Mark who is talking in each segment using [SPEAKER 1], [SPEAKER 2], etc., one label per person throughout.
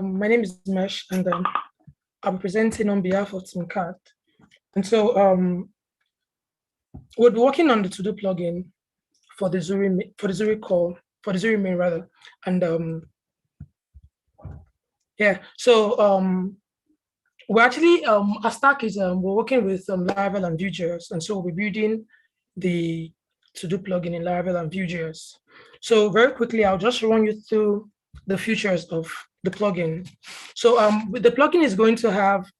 [SPEAKER 1] My name is Mesh, and I'm presenting on behalf of Team Cat. And so we'll be working on the to-do plugin for the Zuri call, for the Zuri main rather. And yeah, so we're actually our stack is we're working with Laravel and Vue.js, and so we'll be building the to-do plugin in Laravel and Vue.js. So very quickly, I'll just run you through the features of the plugin. So the plugin is going to have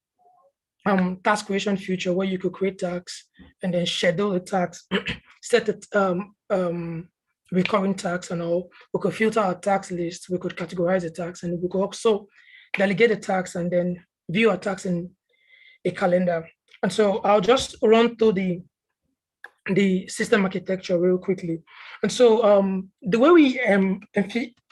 [SPEAKER 1] task creation feature where you could create tasks and then schedule the tasks, set it recurring tasks and all. We could filter our task list, we could categorize the tasks, and we could also delegate the tasks and then view our tasks in a calendar. And so I'll just run through the system architecture real quickly. And so the way we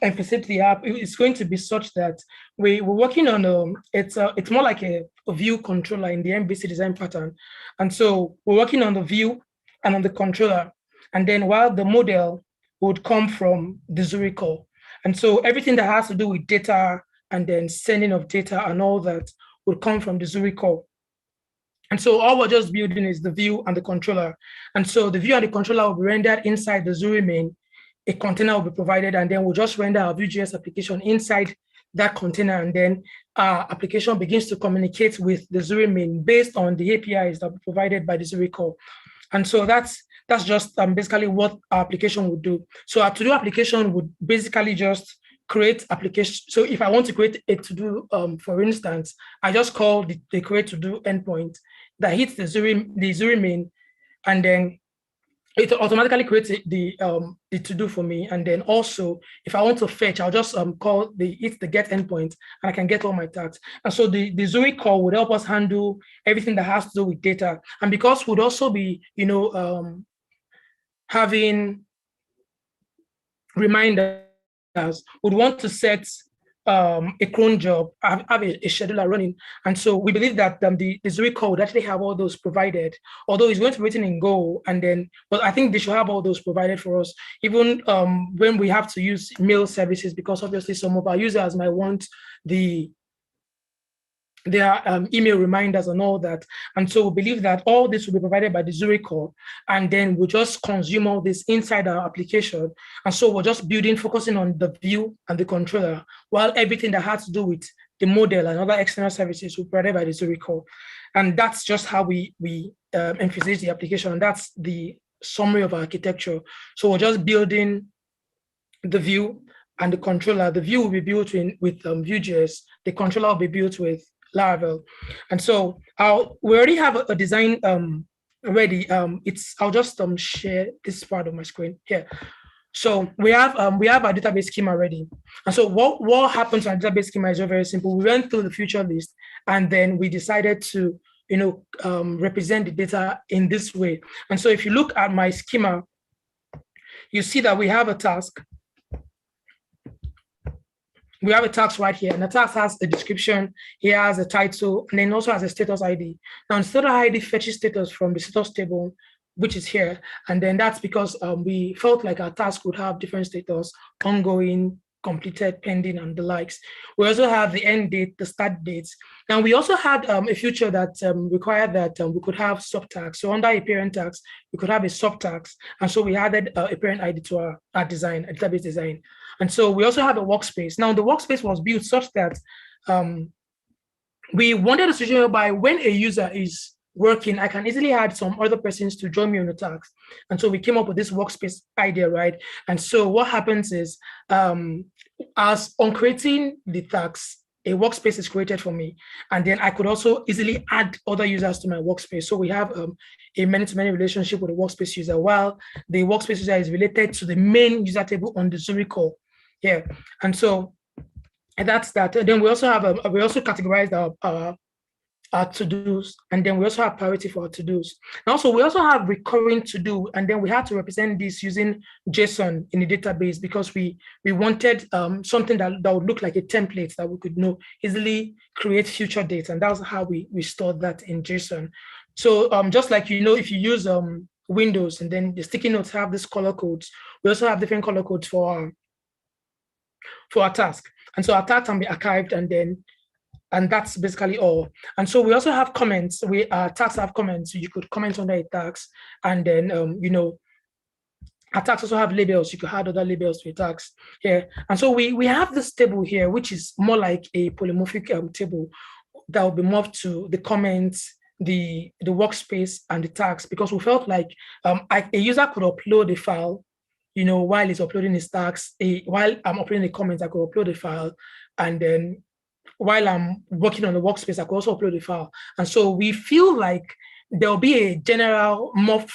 [SPEAKER 1] emphasize the app is going to be such that we're working on it's more like a view controller in the MVC design pattern. And so we're working on the view and on the controller. And then while the model would come from the Zuri call. And so everything that has to do with data and then sending of data and all that would come from the Zuri call. And so all we're just building is the view and the controller. And so the view and the controller will be rendered inside the Zuri main. A container will be provided, and then we'll just render our Vue.js application inside that container. And then our application begins to communicate with the Zuri main based on the APIs that are provided by the Zuri call. And so that's just basically what our application would do. So our to-do application would basically just create application. So if I want to create a to-do, for instance, I just call the create to-do endpoint that hits the Zuri main, and then it automatically creates the to-do for me. And then also, if I want to fetch, I'll just call it's the get endpoint, and I can get all my tasks. And so the Zuri call would help us handle everything that has to do with data. And because we'd also be, having reminders, would want to set a cron job, have a scheduler running. And so we believe that the Zuri code actually have all those provided, although it's going to be written in Go. And then, but I think they should have all those provided for us, even when we have to use mail services, because obviously some of our users might want their email reminders and all that. And so we believe that all this will be provided by the Zuri core, and then we'll just consume all this inside our application. And so we're just focusing on the view and the controller, while everything that has to do with the model and other external services will be provided by the Zuri core. And that's just how we emphasize the application. And that's the summary of our architecture. So we're just building the view and the controller. The view will be built with Vue.js. The controller will be built with Laravel. And so we already have a design ready. I'll just share this part of my screen here. So we have our database schema ready. And so what happens to our database schema is very simple. We went through the feature list, and then we decided to represent the data in this way. And so if you look at my schema, you see that we have a task. We have a task right here, and the task has a description, it has a title, and then also has a status ID. Now, the status ID fetches status from the status table, which is here. And then that's because we felt like our task would have different status: ongoing, completed, pending, and the likes. We also have the end date, the start dates. Now, we also had a feature that required that we could have subtags. So under a parent tags, we could have a subtags. And so we added a parent ID to our design, a database design. And so we also have a workspace. Now, the workspace was built such that we wanted a situation whereby when a user is working, I can easily add some other persons to join me on the task. And so we came up with this workspace idea, right? And so what happens is, as on creating the tasks, a workspace is created for me. And then I could also easily add other users to my workspace. So we have a many-to-many relationship with the workspace user, while the workspace user is related to the main user table on the Zuri core here. And so that's that. And then we also have we also categorized our to-dos, and then we also have priority for our to-dos. And also, we also have recurring to-do, and then we had to represent this using JSON in the database, because we wanted something that would look like a template that we could easily create future dates, and that's how we stored that in JSON. So just like, if you use Windows, and then the sticky notes have these color codes, we also have different color codes for for our task. And so our task can be archived, and that's basically all. And so we also have comments. Tasks have comments. So you could comment under a task, and then our tags also have labels. You could add other labels to your tags here. And so we have this table here, which is more like a polymorphic table that will be moved to the comments, the workspace, and the tags, because we felt like a user could upload a file, while he's uploading his tags. While I'm uploading the comments, I could upload a file, and then while I'm working on the workspace, I could also upload the file. And so we feel like there'll be a general morph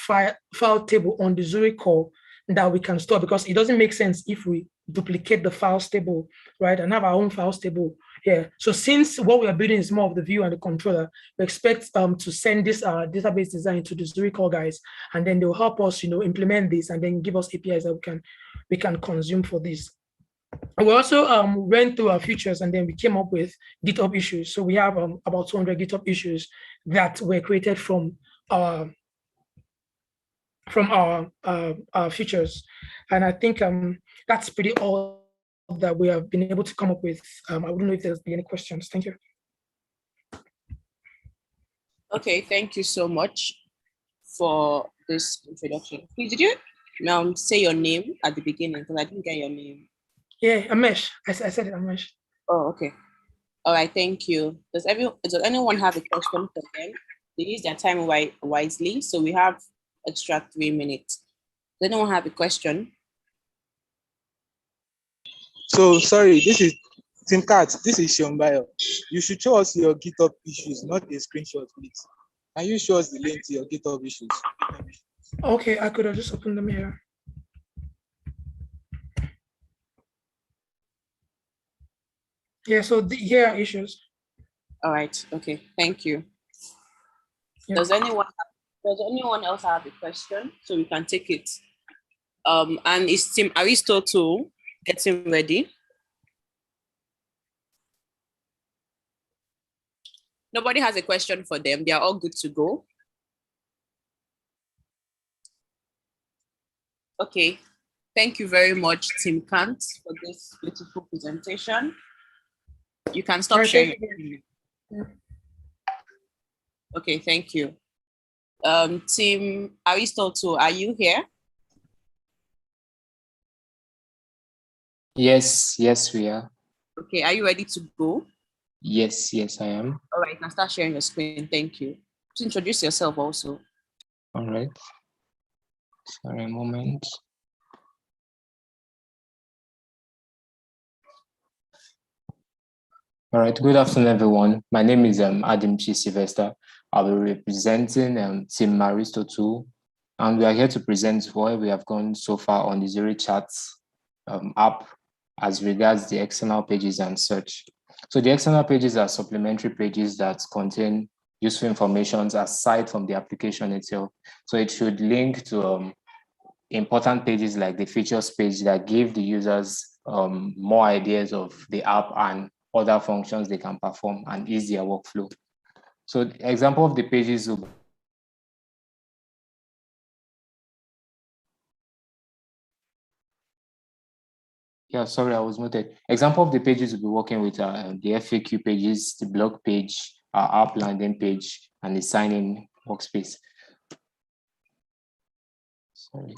[SPEAKER 1] file table on the Zurich core that we can store, because it doesn't make sense if we duplicate the files table, right, and have our own files table here. So since what we are building is more of the view and the controller, we expect to send this database design to the Zurich core guys, and then they'll help us, implement this, and then give us APIs that we can consume for this. We also went through our features, and then we came up with GitHub issues. So we have about 200 GitHub issues that were created from our features. And I think that's pretty all that we have been able to come up with. I wouldn't know if there's any questions. Thank you.
[SPEAKER 2] Okay, thank you so much for this introduction. Please, did you say your name at the beginning, because I didn't get your name?
[SPEAKER 1] Yeah, Amesh. I said it, Amesh.
[SPEAKER 2] Oh, okay. All right, thank you. Does anyone have a question for them? They use their time wisely, so we have extra 3 minutes. Does anyone have a question?
[SPEAKER 3] So sorry, this is Tim Katz. This is Shombayo. You should show us your GitHub issues, not a screenshot, please. Can you show us the link to your GitHub issues?
[SPEAKER 1] Okay, I could have just opened them here. Yeah, so here are issues.
[SPEAKER 2] All right, okay, thank you.
[SPEAKER 1] Yep.
[SPEAKER 2] Does anyone else have a question? So we can take it. And is Team Aristotle getting ready? Nobody has a question for them. They are all good to go. Okay, thank you very much, Tim Kant, for this beautiful presentation. You can stop sharing. Okay, thank you. Team Aristotle, are you here?
[SPEAKER 4] Yes, we are.
[SPEAKER 2] Okay, are you ready to go?
[SPEAKER 4] Yes, I am.
[SPEAKER 2] All right, now start sharing your screen. Thank you. Please introduce yourself also.
[SPEAKER 4] All right. Sorry, a moment. All right, good afternoon, everyone. My name is Adam Chi Sylvester. I'll be representing Team Aristotle, and we are here to present what we have gone so far on the Zurich Charts app as regards the external pages and search. So the external pages are supplementary pages that contain useful information aside from the application itself. So it should link to important pages like the features page that give the users more ideas of the app and other functions they can perform and ease their workflow. So the example of the pages will Yeah, sorry, I was muted. Example of the pages we'll be working with are the FAQ pages, the blog page, our app landing page, and the sign-in workspace. Sorry,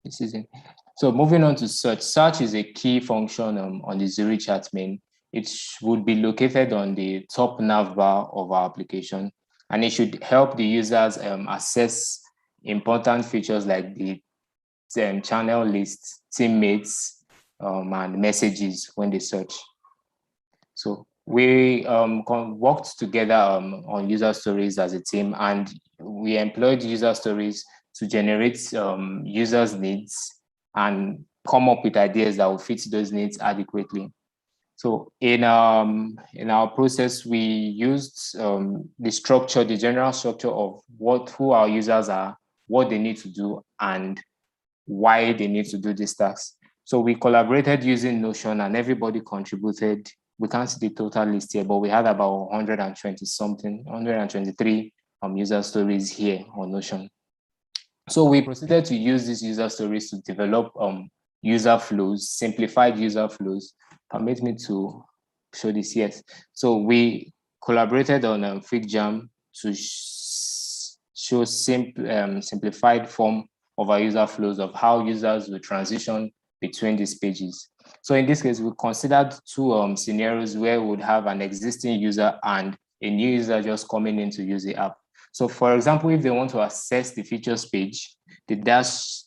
[SPEAKER 4] this isn't. So moving on to search. Search is a key function on the Zurich Chat main. It would be located on the top nav bar of our application, and it should help the users access important features like the channel list, teammates, and messages when they search. So we worked together on user stories as a team, and we employed user stories to generate users' needs and come up with ideas that will fit those needs adequately. So in our process, we used the general structure of who our users are, what they need to do, and why they need to do these tasks. So we collaborated using Notion, and everybody contributed. We can't see the total list here, but we had about 123 user stories here on Notion. So we proceeded to use these user stories to develop user flows, simplified user flows. Permit me to show this, yes. So we collaborated on FigJam to show simplified form of our user flows of how users will transition between these pages. So in this case, we considered two scenarios where we would have an existing user and a new user just coming in to use the app. So for example, if they want to access the features page, they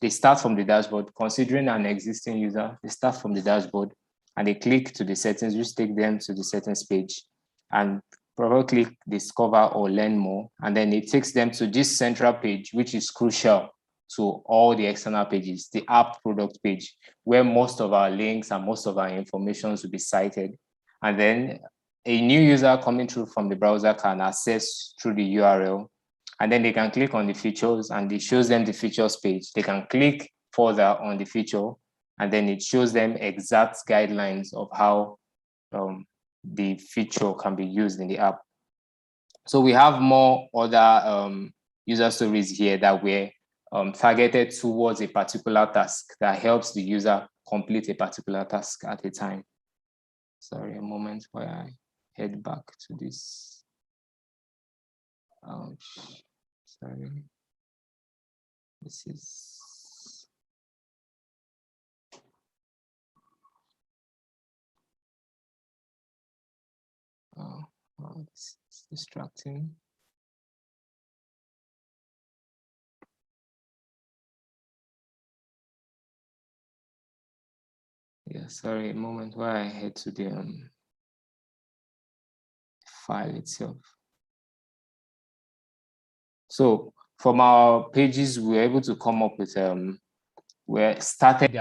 [SPEAKER 4] start from the dashboard. Considering an existing user, they start from the dashboard and they click to the settings, which take them to the settings page, and probably click discover or learn more. And then it takes them to this central page, which is crucial to all the external pages, the app product page, where most of our links and most of our information will be cited. And then a new user coming through from the browser can access through the URL, and then they can click on the features and it shows them the features page. They can click further on the feature and then it shows them exact guidelines of how the feature can be used in the app. So we have more other user stories here that were targeted towards a particular task that helps the user complete a particular task at a time. Sorry, a moment while I head back to this. Sorry, this is. Oh, this is distracting. Yeah, sorry, a moment while I head to the file itself. So from our pages, we were able to come up with the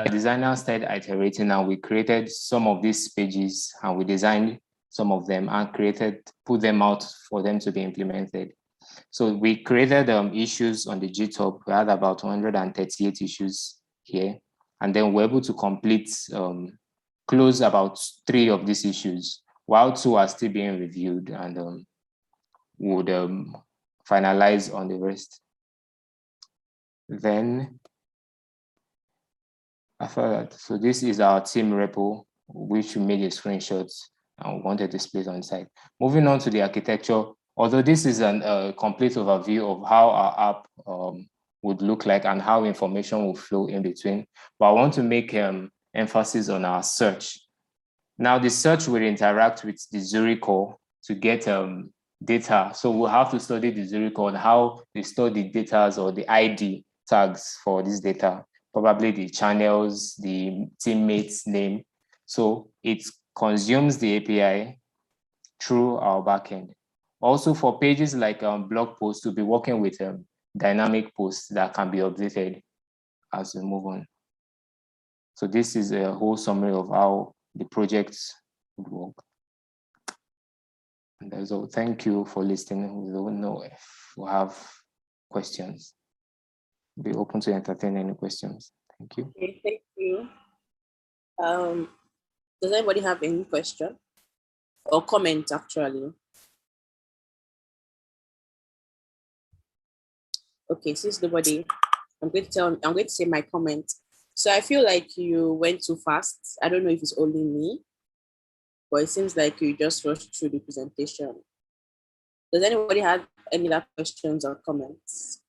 [SPEAKER 4] designer started iterating and we created some of these pages and we designed some of them and put them out for them to be implemented. So we created issues on the GitHub. We had about 138 issues here. And then we're able to close about 3 of these issues, while 2 are still being reviewed and would finalize on the rest. Then after that, so this is our team repo, which we made a screenshot and we wanted to display on site. Moving on to the architecture, although this is a complete overview of how our app would look like and how information will flow in between, but I want to make emphasis on our search. Now the search will interact with the Zuri core to get data. So we'll have to study the Zuri core and how they store the data or the ID tags for this data, probably the channels, the teammates name. So it consumes the API through our backend. Also for pages like blog posts, we'll be working with dynamic posts that can be updated as we move on. So this is a whole summary of how the projects would work. And that's all. Thank you for listening. We don't know if we have questions. Be open to entertain any questions. Thank you.
[SPEAKER 2] Okay, thank you. Does anybody have any question or comment actually? Okay, since nobody, I'm going to say my comment. So I feel like you went too fast. I don't know if it's only me, but it seems like you just rushed through the presentation. Does anybody have any other questions or comments?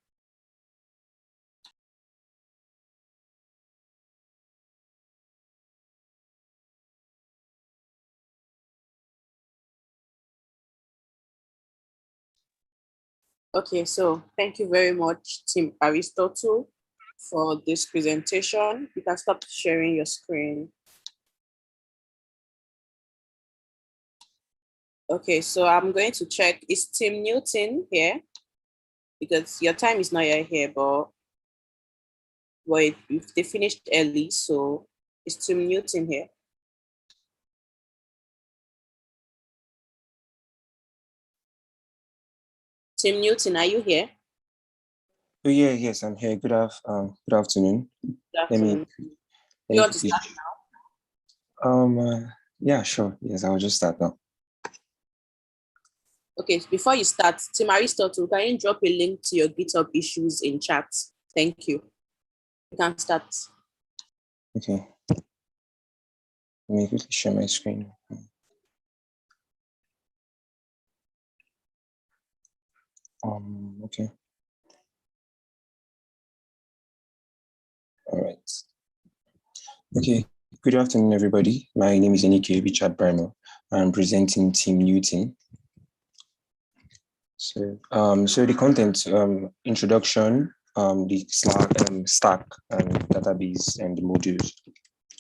[SPEAKER 2] Okay, so thank you very much, Team Aristotle, for this presentation. You can stop sharing your screen. Okay, so I'm going to check, is Team Newton here? Because your time is not yet here, but they finished early, so is Team Newton here? Team Newton, are you here?
[SPEAKER 5] Oh yeah, yes, I'm here. Good afternoon.
[SPEAKER 2] Good afternoon. You want to start
[SPEAKER 5] now? Yeah, sure. Yes, I'll just start now.
[SPEAKER 2] Okay, before you start, Team Aristotle, can you drop a link to your GitHub issues in chat? Thank you. You can start.
[SPEAKER 5] Okay. Let me quickly share my screen. Okay. All right. Okay. Good afternoon, everybody. My name is HNGi8. I'm presenting Team Newton. So the content introduction, the stack and database and the modules.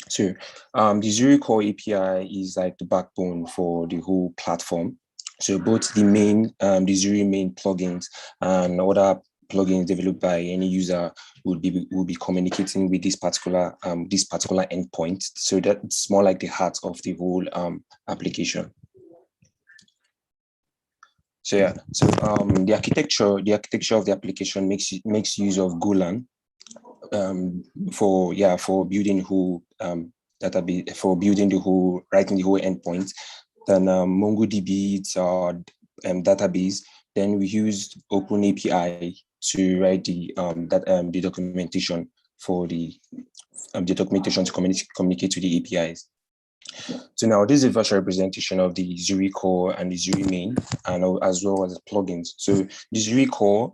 [SPEAKER 5] So the Zero Core API is like the backbone for the whole platform. So both the main, the Zero main plugins and other plugins developed by any user will be communicating with this particular endpoint. So that's more like the heart of the whole application. So yeah, so the architecture of the application makes use of Golang for building whole database, for building the whole, writing the whole endpoint. Then MongoDB, it's our database. Then we used OpenAPI to write the documentation for the documentation to communicate to the APIs. So now this is a virtual representation of the Zuri core and the Zuri main, and as well as the plugins. So the Zuri core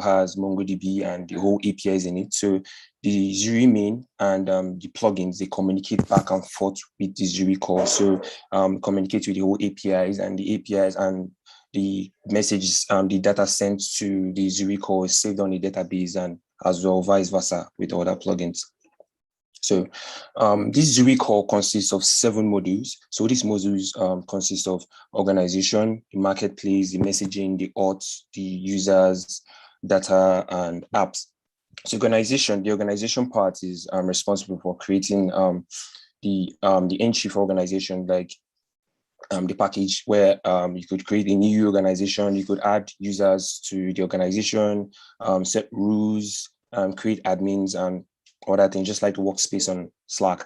[SPEAKER 5] has MongoDB and the whole APIs in it. So the Zuri main and the plugins, they communicate back and forth with the Zuri core. So communicate with the whole APIs, and the APIs and the messages, the data sent to the Zuri core is saved on the database, and as well vice versa with other plugins. So this Zuri core consists of 7 modules. So these modules consist of organization, the marketplace, the messaging, the auth, the users, data, and apps. So the organization part is responsible for creating the entry for organization, like the package where you could create a new organization, you could add users to the organization, set rules, create admins and other things, just like the workspace on Slack.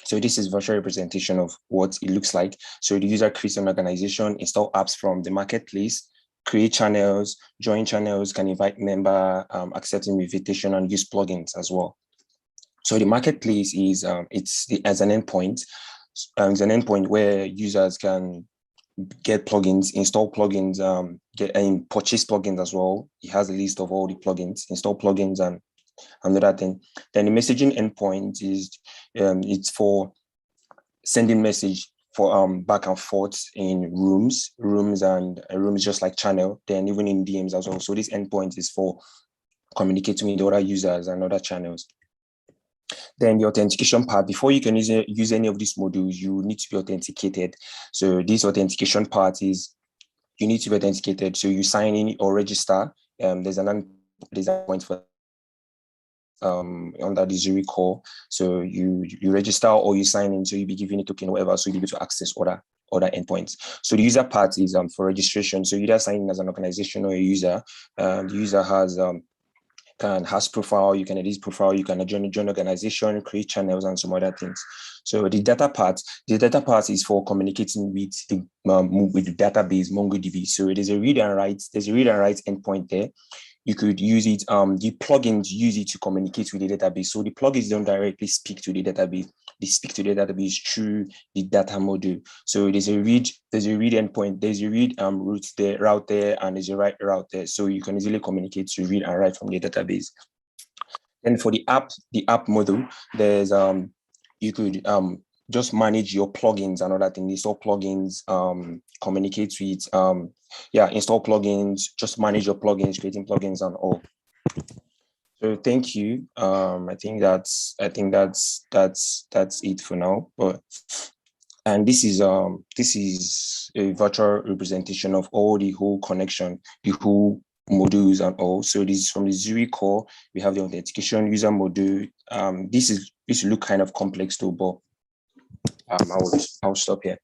[SPEAKER 5] So this is virtual representation of what it looks like. So the user creates an organization, install apps from the marketplace, create channels, join channels, can invite member, accept invitation, and use plugins as well. So the marketplace is as an endpoint. It's an endpoint where users can get plugins, install plugins, get and purchase plugins as well. It has a list of all the plugins, install plugins, and another thing. Then the messaging endpoint is it's for sending message for back and forth in rooms just like channel, then even in DMs as well. So this endpoint is for communicating with other users and other channels. Then the authentication part, before you can use any of these modules, you need to be authenticated. So this authentication part is you need to be authenticated. So you sign in or register. There's a point for under the Zuri core. So you register or you sign in, so you'll be given a token or whatever, so you'll be able to access other endpoints. So the user part is for registration. So you either sign in as an organization or a user. The user has profile, you can edit profile, you can join organization, create channels, and some other things. So the data part is for communicating with the database MongoDB. So it is a read and write. There's a read and write endpoint there. You could use it. The plugins use it to communicate with the database. So the plugins don't directly speak to the database. They speak to the database through the data module. So there's a read endpoint. There's a read route there, and there's a write route there. So you can easily communicate to read and write from the database. Then for the app module, there's you could just manage your plugins and other things. Install plugins, communicate with install plugins, just manage your plugins, creating plugins and all. So thank you. I think that's it for now. And this is a virtual representation of all the whole connection, the whole modules and all. So this is from the Zuri core. We have the authentication user module. This look kind of complex too, but I'll stop here.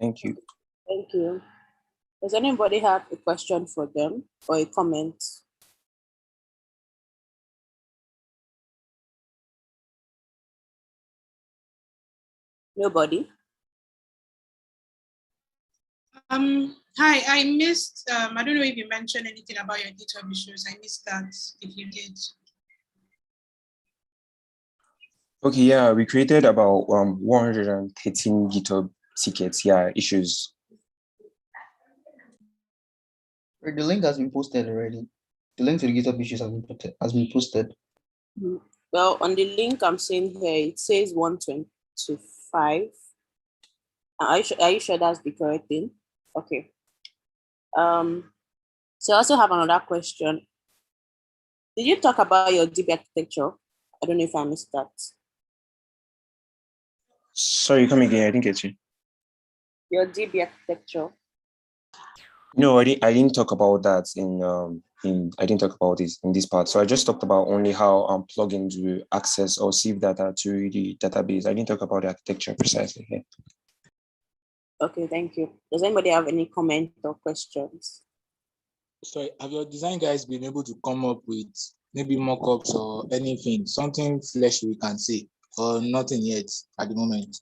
[SPEAKER 5] Thank you.
[SPEAKER 2] Thank you. Does anybody have a question for them or a comment? Nobody?
[SPEAKER 6] Hi, I missed, I don't know if you mentioned anything about your GitHub issues. I missed that if you did.
[SPEAKER 5] Okay, yeah, we created about 113 GitHub tickets, yeah, issues.
[SPEAKER 7] The link has been posted already. The link to the GitHub issues has been posted.
[SPEAKER 2] Well, on the link I'm seeing here, it says 125. Are you sure that's the correct thing? Okay. So I also have another question. Did you talk about your DB architecture? I don't know if I missed that.
[SPEAKER 5] Sorry, come again, I didn't get you.
[SPEAKER 2] Your DB architecture.
[SPEAKER 5] No, I didn't talk about that I didn't talk about this in this part. So I just talked about only how plugins will access or receive data to the database. I didn't talk about the architecture precisely here.
[SPEAKER 2] Okay, thank you. Does anybody have any comment or questions?
[SPEAKER 3] Sorry, have your design guys been able to come up with maybe mock-ups or anything, something fleshy we can see, or nothing yet at the moment?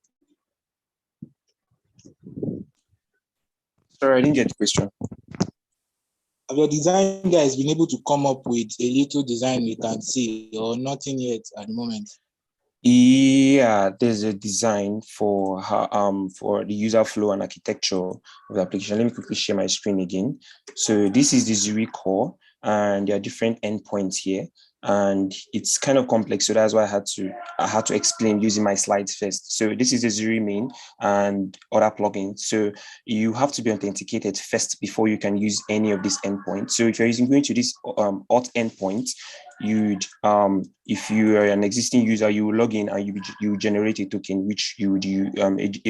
[SPEAKER 5] Sorry, I didn't get the question.
[SPEAKER 3] Have your design guys been able to come up with a little design we can see, or nothing yet at the moment?
[SPEAKER 5] Yeah, there's a design for the user flow and architecture of the application. Let me quickly share my screen again. So this is the Zuri core, and there are different endpoints here, and it's kind of complex. So that's why I had to explain using my slides first. So this is the Zuri main and other plugins. So you have to be authenticated first before you can use any of these endpoints. So if you're going to this auth endpoint, you'd if you are an existing user, you will log in and you generate a token, which a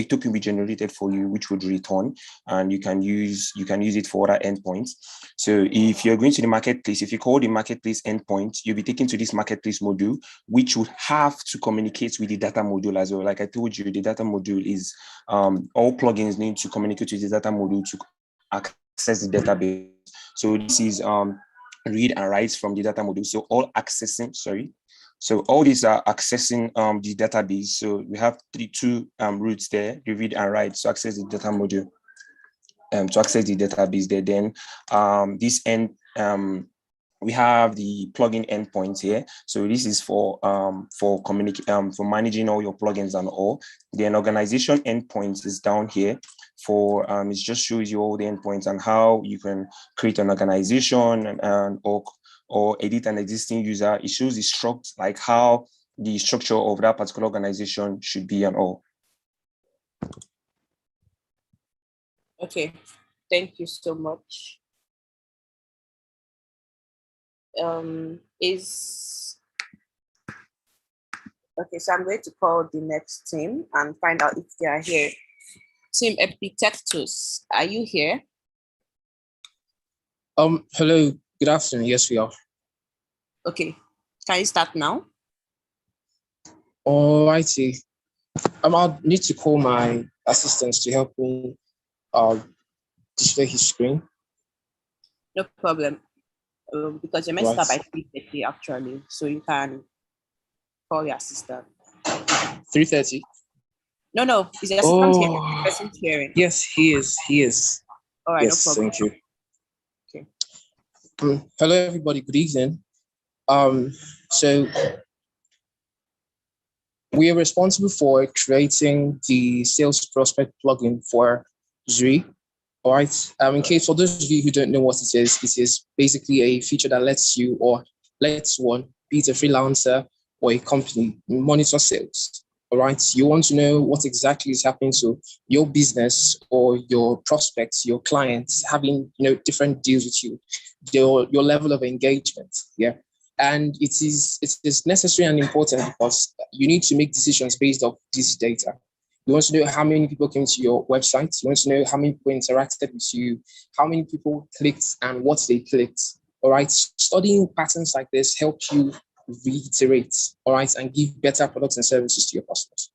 [SPEAKER 5] token will be generated for you, which would return, and you can use it for other endpoints. So if you're going to the marketplace, if you call the marketplace endpoint, you'll be taken to this marketplace module, which would have to communicate with the data module as well. Like I told you, the data module is all plugins need to communicate with the data module to access the database. So this is read and write from the data module. So all these are accessing the database. So we have two routes there, the read and write to access the data module. To access the database there, then this end we have the plugin endpoints here. So this is for managing all your plugins and all. Then organization endpoints is down here for it just shows you all the endpoints and how you can create an organization or edit an existing user. It shows the structure, like how the structure of that particular organization should be and all.
[SPEAKER 2] Okay, thank you so much. Okay, so I'm going to call the next team and find out if they are here. Team Epictetus, are you here?
[SPEAKER 8] Hello, good afternoon. Yes, we are.
[SPEAKER 2] Okay, can you start now?
[SPEAKER 8] Alrighty. I'll need to call my assistants to help me display his screen.
[SPEAKER 2] No problem. Because you're meant to start by 3:30 actually, so you can call your assistant.
[SPEAKER 8] 3:30?
[SPEAKER 2] No, is your assistant here? The person's hearing.
[SPEAKER 8] Yes, he is.
[SPEAKER 2] All right,
[SPEAKER 8] yes,
[SPEAKER 2] no problem.
[SPEAKER 8] Thank you.
[SPEAKER 2] Okay.
[SPEAKER 8] Hello, everybody. Good evening. So we are responsible for creating the sales prospect plugin for Zuri. All right. In case for those of you who don't know what it is basically a feature that lets one, be it a freelancer or a company, monitor sales. All right. You want to know what exactly is happening to your business or your prospects, your clients having different deals with you, your level of engagement. Yeah. And it is necessary and important because you need to make decisions based off this data. You want to know how many people came to your website. You want to know how many people interacted with you, how many people clicked and what they clicked. All right. Studying patterns like this helps you reiterate, all right, and give better products and services to your customers.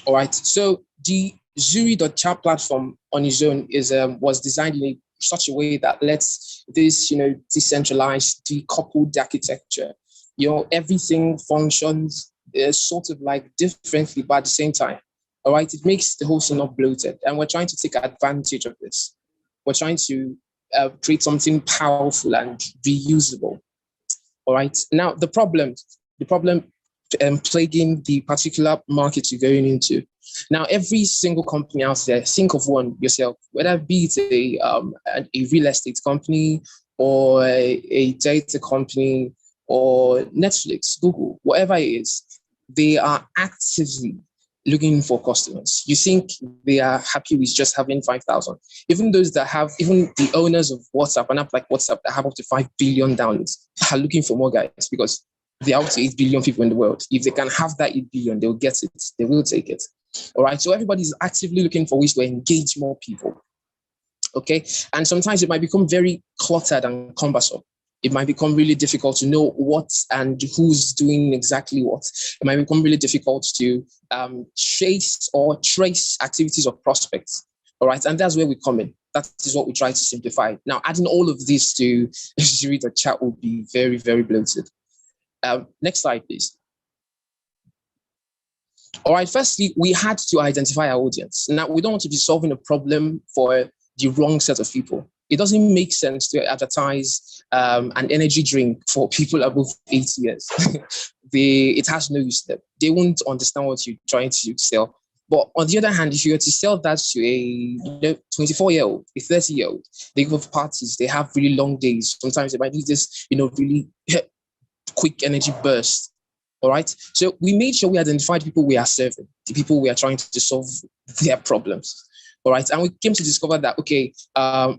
[SPEAKER 8] All right. So the Zuri.chat platform on its own was designed in such a way that lets this, decentralized, decoupled architecture, everything functions sort of like differently, but at the same time. All right, it makes the whole thing not bloated, and we're trying to take advantage of this. We're trying to create something powerful and reusable. All right. Now the problem plaguing the particular market you're going into. Now, every single company out there, think of one yourself, whether it be a real estate company or a data company or Netflix, Google, whatever it is, they are actively looking for customers. You think they are happy with just having 5,000. Even those that have, even the owners of WhatsApp, an app like WhatsApp that have up to 5 billion downloads, are looking for more guys because there are up to 8 billion people in the world. If they can have that 8 billion, they'll get it. They will take it. All right. So everybody's actively looking for ways to engage more people. Okay. And sometimes it might become very cluttered and cumbersome. It might become really difficult to know what and who's doing exactly what. It might become really difficult to trace activities of prospects. All right. And that's where we come in. That is what we try to simplify. Now, adding all of this to the chat will be very, very bloated. Next slide, please. All right. Firstly, we had to identify our audience. Now, we don't want to be solving a problem for the wrong set of people. It doesn't make sense to advertise an energy drink for people above 80 years. It has no use to them. They won't understand what you're trying to sell. But on the other hand, if you were to sell that to a 24-year-old, a 30-year-old, they go for parties, they have really long days. Sometimes they might need this, really quick energy burst. All right. So we made sure we identified people we are serving, the people we are trying to solve their problems. All right. And we came to discover that, okay,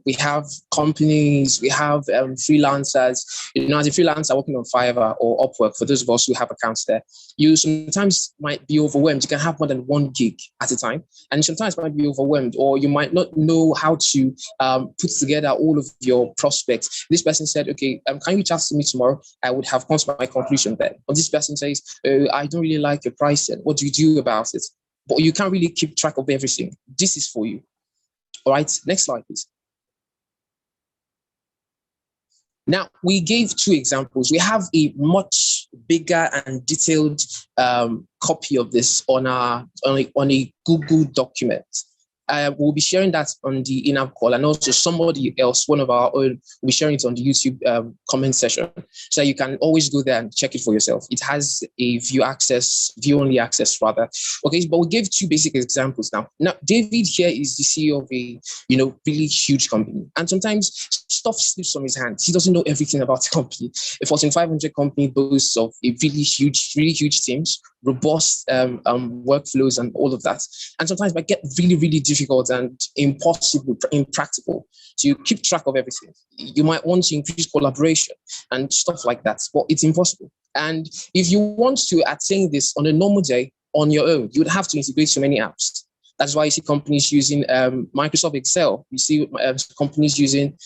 [SPEAKER 8] we have companies, we have freelancers. As a freelancer working on Fiverr or Upwork, for those of us who have accounts there, you sometimes might be overwhelmed. You can have more than one gig at a time. And sometimes might be overwhelmed, or you might not know how to put together all of your prospects. This person said, okay, can you chat to me tomorrow? I would have come to my conclusion then. Or this person says, I don't really like your pricing. What do you do about it? But you can't really keep track of everything. This is for you. All right, next slide, please. Now, we gave two examples. We have a much bigger and detailed copy of this on a Google document. We'll be sharing that on the in-app call, and also somebody else, one of our own, will be sharing it on the YouTube comment section. So you can always go there and check it for yourself. It has a view-only access rather. Okay, but we gave two basic examples now. Now, David here is the CEO of a really huge company, and sometimes stuff slips from his hands. He doesn't know everything about the company. A Fortune 500 company boasts of a really huge teams, robust workflows, and all of that. And sometimes it might get really, really difficult and impractical to keep track of everything. You might want to increase collaboration and stuff like that, but it's impossible. And if you want to attain this on a normal day on your own, you would have to integrate so many apps. That's why you see companies using Microsoft Excel. You see companies using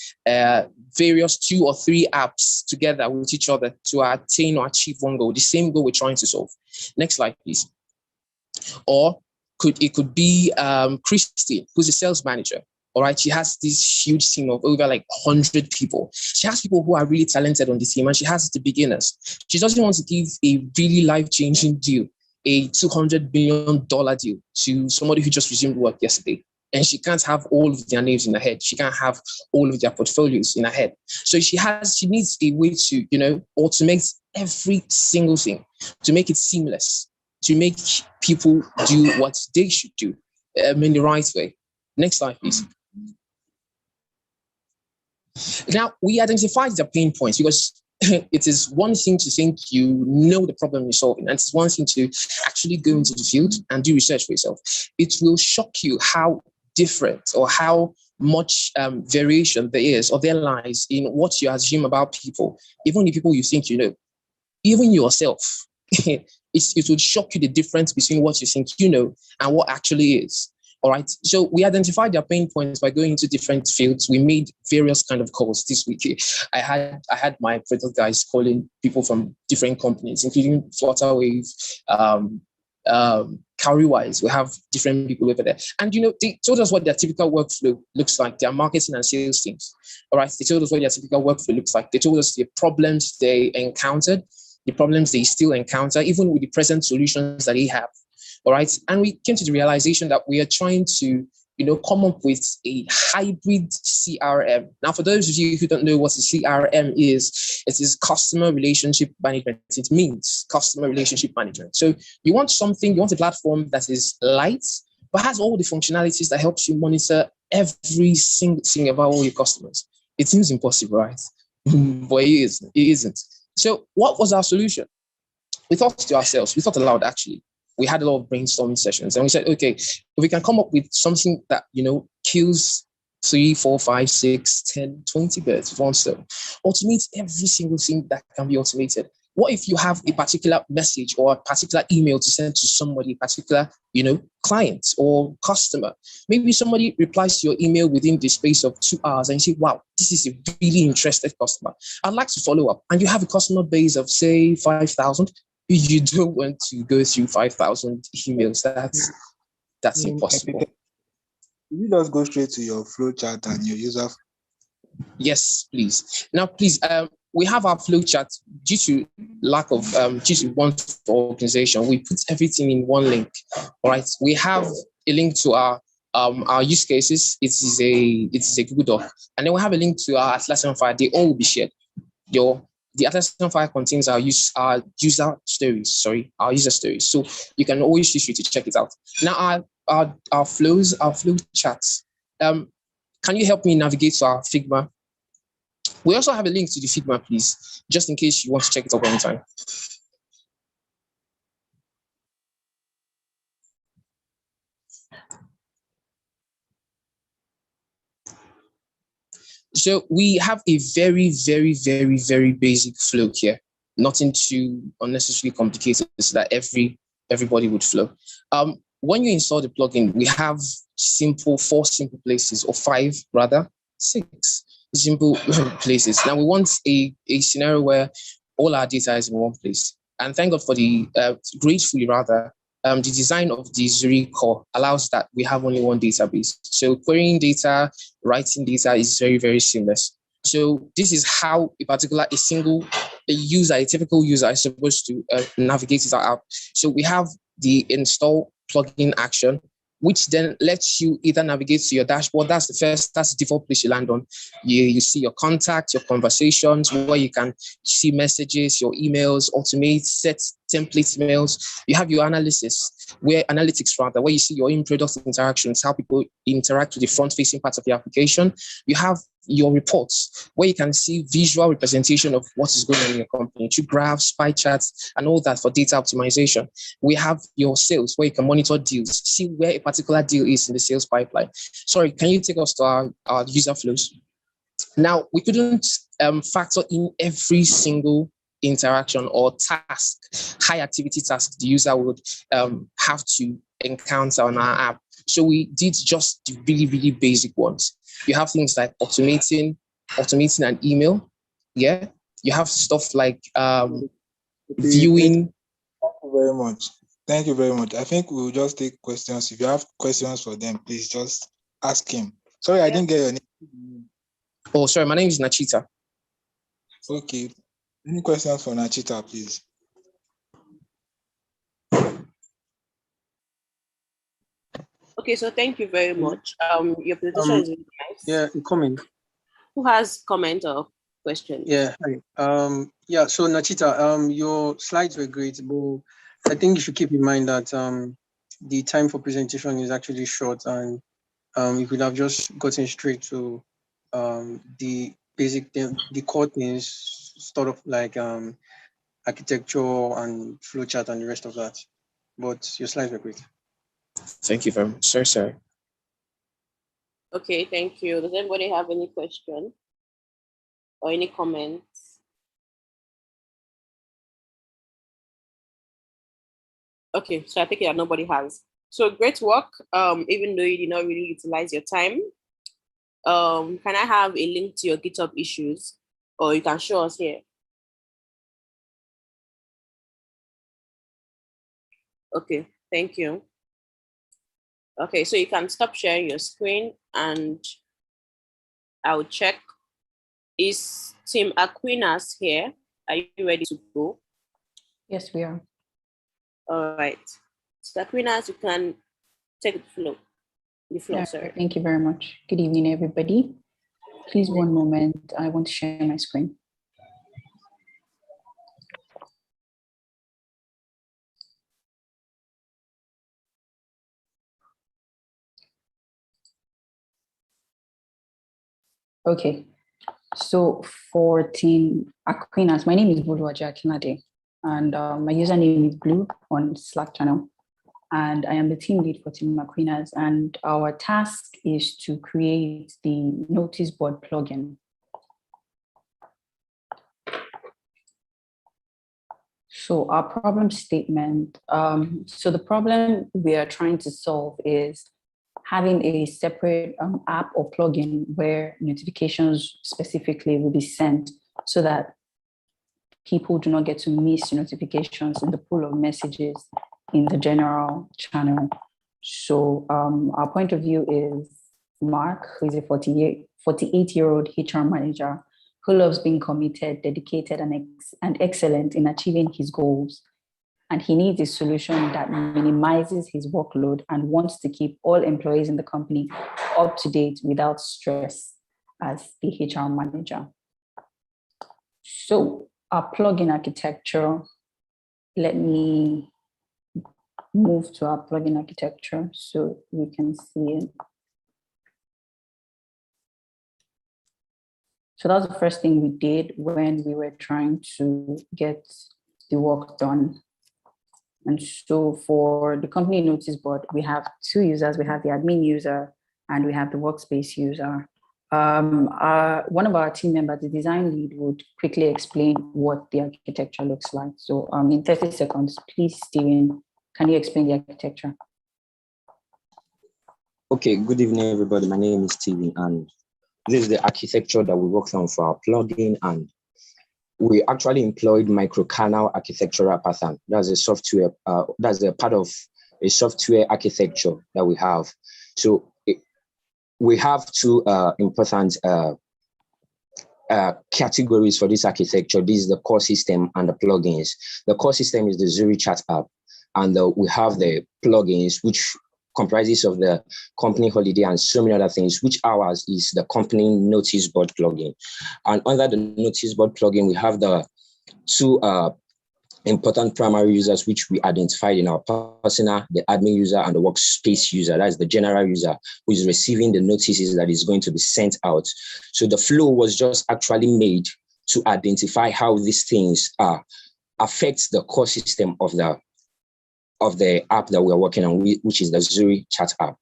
[SPEAKER 8] various 2 or 3 apps together with each other to attain or achieve one goal, the same goal we're trying to solve. Next slide, please. Or it could be Christine, who's a sales manager. All right, she has this huge team of over 100 people. She has people who are really talented on the team, and she has the beginners. She doesn't want to give a really life-changing deal, a $200 million deal to somebody who just resumed work yesterday. And she can't have all of their names in her head. She can't have all of their portfolios in her head. So she needs a way to, automate every single thing, to make it seamless, to make people do what they should do in the right way. Next slide, please. Now, we identified the pain points because it is one thing to think you know the problem you're solving, and it's one thing to actually go into the field and do research for yourself. It will shock you how different or how much variation there is or there lies in what you assume about people, even the people you think you know, even yourself. It would shock you the difference between what you think you know and what actually is. All right. So we identified their pain points by going into different fields. We made various kind of calls this week. I had my product guys calling people from different companies, including Flutterwave, Cowrywise. We have different people over there. And, they told us what their typical workflow looks like, their marketing and sales teams. All right. They told us what their typical workflow looks like. They told us the problems they encountered, the problems they still encounter, even with the present solutions that they have. All right. And we came to the realization that we are trying to come up with a hybrid CRM. Now, for those of you who don't know what a CRM is, it is customer relationship management. It means customer relationship management. So you want a platform that is light, but has all the functionalities that helps you monitor every single thing about all your customers. It seems impossible, right? But it isn't. So what was our solution? We thought to ourselves, we thought aloud actually. We had a lot of brainstorming sessions and we said, okay, if we can come up with something that, kills 3, 4, 5, 6, 10, 20 birds with one stone, automate every single thing that can be automated. What if you have a particular message or a particular email to send to somebody, a particular, client or customer? Maybe somebody replies to your email within the space of 2 hours and you say, wow, this is a really interested customer. I'd like to follow up. And you have a customer base of, say, 5,000. You don't want to go through 5,000 emails. That's impossible.
[SPEAKER 3] You just go straight to your flow chart and your user.
[SPEAKER 8] Yes, please. Now, please, we have our flow chart due to lack of, due to want for organization. We put everything in one link. All right. We have a link to our use cases. It is a Google Doc, and then we have a link to our Atlassian file. They all will be shared. The Atlassian file contains our user stories. So you can always feel free to check it out. Now, our flow charts. Can you help me navigate to our Figma? We also have a link to the Figma, please, just in case you want to check it out anytime. So we have a very, very, very, very basic flow here. Nothing too unnecessarily complicated so that everybody would flow. When you install the plugin, we have 4 simple places, or 5 rather, 6 simple places. Now we want a scenario where all our data is in one place. And thank God for gratefully rather, the design of the Zuri core allows that we have only one database. So querying data, writing data is very, very seamless. So this is how a typical user is supposed to navigate our app. So we have the install plugin action, which then lets you either navigate to your dashboard. That's the default place you land on. You see your contacts, your conversations, where you can see messages, your emails, automate, set template emails. You have your analytics, where you see your in-product interactions, how people interact with the front-facing parts of the application. You have your reports, where you can see visual representation of what is going on in your company, through graphs, pie charts, and all that for data optimization. We have your sales, where you can monitor deals, see where a particular deal is in the sales pipeline. Sorry, can you take us to our user flows? Now, we couldn't factor in every single interaction or task, high activity task the user would have to encounter on our app. So we did just the really, really basic ones. You have things like automating an email. Yeah. You have stuff like viewing.
[SPEAKER 3] Thank you very much. I think we'll just take questions. If you have questions for them, please just ask him. Sorry, I didn't get your name.
[SPEAKER 8] Oh, sorry, my name is Nachita.
[SPEAKER 3] Okay. Any questions for Nachita, please?
[SPEAKER 2] Okay, so thank you very much. Your presentation is really nice.
[SPEAKER 9] Yeah, comment.
[SPEAKER 2] Who has comment or question?
[SPEAKER 9] Yeah, hi. So Nachita, your slides were great, but I think you should keep in mind that the time for presentation is actually short, and you could have just gotten straight to the basic, the core things, sort of like architecture and flowchart and the rest of that. But your slides were great.
[SPEAKER 8] Thank you very much. Sorry.
[SPEAKER 2] Okay, thank you. Does anybody have any question or any comments? Okay, so I think that nobody has. So great work. Even though you did not really utilize your time. Can I have a link to your GitHub issues, or you can show us here? Okay, thank you. Okay, so you can stop sharing your screen and I'll check. Is Team Aquinas here? Are you ready to go?
[SPEAKER 10] Yes, we are.
[SPEAKER 2] All right. So Aquinas, you can take the floor. The floor, sir.
[SPEAKER 10] Thank you very much. Good evening, everybody. Please, one moment. I want to share my screen. Okay. So for Team Aquinas, my name is Boluwaja Akinade, and my username is Blue on Slack channel. And I am the team lead for Team Aquinas, and our task is to create the notice board plugin. So our problem statement, so the problem we are trying to solve is having a separate app or plugin where notifications specifically will be sent so that people do not get to miss notifications in the pool of messages in the general channel. So our point of view is Mark, who is a 48-year-old HR manager who loves being committed, dedicated, and excellent in achieving his goals. And he needs a solution that minimizes his workload and wants to keep all employees in the company up to date without stress as the HR manager. So our plugin architecture, let me move to our plugin architecture so we can see it. So that was the first thing we did when we were trying to get the work done. And so for the company notice board, we have two users. We have the admin user and we have the workspace user. One of our team members, the design lead, would quickly explain what the architecture looks like. So in 30 seconds, please, Steven, can you explain the architecture?
[SPEAKER 11] Okay, good evening, everybody. My name is Steven, and this is the architecture that we worked on for our plugin, and we actually employed microkernel architectural pattern. That's a software, that's a part of a software architecture that we have. So we have two important categories for this architecture. This is the core system and the plugins. The core system is the Zuri chat app, and we have the plugins, which comprises of the company holiday and so many other things, which ours is the company notice board plugin. And under the notice board plugin, we have the two important primary users, which we identified in our persona, the admin user and the workspace user. That's the general user who is receiving the notices that is going to be sent out. So the flow was just actually made to identify how these things affect the core system of the app that we're working on, which is the Zuri chat app.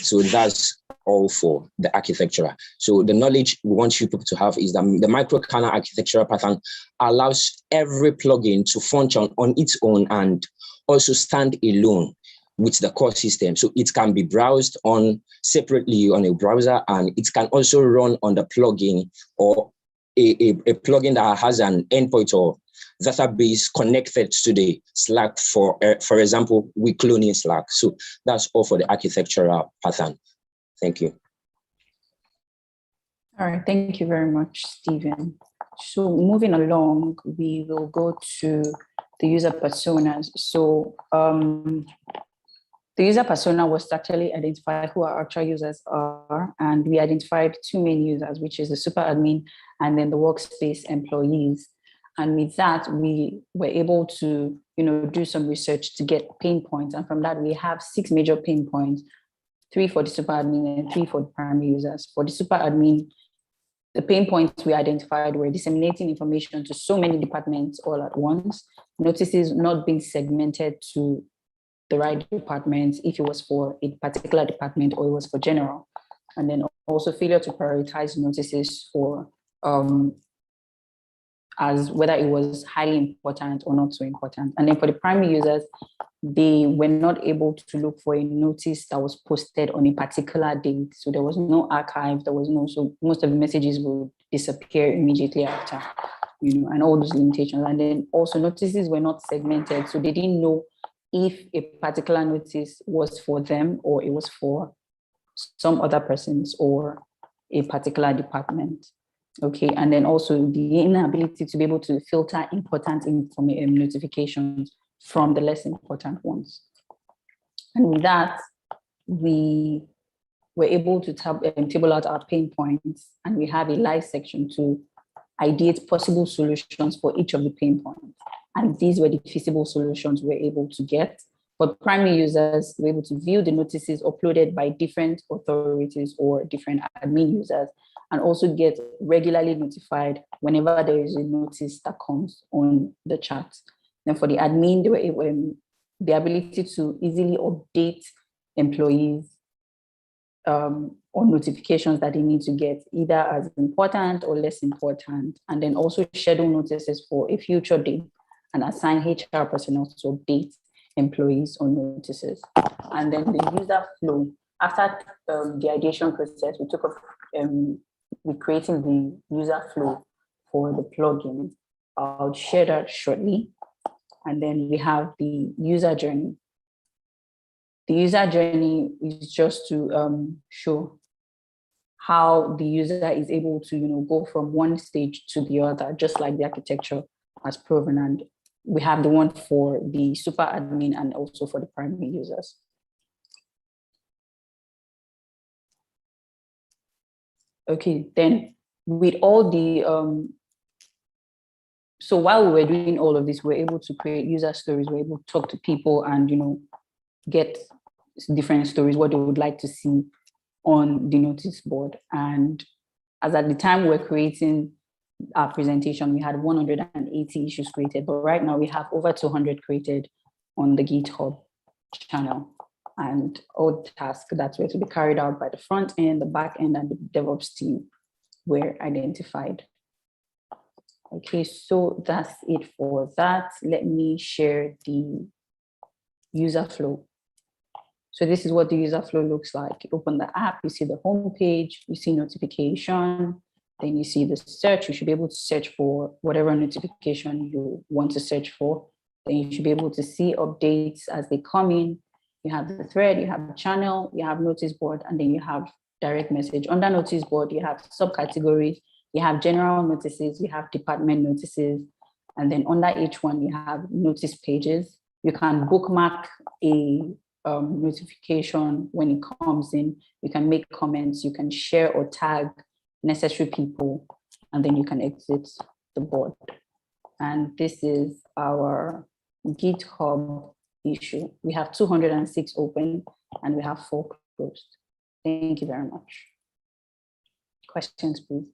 [SPEAKER 11] So that's all for the architecture. So the knowledge we want you people to have is that the microkernel architectural pattern allows every plugin to function on its own and also stand alone with the core system. So it can be browsed on separately on a browser, and it can also run on the plugin or a plugin that has an endpoint or database connected to the Slack. For example, we cloning Slack. So that's all for the architectural pattern. Thank you.
[SPEAKER 10] All right, thank you very much, Stephen. So moving along, we will go to the user personas. So the user persona was actually identified who our actual users are, and we identified two main users, which is the super admin and then the workspace employees. And with that, we were able to, do some research to get pain points. And from that, we have 6 major pain points, 3 for the super admin and 3 for the primary users. For the super admin, the pain points we identified were disseminating information to so many departments all at once, notices not being segmented to the right departments if it was for a particular department or it was for general, and then also failure to prioritize notices for as whether it was highly important or not so important. And then for the primary users, they were not able to look for a notice that was posted on a particular date. So there was no archive, there was no, so most of the messages would disappear immediately after, and all those limitations. And then also notices were not segmented. So they didn't know if a particular notice was for them or it was for some other persons or a particular department. Okay, and then also the inability to be able to filter important notifications from the less important ones. And with that, we we're able to table out our pain points, and we have a live section to ideate possible solutions for each of the pain points. And these were the feasible solutions we're able to get. For primary users, we're able to view the notices uploaded by different authorities or different admin users, and also get regularly notified whenever there is a notice that comes on the chat. Then for the admin, they were able, the ability to easily update employees on notifications that they need to get, either as important or less important, and then also schedule notices for a future date and assign HR personnel to update employees on notices. And then the user flow. After the ideation process, we took off with creating the user flow for the plugin. I'll share that shortly. And then we have the user journey. The user journey is just to show how the user is able to, go from one stage to the other, just like the architecture has proven. And we have the one for the super admin and also for the primary users. Okay, then with all the, so while we were doing all of this, we're able to create user stories, we're able to talk to people and, get different stories, what they would like to see on the notice board. And as at the time we're creating our presentation, we had 180 issues created, but right now we have over 200 created on the GitHub channel. And all tasks that were to be carried out by the front end, the back end, and the DevOps team were identified. Okay, so that's it for that. Let me share the user flow. So this is what the user flow looks like. You open the app, you see the home page, you see notification, then you see the search. You should be able to search for whatever notification you want to search for. Then you should be able to see updates as they come in. You have the thread, you have the channel, you have notice board, and then you have direct message. Under notice board, you have subcategories, you have general notices, you have department notices, and then under each one, you have notice pages. You can bookmark a notification when it comes in. You can make comments, you can share or tag necessary people, and then you can exit the board. And this is our GitHub issue. We have 206 open and we have 4 closed. Thank you very much. Questions, please.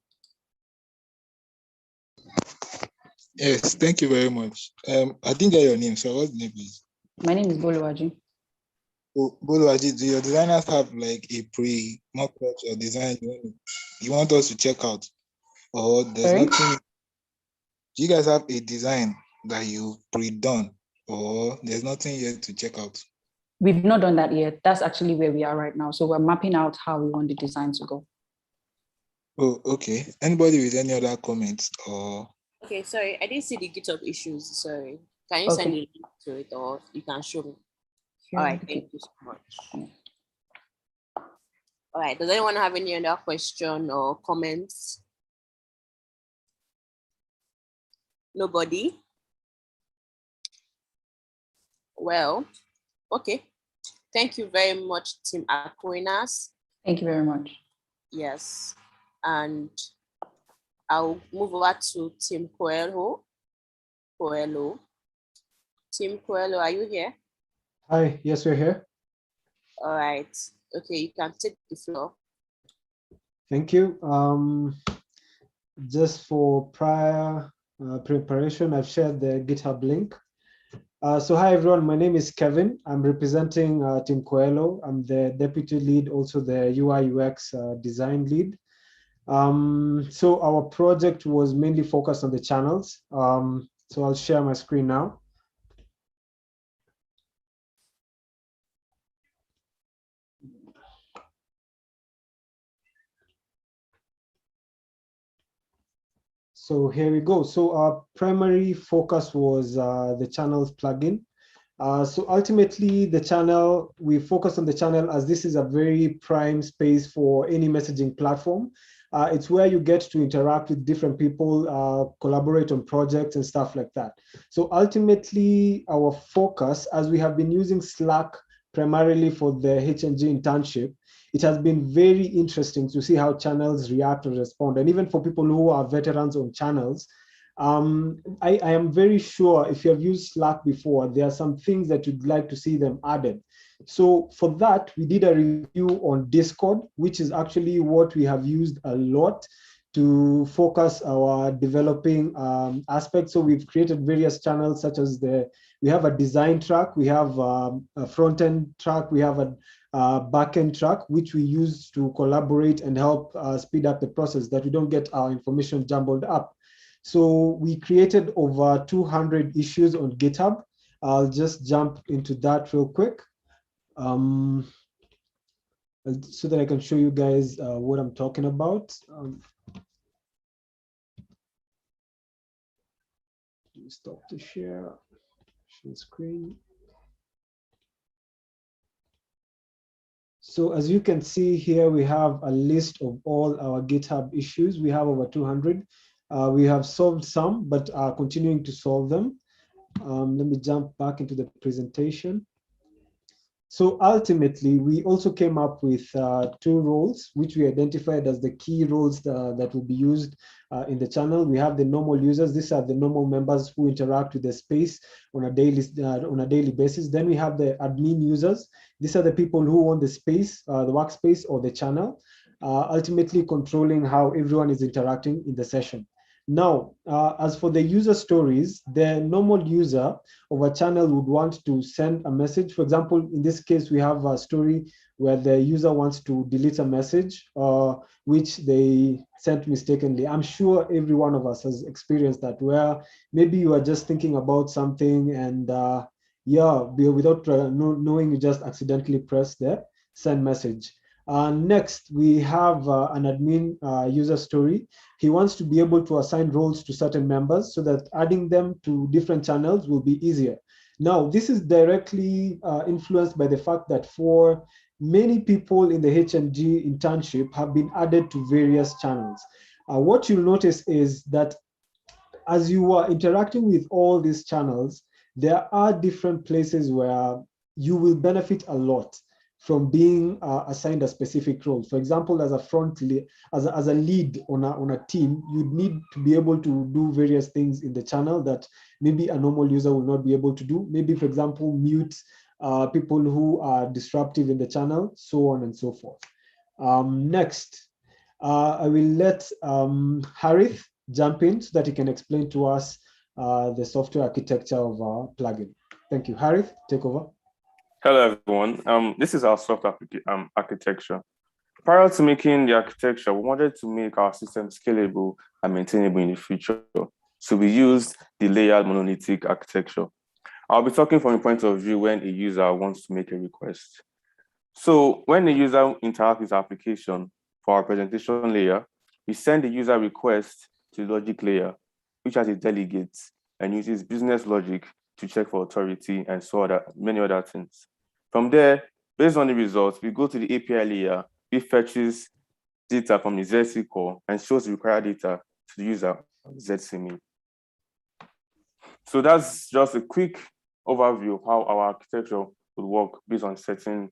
[SPEAKER 3] Yes, thank you very much. I didn't get your name, so what's the name, please?
[SPEAKER 10] My name is Boluwaji.
[SPEAKER 3] Oh, Boluwaji, do your designers have like a pre-mock-up or design you want us to check out? Or there's nothing? Do you guys have a design that you pre-done, or there's nothing yet to check out?
[SPEAKER 10] We've not done that yet. That's actually where we are right now. So we're mapping out how we want the design to go.
[SPEAKER 3] Oh, okay. Anybody with any other comments or?
[SPEAKER 2] Okay, sorry, I didn't see the GitHub issues. Sorry. Can you send me a link to it, or you can show me?
[SPEAKER 10] Sure.
[SPEAKER 2] All right, thank you so much. All right, does anyone have any other question or comments? Nobody? Well, okay. Thank you very much, Team Aquinas.
[SPEAKER 10] Thank you very much.
[SPEAKER 2] Yes, and I'll move over to Team Coelho. Team Coelho, are you here?
[SPEAKER 12] Hi, yes, we're here.
[SPEAKER 2] All right. Okay, you can take the floor.
[SPEAKER 12] Thank you. Just for prior preparation, I've shared the GitHub link. So hi everyone, my name is Kevin. I'm representing Team Coelho. I'm the deputy lead, also the UI UX design lead. So our project was mainly focused on the channels. So I'll share my screen now. So here we go. So our primary focus was the channels plugin. So ultimately the channel, we focus on the channel as this is a very prime space for any messaging platform. It's where you get to interact with different people, collaborate on projects and stuff like that. So ultimately our focus, as we have been using Slack primarily for the HNG internship, it has been very interesting to see how channels react or respond. And even for people who are veterans on channels, I am very sure if you have used Slack before, there are some things that you'd like to see them added. So for that, we did a review on Discord, which is actually what we have used a lot to focus our developing aspects. So we've created various channels such as we have a design track, we have a front-end track, we have a back-end track, which we use to collaborate and help speed up the process that we don't get our information jumbled up. So we created over 200 issues on GitHub. I'll just jump into that real quick so that I can show you guys what I'm talking about. Stop the share screen. So as you can see here, we have a list of all our GitHub issues. We have over 200. We have solved some, but are continuing to solve them. Let me jump back into the presentation. So ultimately, we also came up with 2 roles, which we identified as the key roles that will be used in the channel. We have the normal users. These are the normal members who interact with the space on a daily basis. Then we have the admin users. These are the people who own the space, the workspace or the channel, ultimately controlling how everyone is interacting in the session. Now, as for the user stories, the normal user of a channel would want to send a message. For example, in this case, we have a story where the user wants to delete a message which they sent mistakenly. I'm sure every one of us has experienced that, where maybe you are just thinking about something and without knowing, you just accidentally press the send message. Next, we have an admin user story. He wants to be able to assign roles to certain members so that adding them to different channels will be easier. Now, this is directly influenced by the fact that for many people in the HNG internship have been added to various channels. What you'll notice is that as you are interacting with all these channels, there are different places where you will benefit a lot from being assigned a specific role. For example, as a lead on a team, you'd need to be able to do various things in the channel that maybe a normal user will not be able to do. Maybe, for example, mute people who are disruptive in the channel, so on and so forth. Next, I will let Harith jump in so that he can explain to us the software architecture of our plugin. Thank you. Harith, take over.
[SPEAKER 13] Hello, everyone. This is our software architecture. Prior to making the architecture, we wanted to make our system scalable and maintainable in the future. So we used the layered monolithic architecture. I'll be talking from a point of view when a user wants to make a request. So when the user interacts with the application for our presentation layer, we send the user request to the logic layer, which has a delegate and uses business logic to check for authority and many other things. From there, based on the results, we go to the API layer, which fetches data from the ZC core and shows the required data to the user on ZCMe. So that's just a quick overview of how our architecture would work based on certain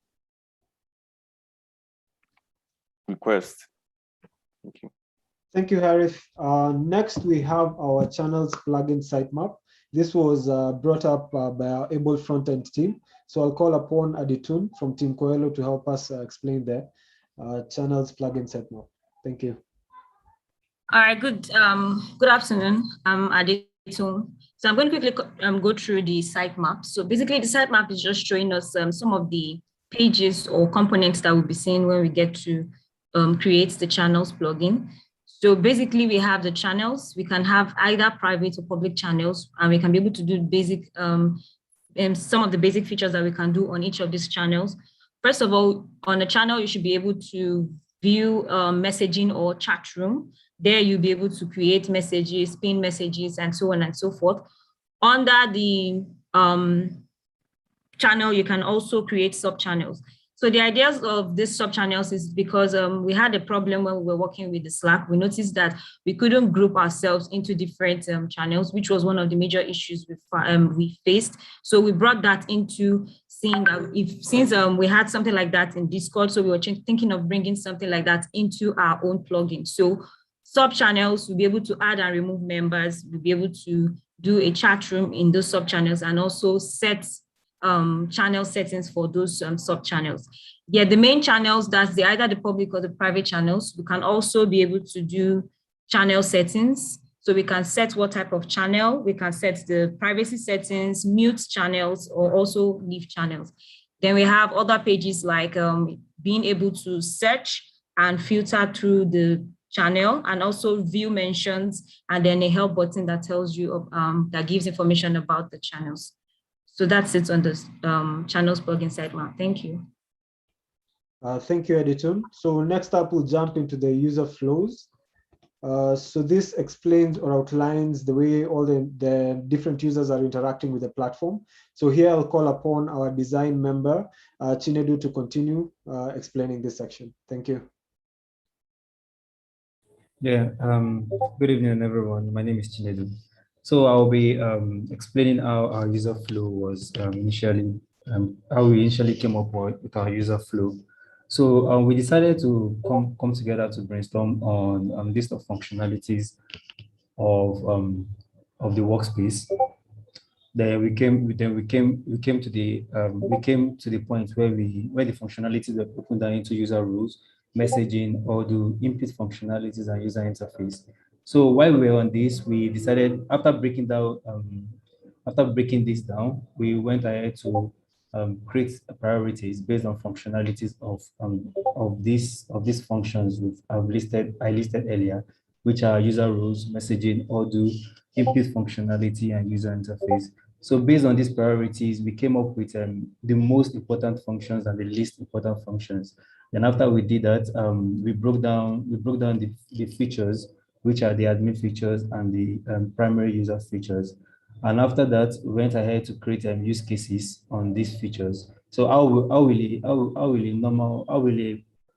[SPEAKER 13] requests. Thank you.
[SPEAKER 12] Thank you, Harith. Next, we have our channels plugin sitemap. This was brought up by our able front-end team. So I'll call upon Aditun from Team Coelho to help us explain the channels plugin sitemap. Thank you.
[SPEAKER 14] All right, good afternoon. I'm Aditun. So I'm going to quickly go through the sitemap. So basically the sitemap is just showing us some of the pages or components that we'll be seeing when we get to create the channels plugin. So basically we have the channels. We can have either private or public channels, and we can be able to do basic, some of the basic features that we can do on each of these channels. First of all, on a channel, you should be able to view messaging or chat room. There you'll be able to create messages, pin messages, and so on and so forth. Under the channel, you can also create sub-channels. So the ideas of these sub-channels is because we had a problem when we were working with the Slack. We noticed that we couldn't group ourselves into different channels, which was one of the major issues we faced. So we brought that into seeing that since we had something like that in Discord, so we were thinking of bringing something like that into our own plugin. So sub channels, we'll be able to add and remove members. We'll be able to do a chat room in those sub channels and also set channel settings for those sub channels. Yeah, the main channels, that's either the public or the private channels. We can also be able to do channel settings. So we can set what type of channel, we can set the privacy settings, mute channels, or also leave channels. Then we have other pages like being able to search and filter through the channel, and also view mentions, and then a help button that tells you, that gives information about the channels. So that's it on the channels plugin sidebar. Thank you.
[SPEAKER 12] Thank you, Editun. So next up, we'll jump into the user flows. So this explains or outlines the way all the different users are interacting with the platform. So here I'll call upon our design member, Chinedu, to continue explaining this section. Thank you.
[SPEAKER 15] Yeah, good evening, everyone. My name is Chinedu. So I'll be explaining how our user flow was initially, how we initially came up with our user flow. So we decided to come together to brainstorm on list of functionalities of the workspace. Then we came to the point where the functionalities were broken down into user rules, messaging, or the input functionalities and user interface. So while we were on this, we decided after breaking this down, we went ahead to create priorities based on functionalities of these functions I listed earlier, which are user rules, messaging, Odoo, input functionality, and user interface. So based on these priorities, we came up with the most important functions and the least important functions. Then after we did that, we broke down the features, which are the admin features and the primary user features. And after that, we went ahead to create use cases on these features. So how will a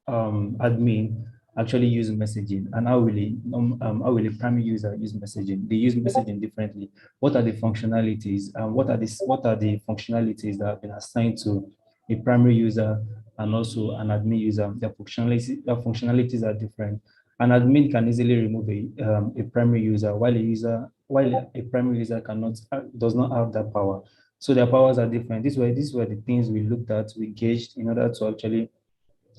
[SPEAKER 15] admin actually use messaging, and how will a primary user use messaging? They use messaging differently. What are the functionalities, and what are the functionalities that have been assigned to a primary user and also an admin user? Their functionalities are different. An admin can easily remove a primary user, while a primary user does not have that power. So their powers are different. These were the things we looked at, we gauged in order to actually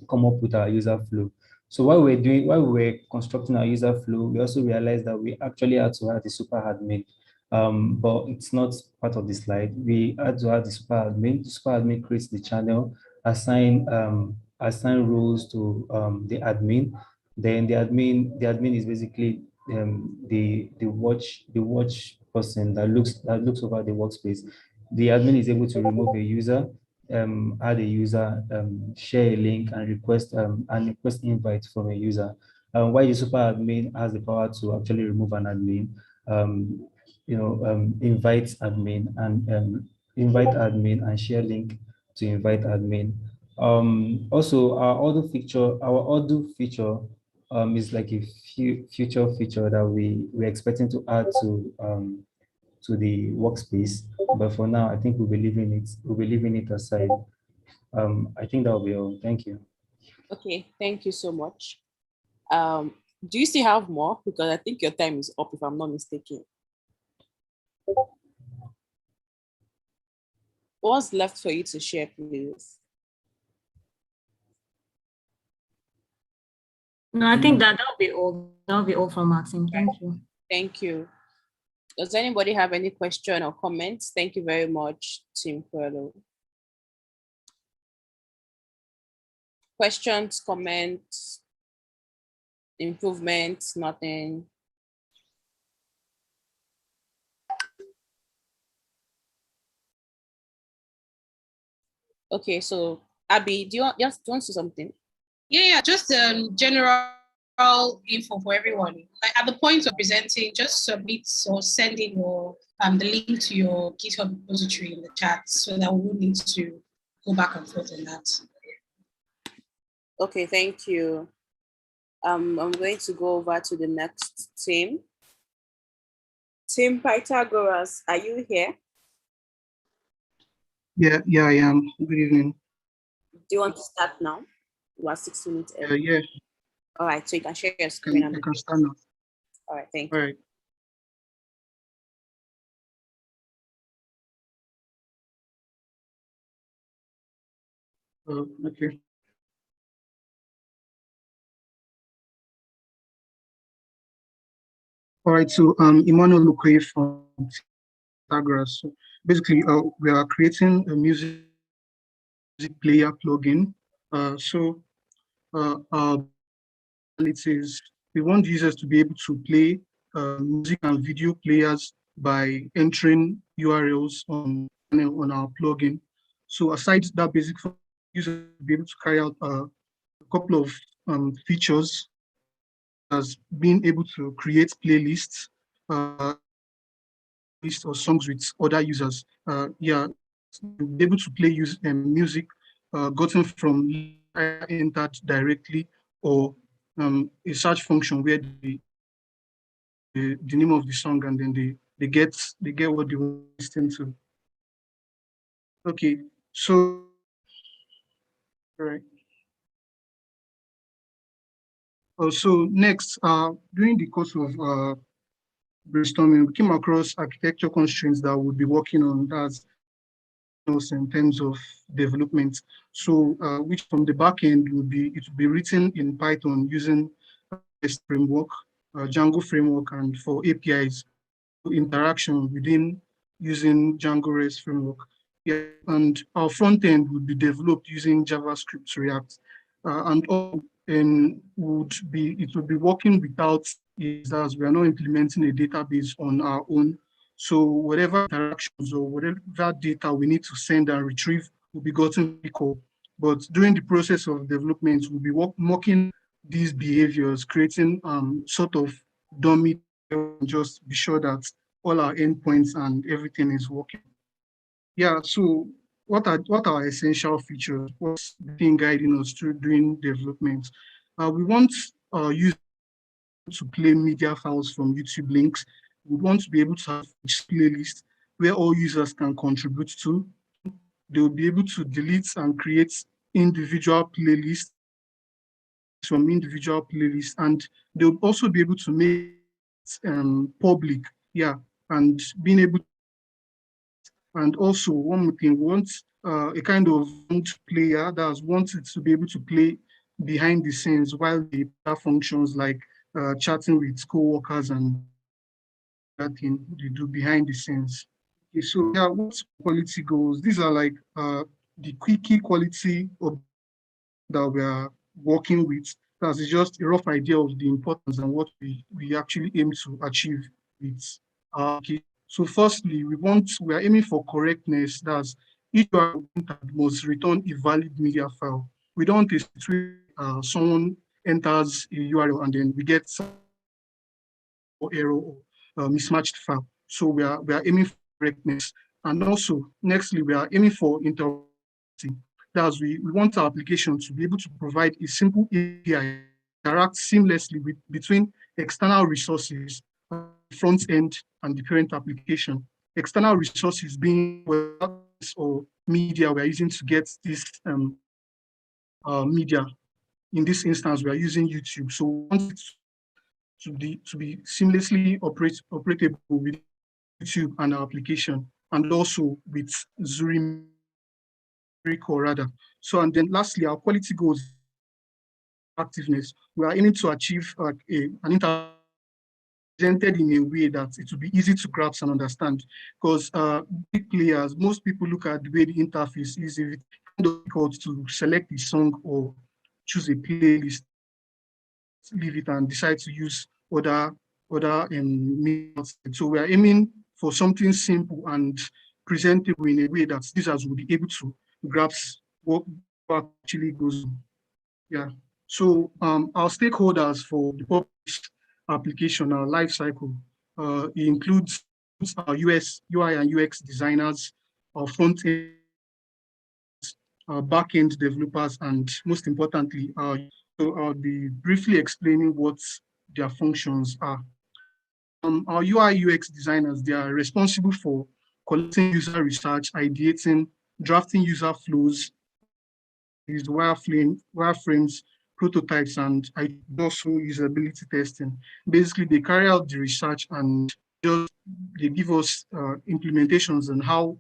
[SPEAKER 15] come up with our user flow. So while we were constructing our user flow, we also realized that we actually had to add the super admin, but it's not part of the slide. We had to add the super admin. The super admin creates the channel, assign roles to the admin. Then the admin is basically the watch person that looks over the workspace. The admin is able to remove a user, add a user, share a link, and request invite from a user. While the super admin has the power to actually remove an admin, invite admin and share link to invite admin. Also, our Odoo feature is like a future feature that we're expecting to add to the workspace. But for now, I think we'll be leaving it aside. I think that'll be all. Thank you.
[SPEAKER 2] Okay, thank you so much. Do you still have more? Because I think your time is up, if I'm not mistaken. What's left for you to share, please?
[SPEAKER 14] No, I think that'll be all. That'll be all from our team. Thank you.
[SPEAKER 2] Thank you. Does anybody have any question or comments? Thank you very much, Team Coelho. Questions, comments, improvements, nothing. Okay, so Abby, do you want to say something?
[SPEAKER 6] Yeah, just general info for everyone. Like at the point of presenting, just submit or send in your the link to your GitHub repository in the chat so that we won't need to go back and forth on that.
[SPEAKER 2] Okay, thank you. I'm going to go over to the next team. Team Pythagoras, are you here?
[SPEAKER 16] Yeah, I am. Good evening.
[SPEAKER 2] Do you want to start now? We're 6 minutes early.
[SPEAKER 16] Yeah.
[SPEAKER 2] All right, so you can share your screen.
[SPEAKER 16] I can start now.
[SPEAKER 2] All right, thank
[SPEAKER 16] All
[SPEAKER 2] you.
[SPEAKER 16] right. Okay. All right. So Emmanuel Lukwe from Tagra. So basically, we are creating a music player plugin. It is we want users to be able to play music and video players by entering URLs on our plugin. So aside that basic function, users will be able to carry out a couple of features as being able to create playlists, list or songs with other users. Be able to play music gotten from entered directly or a search function where the name of the song and then they get what they want to listen to. Okay, so all right. So next, during the course of brainstorming, we came across architecture constraints that we'll be working on. That's in terms of development. So which from the back end will be written in Python using this framework, Django framework, and for APIs interaction within using Django REST framework. Yeah, and our front end would be developed using JavaScript React, and would be working without users. We are not implementing a database on our own. So whatever interactions or whatever data we need to send and retrieve will be gotten equal. But during the process of development, we'll be mocking these behaviors, creating sort of dummy, just be sure that all our endpoints and everything is working. Yeah, so what are essential features? What's the thing guiding us through doing development? We want users to play media files from YouTube links. We want to be able to have a playlist where all users can contribute to. They will be able to delete and create individual playlists from individual playlists, and they'll also be able to make public, yeah, and being able. And also, one more thing, we want a kind of player that wanted to be able to play behind the scenes while the functions like chatting with co-workers and that thing they do behind the scenes. Okay, so yeah, what's quality goals? These are like the key quality of that we are working with. That's just a rough idea of the importance and what we actually aim to achieve with our application. So firstly, we are aiming for correctness. That's each URL must return a valid media file. We don't want a situation someone enters a URL and then we get some error or mismatched file. So we are aiming for correctness. And also, nextly, we are aiming for interoperability. That's we want our application to be able to provide a simple API interact seamlessly between external resources, front end, and the parent application. External resources being or media we're using to get this media. In this instance, we are using YouTube. So we want it to be seamlessly operatable with YouTube and our application, and also with Zuri or rather. So, and then lastly, our quality goals activeness. We are aiming to achieve an interface presented in a way that it will be easy to grasp and understand. Because big players, most people look at the way the interface is. If it's kind of difficult to select a song or choose a playlist, leave it and decide to use other methods. So we are aiming for something simple and presentable in a way that users will be able to grasp what actually goes on. Yeah. So our stakeholders for the public application, our life cycle, it includes our UI and UX designers, our front end, our back end developers, and most importantly, so I'll be briefly explaining what their functions are. Our UI UX designers, they are responsible for collecting user research, ideating drafting user flows, is wireframes, prototypes, and also usability testing. Basically, they carry out the research and they give us implementations on how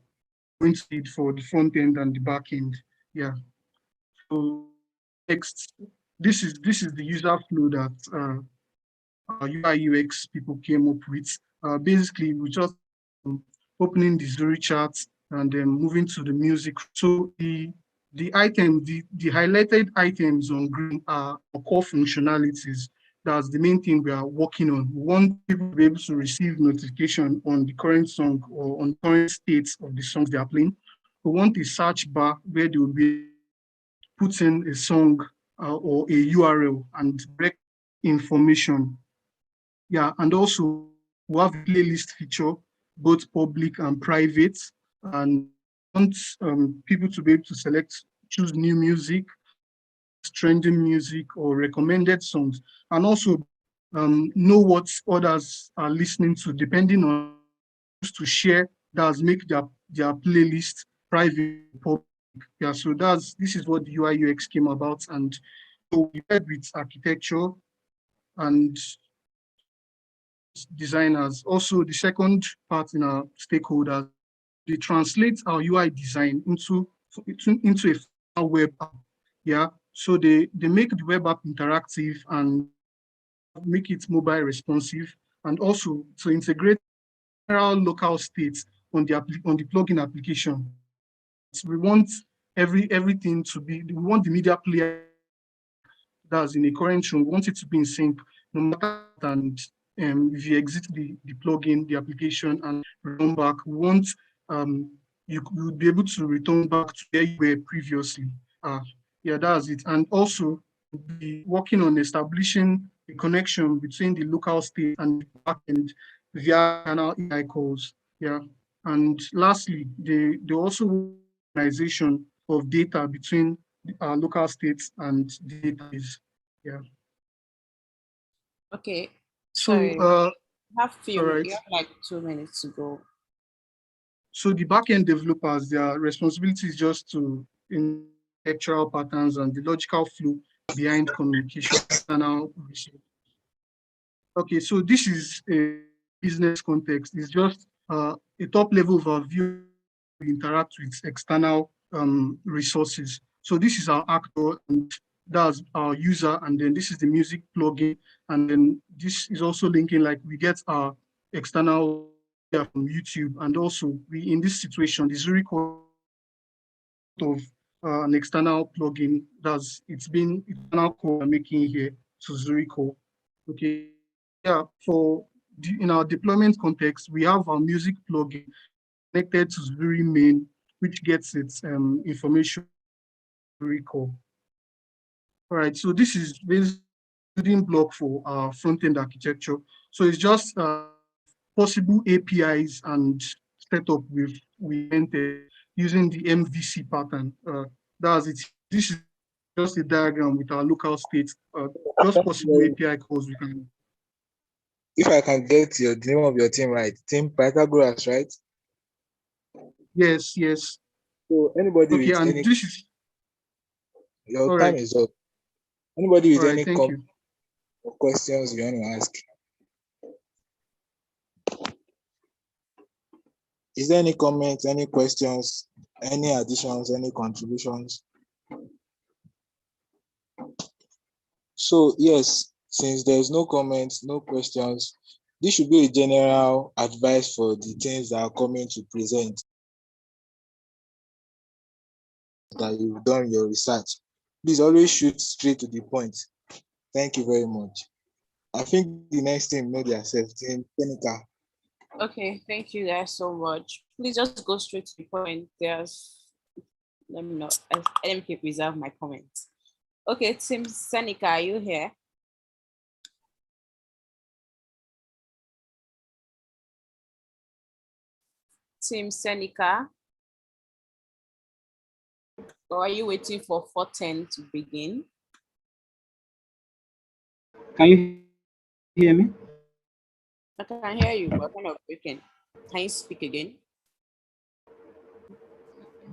[SPEAKER 16] going to need for the front end and the back end. Yeah. So next, this is the user flow that UI UX people came up with. Basically, we just opening the Zuri chart and then moving to the music. So the highlighted items on green are core functionalities. That's the main thing we are working on. We want people to be able to receive notification on the current song or on current states of the songs they are playing. We want a search bar where they will be put in a song or a URL and direct information. Yeah, and also we have a playlist feature, both public and private, and want people to be able to choose new music, trending music, or recommended songs, and also know what others are listening to, depending on to share. That's make their playlist private, public. Yeah, so this is what the UI UX came about, and so we had with architecture and designers. Also, the second part in our stakeholders, they translate our UI design into a web app. Yeah, so they make the web app interactive and make it mobile responsive, and also to integrate several local states on the plugin application. So we want everything to be. We want the media player that's in a current room. We want it to be in sync, no matter and if you exit the plugin, the application, and return back, we want you would be able to return back to where you were previously. Yeah, that's it. And also be working on establishing a connection between the local state and the backend via canal AI calls. Yeah. And lastly, they also organization of data between local states and the database. Yeah.
[SPEAKER 2] Okay.
[SPEAKER 16] So,
[SPEAKER 2] you have
[SPEAKER 16] right.
[SPEAKER 2] you have like 2 minutes to go.
[SPEAKER 16] So the backend developers, their responsibility is just to in textual patterns and the logical flow behind communication. Okay, so this is a business context. It's just a top level overview. We interact with external resources. So this is our actor, and that's our user, and then this is the music plugin, and then this is also linking, like we get our external from YouTube, and also we in this situation, this really of an external plugin it's been internal code we're making here to Zurico. Okay, yeah, in our deployment context, we have our music plugin connected to Zuri main, which gets its information Zurico. All right, so this is building block for our front-end architecture. So it's just possible APIs and setup we entered using the MVC pattern. That's it. This is just a diagram with our local state, just possible API calls we can.
[SPEAKER 3] If I can get the name of your team right, Team Pythagoras, right?
[SPEAKER 16] Yes, yes.
[SPEAKER 3] So anybody
[SPEAKER 16] okay,
[SPEAKER 3] with
[SPEAKER 16] and
[SPEAKER 3] any,
[SPEAKER 16] this is
[SPEAKER 3] your time is up. Anybody with any
[SPEAKER 16] questions
[SPEAKER 3] you want to ask? Is there any comments, any questions, any additions, any contributions? So yes, since there's no comments, no questions, this should be a general advice for the teams that are coming to present, that you've done your research. Please always shoot straight to the point. Thank you very much. I think the next team know themselves, Team Seneca.
[SPEAKER 2] Okay, thank you guys so much. Please just go straight to the point. Let me know. Let me keep reserve my comments. Okay, Team Seneca, are you here? Team Seneca? Or are you waiting for 4:10 to begin?
[SPEAKER 17] Can you hear me?
[SPEAKER 2] I can hear you, but kind of breaking. Can you speak again?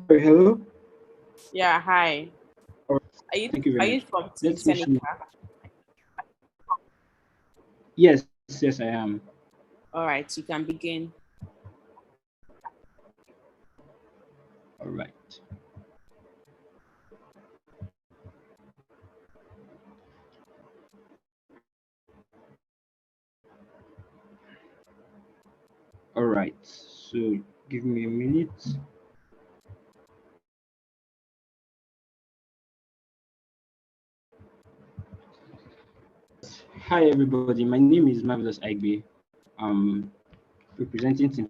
[SPEAKER 17] Hello.
[SPEAKER 2] Yeah, hi.
[SPEAKER 17] Thank you
[SPEAKER 2] Are
[SPEAKER 17] very
[SPEAKER 2] you
[SPEAKER 17] much.
[SPEAKER 2] from Team
[SPEAKER 17] Let me show you.
[SPEAKER 2] Seneca?
[SPEAKER 17] Yes, I am.
[SPEAKER 2] All right, you can begin.
[SPEAKER 17] All right. All right. So give me a minute. Hi everybody. My name is Marvelous Igbe. I'm representing Team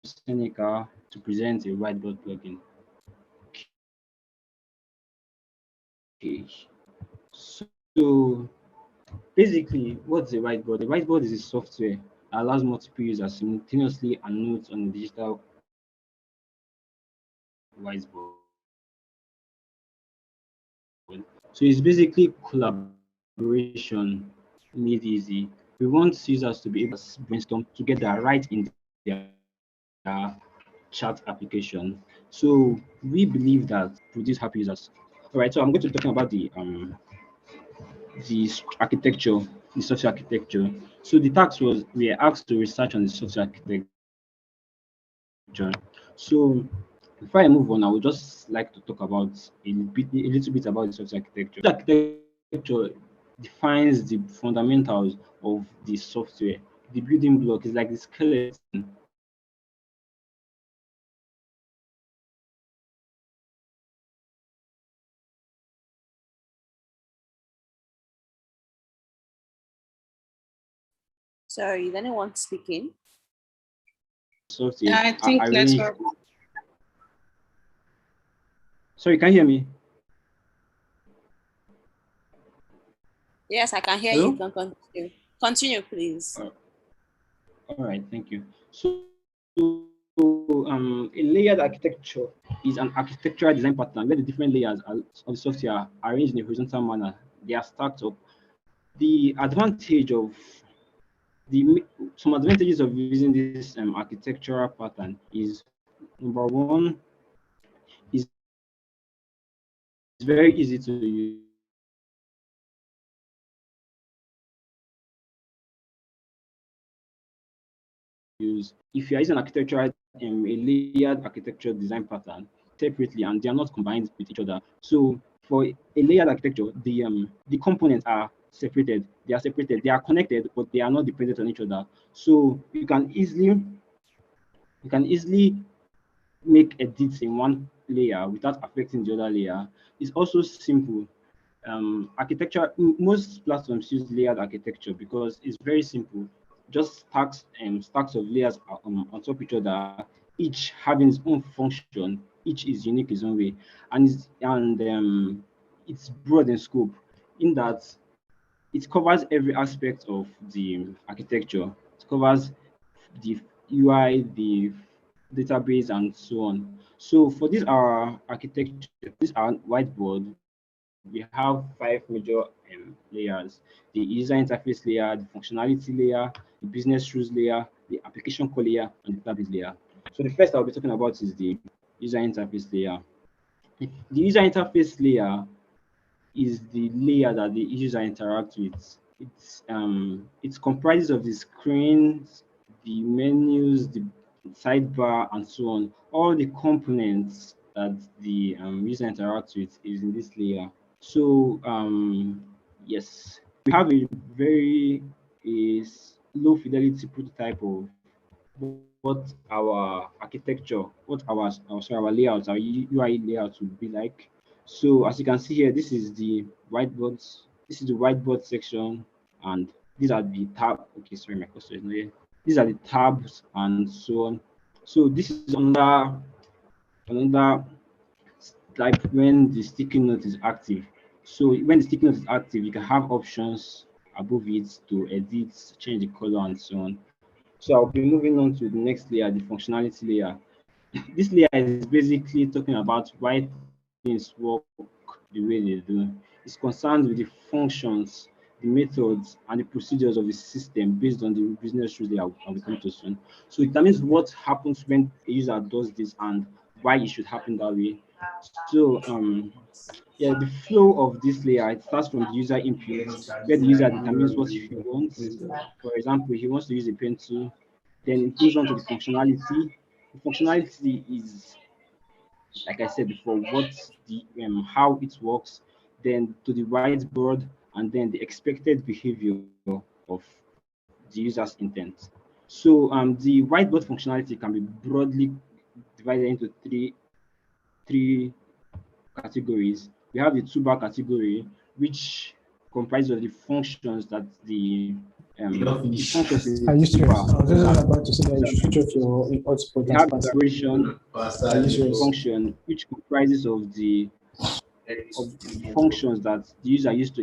[SPEAKER 17] Seneca to present a whiteboard plugin. Okay. So basically, what's a whiteboard? A whiteboard is a software that allows multiple users simultaneously and notes on a digital whiteboard. So it's basically collaboration made easy. We want users to be able to brainstorm together right in their chat application. So we believe that produce happy users. All right, so I'm going to be talking about the architecture, the software architecture. So the task was we are asked to research on the software architecture. So before I move on, I would just like to talk about a little bit about the software architecture. The architecture defines the fundamentals of the software. The building block is like the skeleton.
[SPEAKER 2] Sorry, is anyone speaking?
[SPEAKER 17] Software
[SPEAKER 6] I think
[SPEAKER 17] arranged.
[SPEAKER 6] network.
[SPEAKER 17] Sorry, can you hear me?
[SPEAKER 2] Yes, I can hear
[SPEAKER 17] Hello?
[SPEAKER 2] you. Can continue. Continue, please.
[SPEAKER 17] All right, thank you. So, a layered architecture is an architectural design pattern where the different layers of the software are arranged in a horizontal manner. They are stacked up. The advantage of some advantages of using this architectural pattern is number one, is very easy to use. If you are using architectural, a layered architecture design pattern separately and they are not combined with each other. So for a layered architecture, the components are separated. They are separated. They are connected, but they are not dependent on each other. So you can easily make edits in one layer without affecting the other layer. It's also simple. Architecture, most platforms use layered architecture because it's very simple. Just stacks of layers on top of each other, each having its own function, each is unique its own way, it's broad in scope in that it covers every aspect of the architecture. It covers the UI, the database, and so on. So for this our architecture, this our whiteboard, we have 5 major layers: the user interface layer, the functionality layer, the business rules layer, the application core layer, and the database layer. So the first I'll be talking about is the user interface layer. The user interface layer is the layer that the user interacts with. It comprises of the screens, the menus, the sidebar, and so on. All the components that the user interacts with is in this layer. So yes, we have a very low fidelity prototype of what our architecture, what our layout, our UI layout will be like. So as you can see here, this is the whiteboards. This is the whiteboard section, and these are the tab. Okay, sorry, my cursor is not here. These are the tabs and so on. So this is another like when the sticky note is active. So when the sticky note is active, you can have options above it to edit, change the color, and so on. So I'll be moving on to the next layer, the functionality layer. This layer is basically talking about why things work the way they do. It's concerned with the functions, the methods, and the procedures of the system based on the business rules I'll be coming to soon. So it means what happens when a user does this and why it should happen that way. So yeah, the flow of this layer, it starts from the user input, where the user determines what he wants. For example, he wants to use a pen tool, then it moves on to the functionality. The functionality is, like I said before, what the how it works, then to the whiteboard, and then the expected behavior of the user's intent. So the whiteboard functionality can be broadly divided into three categories. We have the toolbar category, which comprises of the functions that the functions in
[SPEAKER 8] Are
[SPEAKER 17] the
[SPEAKER 8] you serious?
[SPEAKER 17] toolbar.
[SPEAKER 8] I was just about to say that you should switch off your hotspot
[SPEAKER 17] We
[SPEAKER 8] as
[SPEAKER 17] have the
[SPEAKER 8] fast.
[SPEAKER 17] collaboration
[SPEAKER 8] Are you serious?
[SPEAKER 17] function, which comprises of the functions that the user used to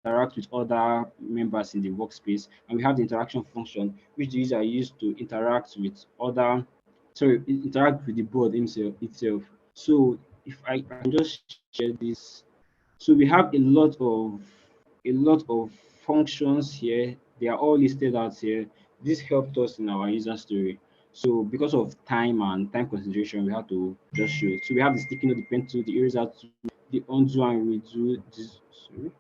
[SPEAKER 17] interact with other members in the workspace. And we have the interaction function, which the user used to interact with interact with the board itself. So if I can just share this, so we have a lot of functions here. They are all listed out here. This helped us in our user story. So because of time and time consideration, we have to just show it. So we have the sticky note, the pen tool, the eraser tool, the undo and redo, the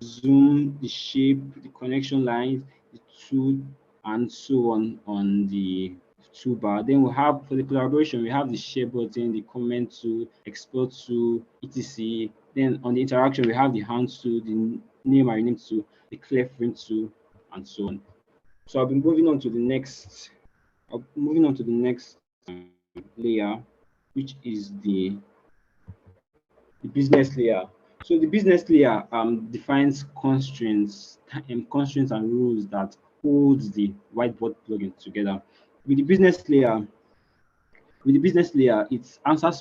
[SPEAKER 17] zoom, the shape, the connection lines, the tool, and so on the toolbar. Then we have, for the collaboration, we have the share button, the comment tool, export tool, etc. Then on the interaction, we have the hand tool, the name and rename tool, the clear frame tool, and so on. So I'll be moving on to the next. Layer, which is the business layer. So the business layer defines constraints and rules that holds the whiteboard plugin together. With the business layer, it answers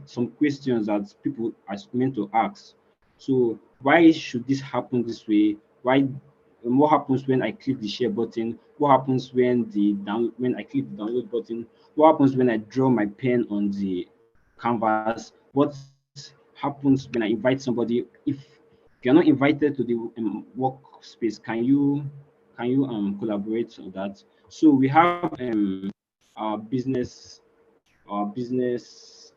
[SPEAKER 17] some questions that people are meant to ask. So why should this happen this way? What happens when I click the share button? What happens when I click the download button? What happens when I draw my pen on the canvas? What happens when I invite somebody? If you're not invited to the workspace, can you collaborate on that? So we have our business our business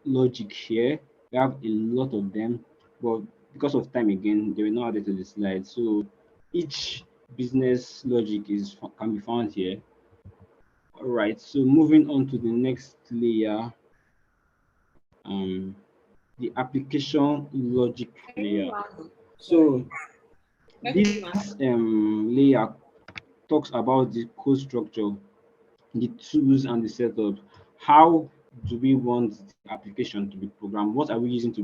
[SPEAKER 17] logic here. We have a lot of them, but because of time again, they were not added to the slide. So each business logic can be found here. All right. So moving on to the next layer, the application logic layer. So this layer talks about the code structure, the tools and the setup. How do we want the application to be programmed? What are we using to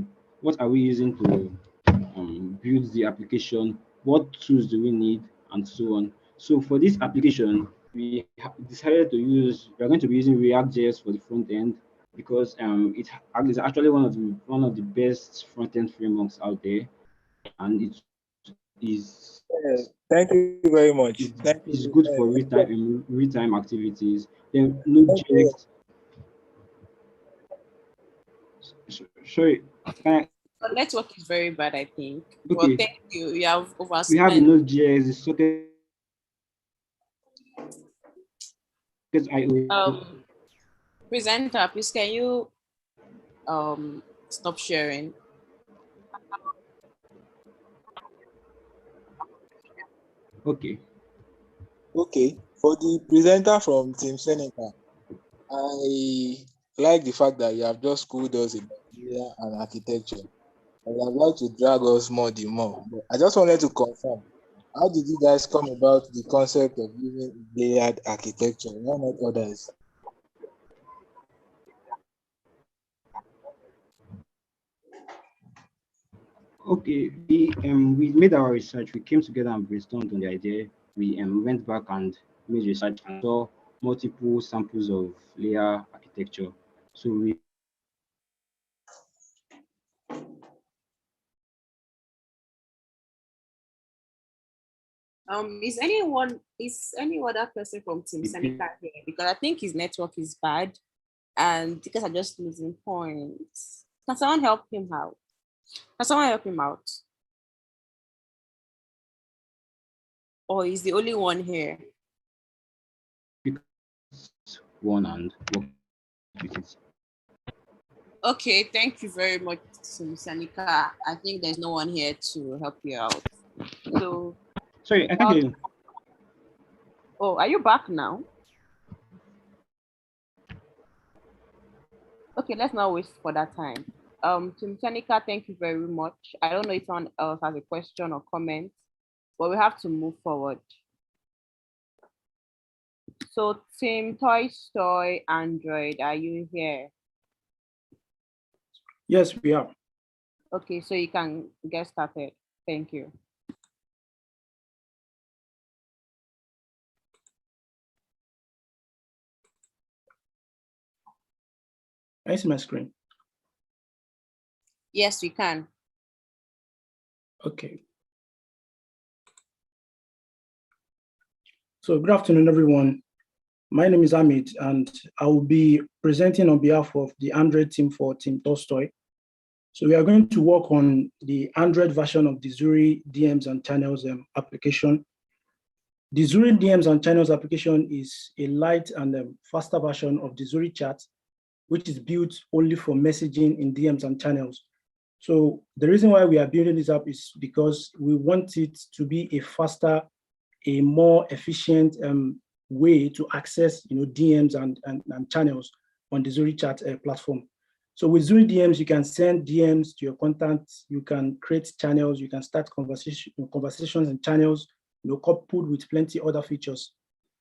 [SPEAKER 17] build the application? What tools do we need, and so on. So for this application, we decided to we are going to be using React.js for the front end because it is actually one of the best front end frameworks out there, and it is
[SPEAKER 3] Thank you very much.
[SPEAKER 17] It's good for real-time activities. Then Node.js. Sorry,
[SPEAKER 2] Your network is very bad, I think.
[SPEAKER 17] Okay.
[SPEAKER 2] Well, thank you. You have overspent.
[SPEAKER 17] We have the Node.js, the socket.
[SPEAKER 2] Presenter, please can you stop sharing?
[SPEAKER 17] Okay.
[SPEAKER 3] Okay. For the presenter from Team Seneca, I like the fact that you have just schooled us about layer and architecture. I would have liked to drag us more. But I just wanted to confirm, how did you guys come about the concept of using layered architecture? Why not others?
[SPEAKER 17] Okay, we made our research. We came together and brainstormed on the idea. We went back and made research and saw multiple samples of layer architecture. So we
[SPEAKER 2] Is any other person from Team Seneca here? Because I think his network is bad and because I'm just losing points. Can someone help him out? Or is the only one here?
[SPEAKER 17] one and work with it.
[SPEAKER 2] Okay, thank you very much, Sanika. I think there's no one here to help you out. So,
[SPEAKER 17] sorry, I can't hear you.
[SPEAKER 2] Oh, are you back now? Okay, let's not waste for that time. Team Sanika, thank you very much. I don't know if someone else has a question or comment, but we have to move forward. So, Team Toy Story Android, are you here?
[SPEAKER 1] Yes, we are.
[SPEAKER 2] Okay, so you can get started. Thank you.
[SPEAKER 1] I see my screen.
[SPEAKER 2] Yes, we can.
[SPEAKER 1] Okay. So good afternoon, everyone. My name is Amit, and I will be presenting on behalf of the Android team for Team Tolstoy. So we are going to work on the Android version of the Zuri DMs and Channels application. The Zuri DMs and Channels application is a light and faster version of the Zuri chat, which is built only for messaging in DMs and channels. So the reason why we are building this app is because we want it to be a faster, a more efficient way to access DMs and channels on the Zuri chat platform. So with Zuri DMs, you can send DMs to your contacts, you can create channels, you can start conversations and channels, coupled with plenty other features.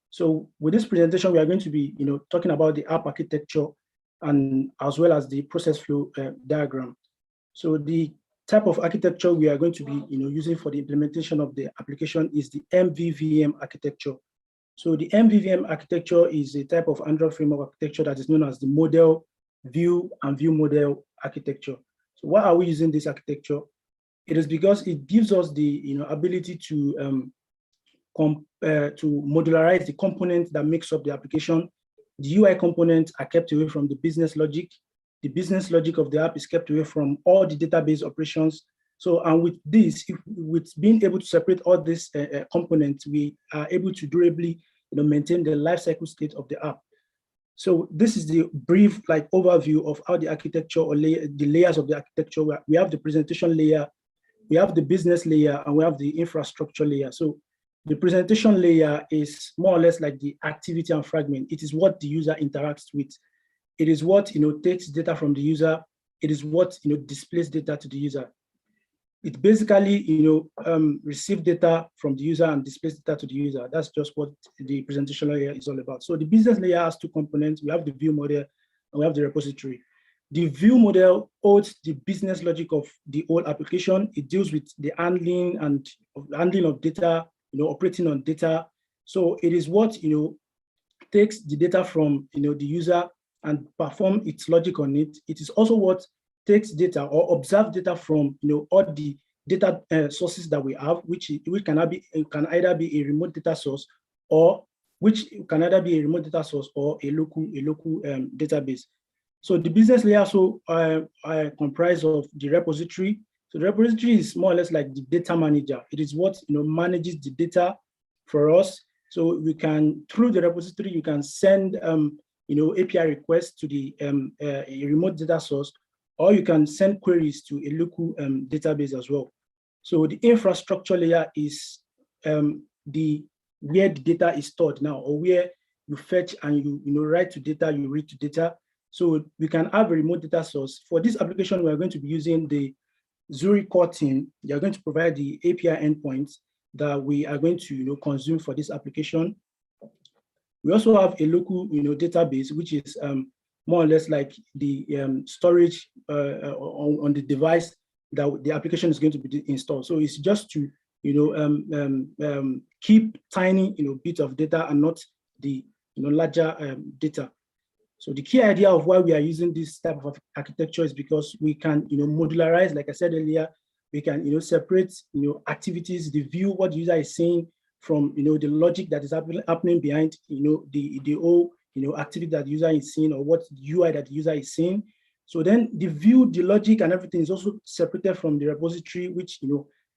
[SPEAKER 1] So with this presentation, we are going to be talking about the app architecture and as well as the process flow diagram. So the type of architecture we are going to be using for the implementation of the application is the MVVM architecture. So the MVVM architecture is a type of Android framework architecture that is known as the model, view, and view model architecture. So why are we using this architecture? It is because it gives us the ability to modularize the components that makes up the application. The UI components are kept away from the business logic. The business logic of the app is kept away from all the database operations. So, and with this, with being able to separate all these components, we are able to durably maintain the lifecycle state of the app. So this is the brief overview of how the architecture or the layers of the architecture. We have the presentation layer, we have the business layer, and we have the infrastructure layer. So the presentation layer is more or less like the activity and fragment. It is what the user interacts with. It is what takes data from the user. It is what displays data to the user. It basically receives data from the user and displays data to the user. That's just what the presentation layer is all about. So the business layer has two components. We have the view model and we have the repository. The view model holds the business logic of the whole application. It deals with the handling of data, operating on data. So it is what takes the data from the user and perform its logic on it. It is also what takes data or observe data from all the data sources that we have, which can either be a remote data source or a local database. So the business layer also comprised of the repository. So the repository is more or less like the data manager. It is what manages the data for us. So we can, through the repository, you can send API requests to the a remote data source, or you can send queries to a local database as well. So the infrastructure layer is where the data is stored now, or where you fetch and you write to data, you read to data. So we can have a remote data source. For this application, we are going to be using the Zuri core team. They are going to provide the API endpoints that we are going to consume for this application. We also have a local database, which is more or less like the storage on the device that the application is going to be installed. So it's just to keep tiny bits of data and not the larger data. So the key idea of why we are using this type of architecture is because we can modularize, like I said earlier, we can separate activities, the view, what the user is saying, from the logic that is happening behind the whole activity that the user is seeing, or what UI that the user is seeing. So then the view, the logic, and everything is also separated from the repository, which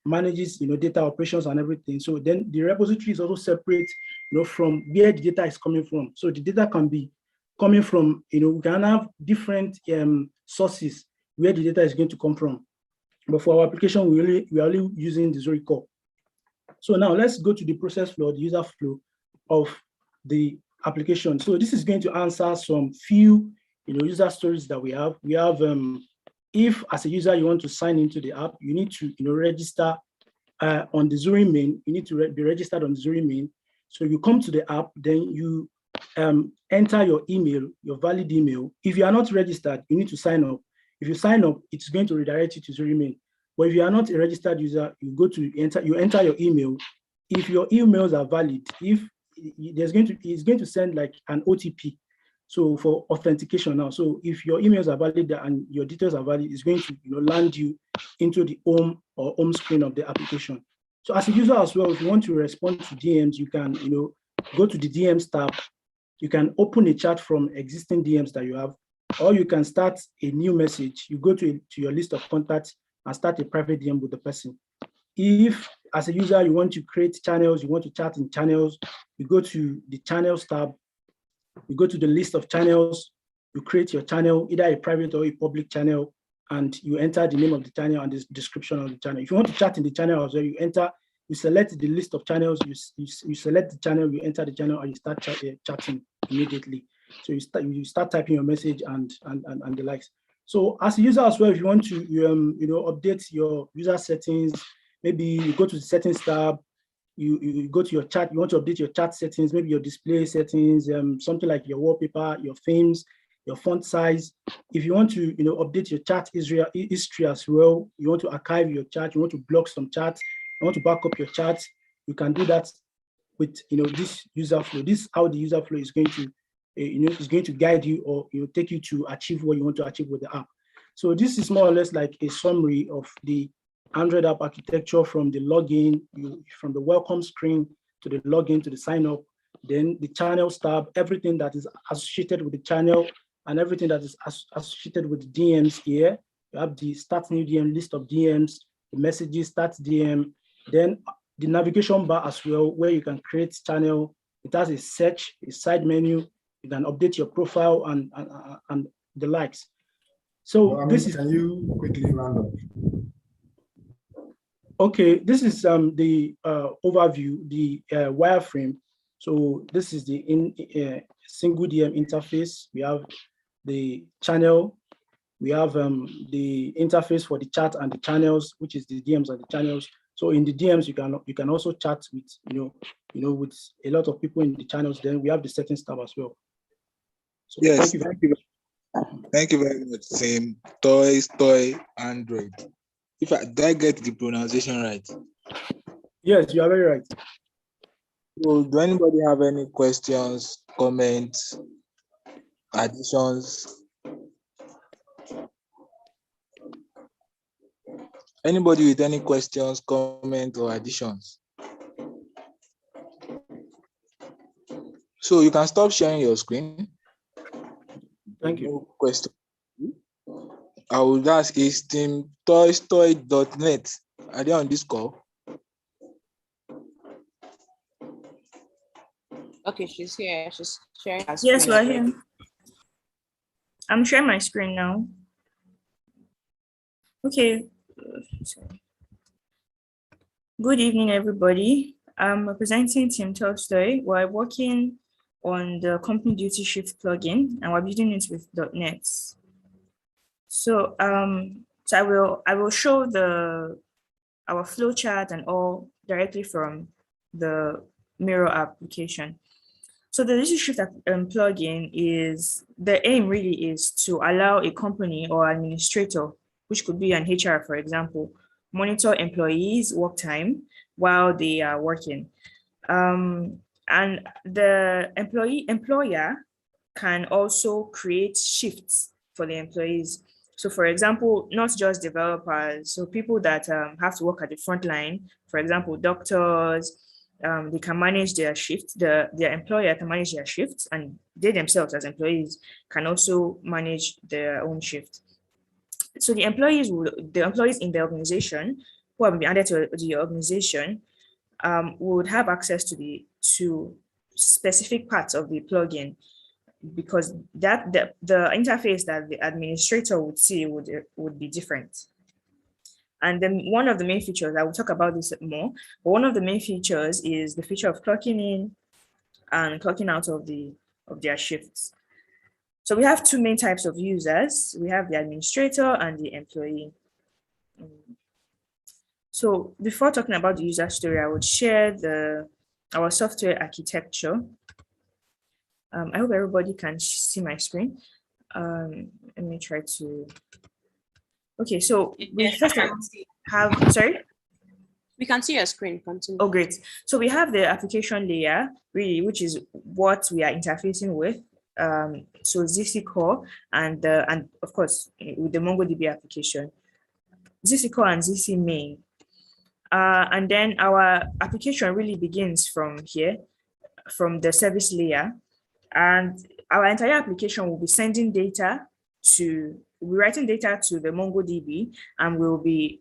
[SPEAKER 1] manages data operations and everything. So then the repository is also separate from where the data is coming from. So the data can be
[SPEAKER 18] coming from, we can have different sources where the data is going to come from. But for our application, we are only using the Zuri core. So now let's go to the process flow, the user flow of the application. So this is going to answer some few, user stories that we have. We have, if as a user you want to sign into the app, you need to, register on the Zuri main. You need to be registered on the Zuri main. So you come to the app, then you enter your email, your valid email. If you are not registered, you need to sign up. If you sign up, it's going to redirect you to Zuri main. But if you are not a registered user, you enter your email. If your emails are valid, if it's going to send like an OTP. So for authentication now. So if your emails are valid and your details are valid, it's going to land you into the home or home screen of the application. So as a user as well, if you want to respond to DMs, you can go to the DMs tab. You can open a chat from existing DMs that you have, or you can start a new message. You go to your list of contacts and start a private DM with the person. If as a user you want to create channels, you want to chat in channels, you go to the channels tab, you go to the list of channels, you create your channel, either a private or a public channel, and you enter the name of the channel and the description of the channel. If you want to chat in the channel as well, you select the list of channels, you select the channel, you enter the channel, and you start chatting immediately. So you start typing your message and the likes. So as a user as well, if you want to update your user settings, maybe you go to the settings tab, you go to your chat, you want to update your chat settings, maybe your display settings, something like your wallpaper, your themes, your font size. If you want to update your chat history as well, you want to archive your chat, you want to block some chats, you want to back up your chats, you can do that with this user flow. This is how the user flow is going to is going to guide you or take you to achieve what you want to achieve with the app. So this is more or less like a summary of the Android app architecture, from the login, from the welcome screen to the login to the sign up, then the channels tab, everything that is associated with the channel and everything that is associated with the DMs here. You have the start new DM, list of DMs, the messages, start DM, then the navigation bar as well, where you can create channel. It has a search, a side menu. You can update your profile and the likes. So this is.
[SPEAKER 3] Can you quickly round up?
[SPEAKER 18] Okay, this is the overview, the wireframe. So this is the single DM interface. We have the channel. We have the interface for the chat and the channels, which is the DMs and the channels. So in the DMs, you can also chat with with a lot of people in the channels. Then we have the settings tab as well. So
[SPEAKER 3] yes, thank you very much. Same toy Android. Did I get the pronunciation right?
[SPEAKER 18] Yes, you are very right.
[SPEAKER 3] So, do anybody have any questions, comments, additions? Anybody with any questions, comments, or additions? So you can stop sharing your screen.
[SPEAKER 18] Thank you.
[SPEAKER 3] No question. I would ask, is team toystoy.net, are they on this call?
[SPEAKER 2] Okay, she's here. She's sharing her
[SPEAKER 14] Yes,
[SPEAKER 2] screen
[SPEAKER 14] we're
[SPEAKER 2] already.
[SPEAKER 14] here. I'm sharing my screen now. Okay. Sorry. Good evening, everybody. I'm representing Team Tolstoy. We're working on the company duty shift plugin, and we're building it with .NET. So, I will show our flowchart and all directly from the Miro application. So the duty shift plugin is, the aim really is to allow a company or administrator, which could be an HR, for example, monitor employees' work time while they are working. And the employer can also create shifts for the employees. So for example, not just developers, so people that have to work at the front line, for example, doctors, they can manage their shifts, their employer can manage their shifts, and they themselves as employees can also manage their own shift. So the employees in the organization who have been added to the organization would have access to specific parts of the plugin. because the interface that the administrator would see would be different. And then one of the main features, I will talk about this more, but one of the main features is the feature of clocking in and clocking out of their shifts. So we have two main types of users. We have the administrator and the employee. So before talking about the user story, I would share our software architecture. I hope everybody can see my screen. Let me try to. Okay, so we first have, sorry?
[SPEAKER 2] We can see your screen, continue.
[SPEAKER 14] Oh, great. So we have the application layer, really, which is what we are interfacing with. So ZC Core and of course, with the MongoDB application, ZC Core and ZC Main. And then our application really begins from here, from the service layer. And our entire application will be sending data we're writing data to the MongoDB, and we'll be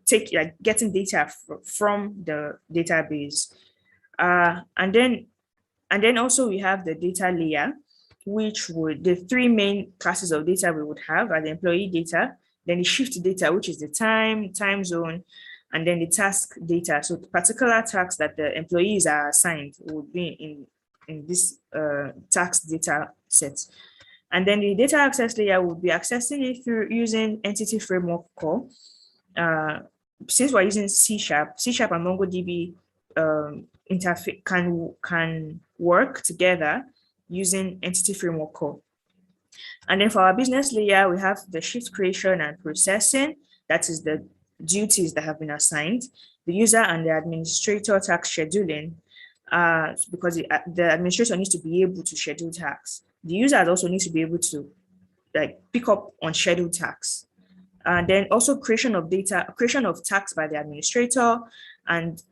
[SPEAKER 14] getting data from the database. And then also we have the data layer, which the three main classes of data we would have are the employee data, then the shift data, which is the time zone, and then the task data. So the particular tasks that the employees are assigned would be in this task data set. And then the data access layer would be accessing it through using entity framework call. Since we're using C# and MongoDB interface can work together using entity framework call. And then for our business layer, we have the shift creation and processing. That is the duties that have been assigned. The user and the administrator task scheduling, because the administrator needs to be able to schedule tasks. The users also need to be able to pick up on scheduled tasks. And then also creation of tasks by the administrator, and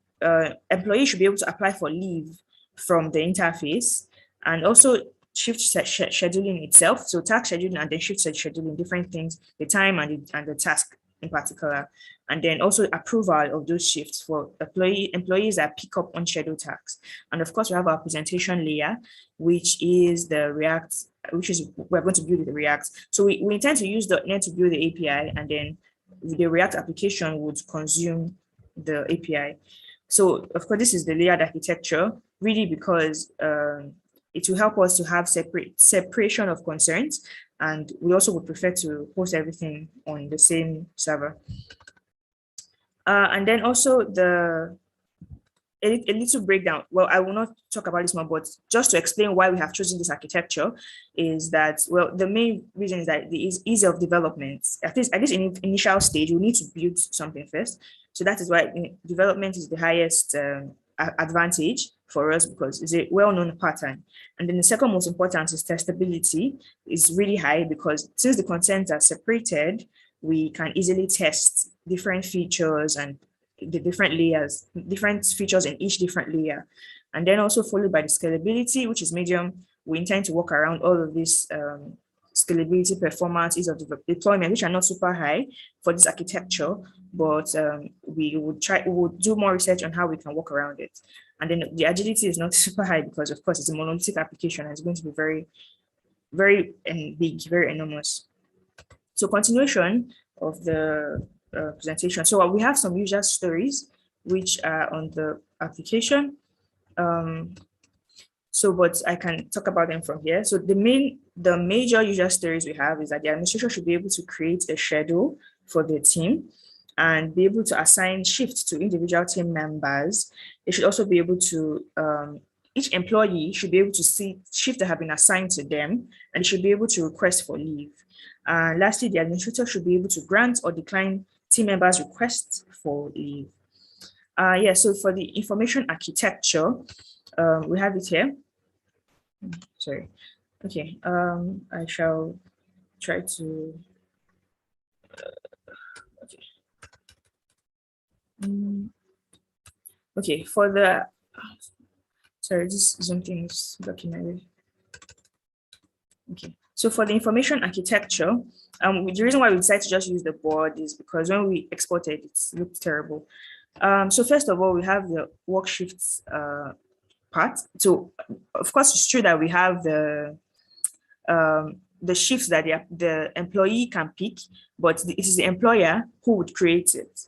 [SPEAKER 14] employees should be able to apply for leave from the interface, and also shift scheduling itself. So task scheduling and then shift scheduling, different things, the time and the task in particular. And then also approval of those shifts for employees that pick up unscheduled tasks. And of course, we have our presentation layer, which is the React, we're going to build the React. So we intend to use .NET to build the API, and then the React application would consume the API. So of course, this is the layered architecture, really because it will help us to have separation of concerns, and we also would prefer to host everything on the same server. And then also a little breakdown. Well, I will not talk about this more, but just to explain why we have chosen this architecture is that, well, the main reason is that the ease of development. At least in initial stage, we need to build something first. So that is why development is the highest advantage for us, because it's a well-known pattern. And then the second most important is testability is really high, because since the contents are separated, we can easily test different features and the different layers, different features in each different layer. And then also followed by the scalability, which is medium. We intend to work around all of this scalability, performance, ease of deployment, which are not super high for this architecture, but we would do more research on how we can work around it. And then the agility is not super high because, of course, it's a monolithic application and it's going to be very, very big, very enormous. So continuation of the presentation. So we have some user stories which are on the application. But I can talk about them from here. So the major user stories we have is that the administrator should be able to create a schedule for the team and be able to assign shifts to individual team members. They should also be able to, each employee should be able to see shifts that have been assigned to them, and should be able to request for leave. Lastly, the administrator should be able to grant or decline team members' requests for leave. So for the information architecture, we have it here. Sorry. Okay, I shall try to. Okay, for the. Sorry, this Zoom thing is blocking my way. Okay, so for the information architecture, the reason why we decided to just use the board is because when we exported, it looked terrible. So first of all, we have the work shifts part. So of course, it's true that we have the the shifts that the employee can pick, but it is the employer who would create it.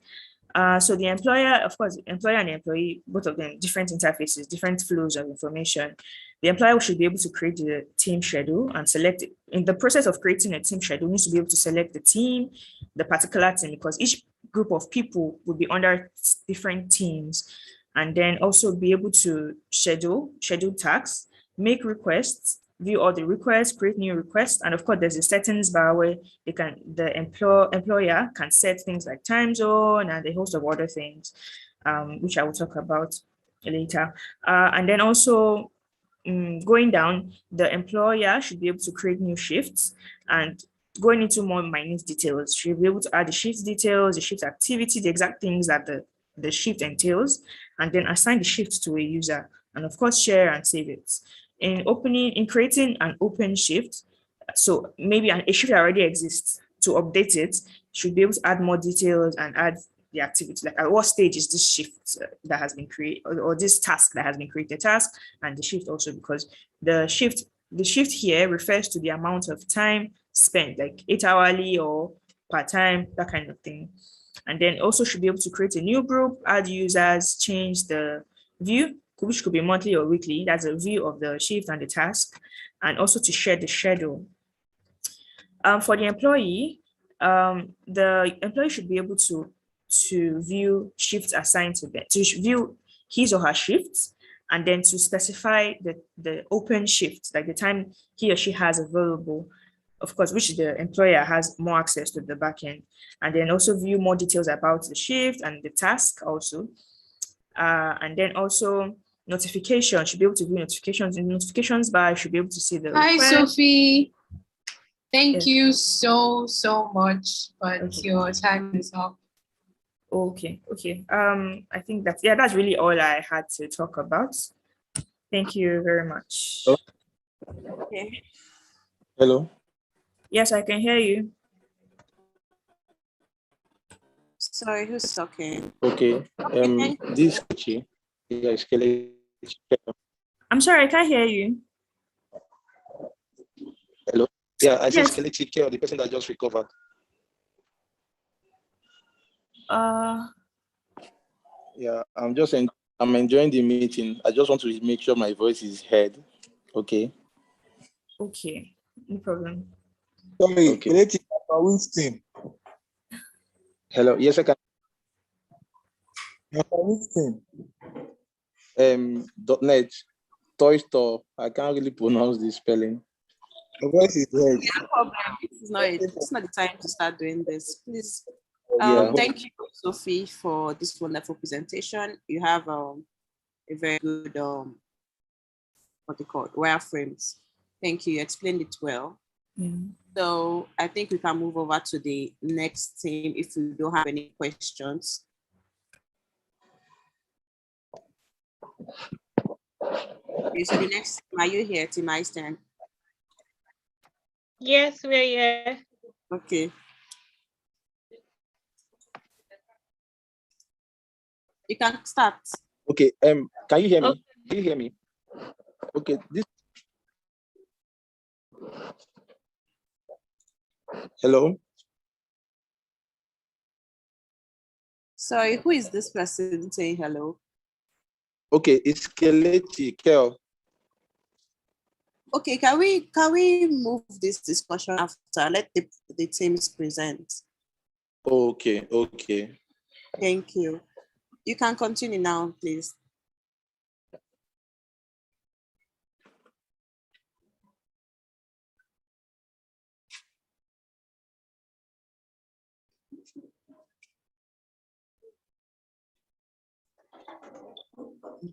[SPEAKER 14] So the employer, of course, employer and employee, both of them, different interfaces, different flows of information. The employer should be able to create the team schedule and select it. In the process of creating a team schedule, needs to be able to select the team, the particular team, because each group of people would be under different teams, and then also be able to schedule tasks, make requests, view all the requests, create new requests, and of course there's a settings bar where the employer can set things like time zone and a host of other things, which I will talk about later. And then also going down, the employer should be able to create new shifts, and going into more minute details, should be able to add the shift details, the shift activity, the exact things that the shift entails, and then assign the shift to a user, and of course share and save it. In creating an open shift, so maybe a shift that already exists, to update it, should be able to add more details and add the activity, like at what stage is this shift that has been created, or this task that has been created, task and the shift also, because the shift here refers to the amount of time spent, like 8 hourly or part time, that kind of thing. And then also should be able to create a new group, add users, change the view, which could be monthly or weekly. That's a view of the shift and the task, and also to share the schedule. For the employee should be able to view shifts assigned to them, to view his or her shifts, and then to specify the open shift, like the time he or she has available, of course, which the employer has more access to the backend, and then also view more details about the shift and the task also. And then also notification, should be able to view notifications. In notifications bar, should be able to see the
[SPEAKER 6] Hi,
[SPEAKER 14] request.
[SPEAKER 6] Sophie. Thank you so much, but your time is up.
[SPEAKER 14] Okay. I think that's really all I had to talk about. Thank you very much. Okay.
[SPEAKER 3] Hello.
[SPEAKER 14] Yes, I can hear you.
[SPEAKER 2] Sorry, who's talking?
[SPEAKER 3] Okay. This is
[SPEAKER 14] I'm sorry, I can't hear you.
[SPEAKER 3] Hello. Yeah, I said
[SPEAKER 14] Yes.
[SPEAKER 3] Kelechi Care, the person that just recovered. Yeah, I'm enjoying the meeting. I just want to make sure my voice is heard. Okay.
[SPEAKER 14] Okay, no problem.
[SPEAKER 3] Sorry, okay. Kelechi, which team? Hello. Yes, I can. Which team? .NET, Toy Store. I can't really pronounce the spelling. The voice is heard.
[SPEAKER 2] No problem. It's not the time to start doing this. Please. Thank you, Sophie, for this wonderful presentation. You have a very good wireframes. Thank you. You explained it well. So I think we can move over to the next team if you don't have any questions. Okay, so the next team, are you here, Team Einstein?
[SPEAKER 19] Yes, we're here.
[SPEAKER 2] Okay. You can start.
[SPEAKER 3] Okay. Can you hear me? Okay. Can you hear me? Okay. Hello.
[SPEAKER 2] Sorry, who is this person saying hello?
[SPEAKER 3] Okay, it's Kelechi Kel.
[SPEAKER 2] Okay, can we move this discussion after? Let the teams present.
[SPEAKER 3] Okay.
[SPEAKER 2] Thank you. You can continue now, please.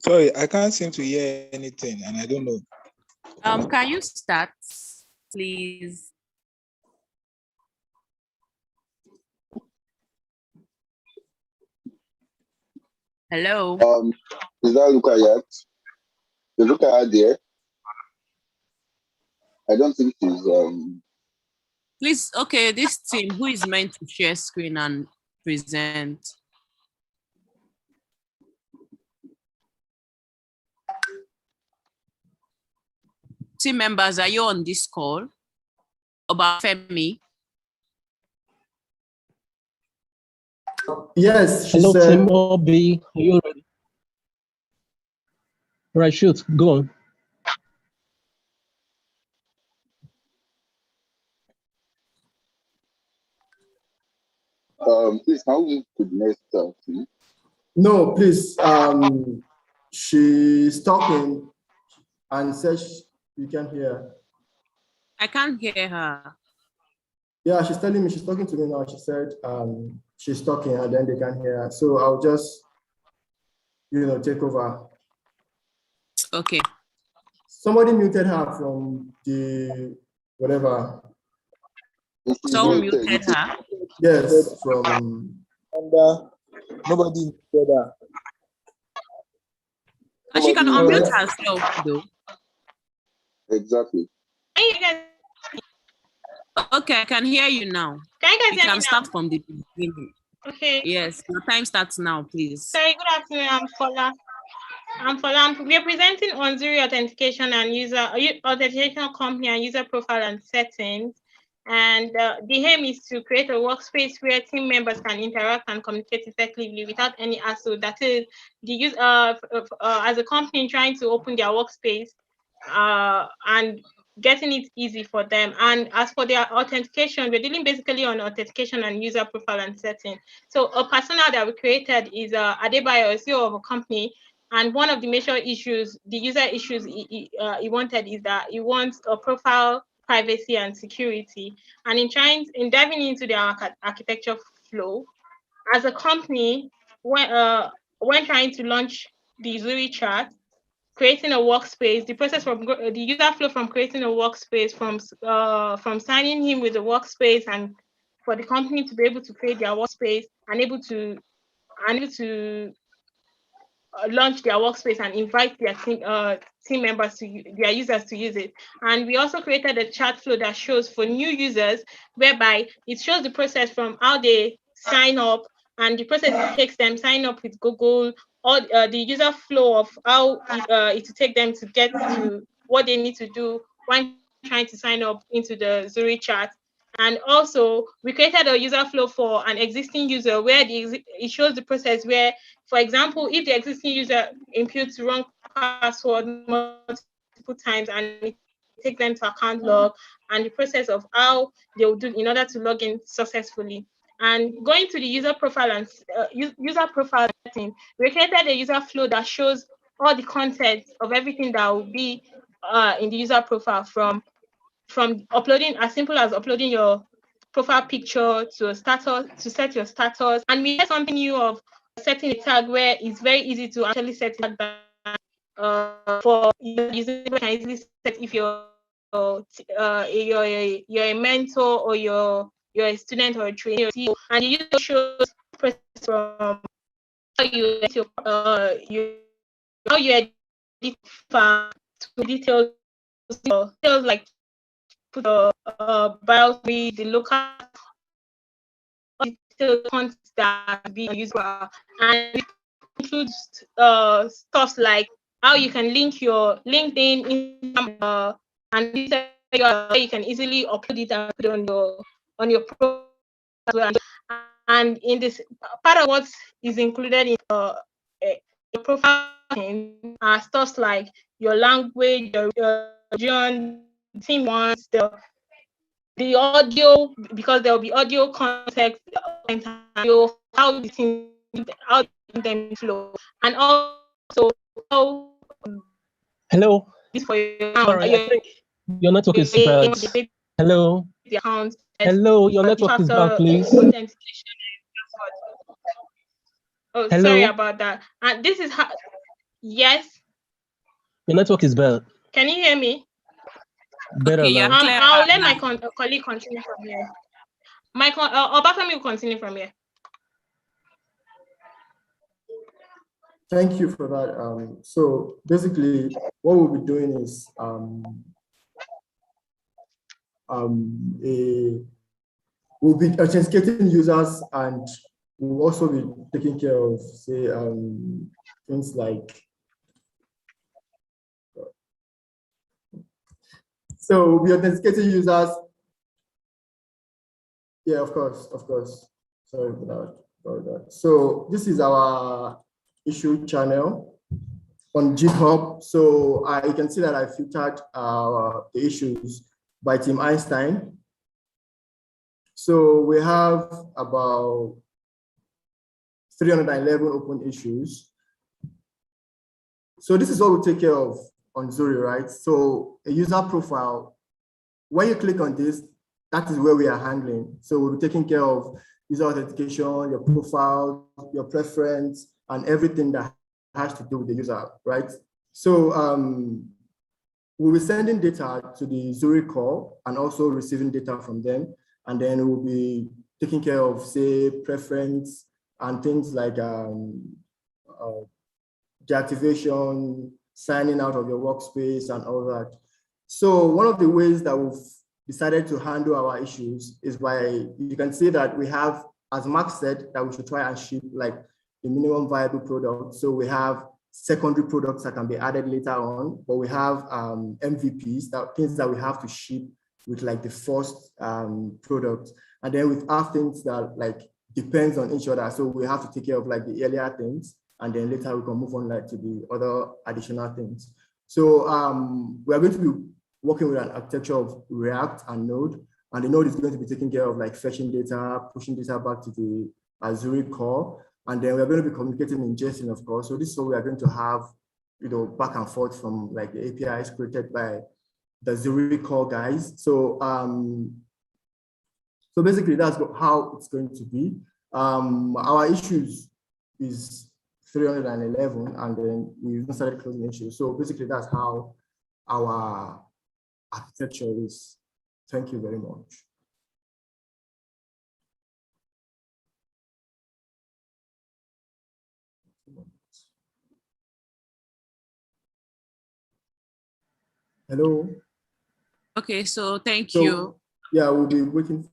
[SPEAKER 3] Sorry, I can't seem to hear anything, and I don't know.
[SPEAKER 2] Can you start, please? Hello.
[SPEAKER 20] Is that Lukayat? Is Lukayat there? I don't think she's
[SPEAKER 2] Please, okay, this team, who is meant to share screen and present? Team members, are you on this call? Obafemi.
[SPEAKER 19] Yes, she
[SPEAKER 21] hello,
[SPEAKER 19] said.
[SPEAKER 21] Team Obi. Are you ready? Right, shoot, go on.
[SPEAKER 20] Please, can we move to the next please?
[SPEAKER 19] No, please. She's talking and says you can hear her.
[SPEAKER 2] I can't hear her.
[SPEAKER 19] Yeah, she's telling me, she's talking to me now. She said she's talking and then they can hear her. So I'll just, take over.
[SPEAKER 2] Okay.
[SPEAKER 19] Somebody muted her from the whatever.
[SPEAKER 2] Someone muted her?
[SPEAKER 19] Yes, from
[SPEAKER 3] nobody muted her.
[SPEAKER 2] And she can unmute herself though.
[SPEAKER 20] Exactly.
[SPEAKER 2] Okay, I can hear you now.
[SPEAKER 22] Can you guys
[SPEAKER 2] You
[SPEAKER 22] hear
[SPEAKER 2] can
[SPEAKER 22] me
[SPEAKER 2] start
[SPEAKER 22] now?
[SPEAKER 2] from the beginning.
[SPEAKER 22] Okay.
[SPEAKER 2] Yes, your time starts now, please.
[SPEAKER 22] Sorry, good afternoon. I'm Fola. I'm representing on Zuri Authentication and User Authentication Company and User Profile and Settings. And the aim is to create a workspace where team members can interact and communicate effectively without any hassle. That is, the user as a company trying to open their workspace and getting it easy for them. And as for their authentication, we're dealing basically on authentication and user profile and setting. So a persona that we created is Adebayo, CEO of a company. And one of the major issues, the user issues he wanted is that he wants a profile, privacy, and security. And in diving into their architecture flow, as a company, when trying to launch the Zuri chat, creating a workspace, the process from the user flow from creating a workspace, from signing him with the workspace, and for the company to be able to create their workspace and able to launch their workspace and invite their team members their users to use it. And we also created a chat flow that shows for new users, whereby it shows the process from how they sign up and the process it takes them sign up with Google, or the user flow of how it will take them to get to what they need to do when trying to sign up into the Zuri chat. And also, we created a user flow for an existing user where it shows the process where, for example, if the existing user inputs wrong password multiple times and it takes them to account log and the process of how they will do in order to log in successfully. And going to the user profile and user profile setting, we created a user flow that shows all the content of everything that will be in the user profile, from uploading, as simple as uploading your profile picture to a status, to set your status. And we had something new of setting a tag where it's very easy to actually set it for users. You can easily set if you're a mentor or you're a student or a trainee, and you use shows from how you edit to details like put BIOS, the local content that be used, and it includes stuff like how you can link your LinkedIn, and you can easily upload it and put it on your profile. And in this part of what is included in your profile are stuff like your language, your region, team wants the audio, because there will be audio context, how the thing, how them flow, and also how
[SPEAKER 21] Hello.
[SPEAKER 22] this for your
[SPEAKER 21] Sorry, I think your network is bad. Hello.
[SPEAKER 22] The account.
[SPEAKER 21] Hello, your network is bad, please.
[SPEAKER 22] Oh,
[SPEAKER 21] Hello?
[SPEAKER 22] sorry about that. And this is how. Yes.
[SPEAKER 21] Your network is bad.
[SPEAKER 22] Can you hear me?
[SPEAKER 21] Better
[SPEAKER 22] Okay,
[SPEAKER 21] now.
[SPEAKER 22] I'll let my colleague continue from here. Obafemi will continue from here.
[SPEAKER 19] Thank you for that. So basically, what we'll be doing is we'll be authenticating users, and we'll also be taking care of, say, things like. So we'll be authenticating users, Yeah, of course. Sorry for that. So this is our issue channel on GitHub. So you can see that I filtered the issues by Team Einstein. So we have about 311 open issues. So this is what we take care of on Zuri, right? So a user profile, when you click on this, that is where we are handling. So we'll be taking care of user authentication, your profile, your preference, and everything that has to do with the user, right? So we'll be sending data to the Zuri core and also receiving data from them. And then we'll be taking care of, say, preference and things like deactivation, signing out of your workspace and all that. So one of the ways that we've decided to handle our issues is by, you can see that we have, as Mark said, that we should try and ship like the minimum viable product. So we have secondary products that can be added later on, but we have MVPs, things that we have to ship with like the first product. And then we have things that like depends on each other. So we have to take care of like the earlier things, and then later we can move on like to the other additional things. So we are going to be working with an architecture of React and Node, and the Node is going to be taking care of like fetching data, pushing data back to the Zuri core, and then we're going to be communicating in JSON, of course. So this is what we are going to have, back and forth from like the APIs created by the Zuri core guys. So so basically that's how it's going to be. Our issues is 311, and then we started closing issues. So basically that's how our architecture is. Thank you very much. Hello.
[SPEAKER 2] Okay, so thank you.
[SPEAKER 19] Yeah, we'll be waiting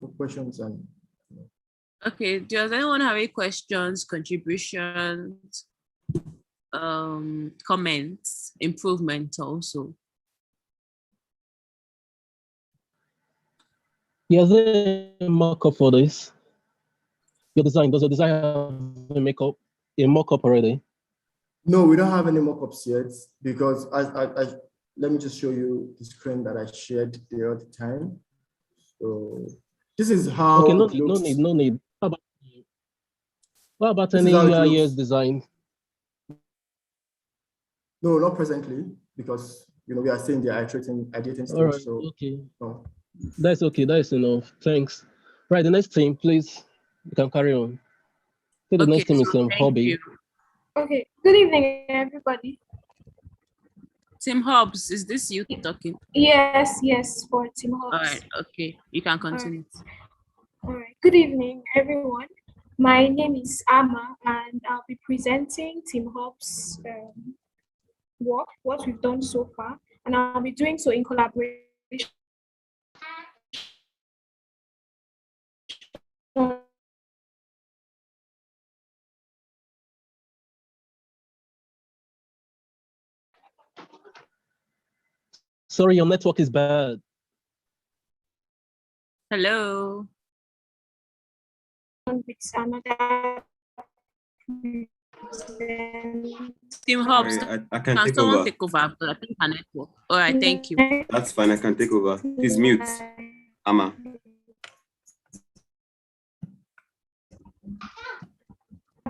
[SPEAKER 19] for questions and.
[SPEAKER 2] Okay, does anyone have any questions, contributions, comments, improvements also?
[SPEAKER 21] Yeah, is there a mock-up for this? Your design, does your design have a mock-up already?
[SPEAKER 19] No, we don't have any mock-ups yet, because let me just show you the screen that I shared the other time. So this is how
[SPEAKER 21] okay, no need. What about any UI/UX design?
[SPEAKER 19] No, not presently, because we are saying the iterating stage.
[SPEAKER 21] All right,
[SPEAKER 19] so
[SPEAKER 21] okay.
[SPEAKER 19] No.
[SPEAKER 21] That's okay, that is enough. Thanks. Right, the next team, please. You can carry on. So the next team is Hobby.
[SPEAKER 4] Okay, good evening, everybody.
[SPEAKER 2] Tim Hobbs, is this you talking?
[SPEAKER 4] Yes, for Tim Hobbs.
[SPEAKER 2] All right, okay, you can continue.
[SPEAKER 4] All right, good evening, everyone. My name is Amma, and I'll be presenting Tim Hobbs' work, what we've done so far, and I'll be doing so in collaboration.
[SPEAKER 21] Sorry, your network is bad.
[SPEAKER 2] Hello.
[SPEAKER 4] With another
[SPEAKER 2] Tim Hobbs,
[SPEAKER 7] I can take over.
[SPEAKER 2] Take over, but I think my network. All right, thank you.
[SPEAKER 7] That's fine, I can take over. Please mute, Amma.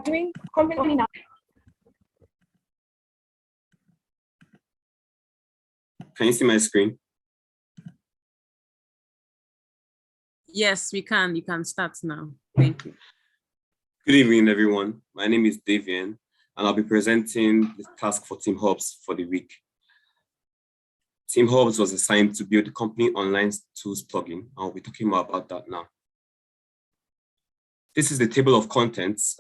[SPEAKER 4] Doing completely now.
[SPEAKER 7] Can you see my screen?
[SPEAKER 2] Yes, we can. You can start now. Thank you.
[SPEAKER 7] Good evening, everyone. My name is Davian, and I'll be presenting the task for Tim Hobbs for the week. Tim Hobbs was assigned to build the company online tools plugin, and we'll be talking more about that now. This is the table of contents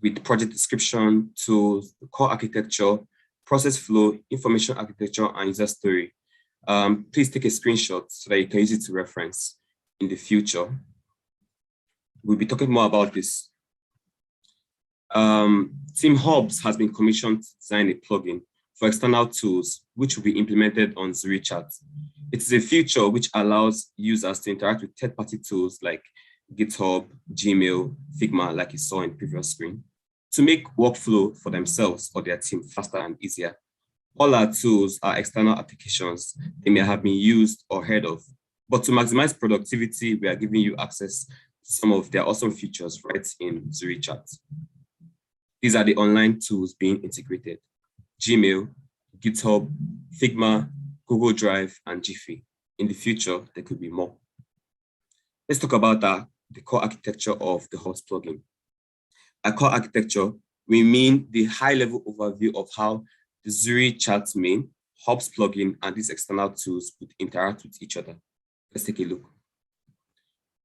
[SPEAKER 7] with project description, tools, core architecture, process flow, information architecture, and user story. Please take a screenshot so that you can use it to reference in the future. We'll be talking more about this. Tim Hobbs has been commissioned to design a plugin for external tools, which will be implemented on Zuri Chat. It is a feature which allows users to interact with third-party tools like GitHub, Gmail, Figma, like you saw in the previous screen, to make workflow for themselves or their team faster and easier. All our tools are external applications they may have been used or heard of, but to maximize productivity, we are giving you access to some of their awesome features right in Zuri Chat. These are the online tools being integrated: Gmail, GitHub, Figma, Google Drive, and Jiffy. In the future, there could be more. Let's talk about the core architecture of the Hubs plugin. By core architecture, we mean the high-level overview of how the Zuri Chat main, Hubs plugin, and these external tools would interact with each other. Let's take a look.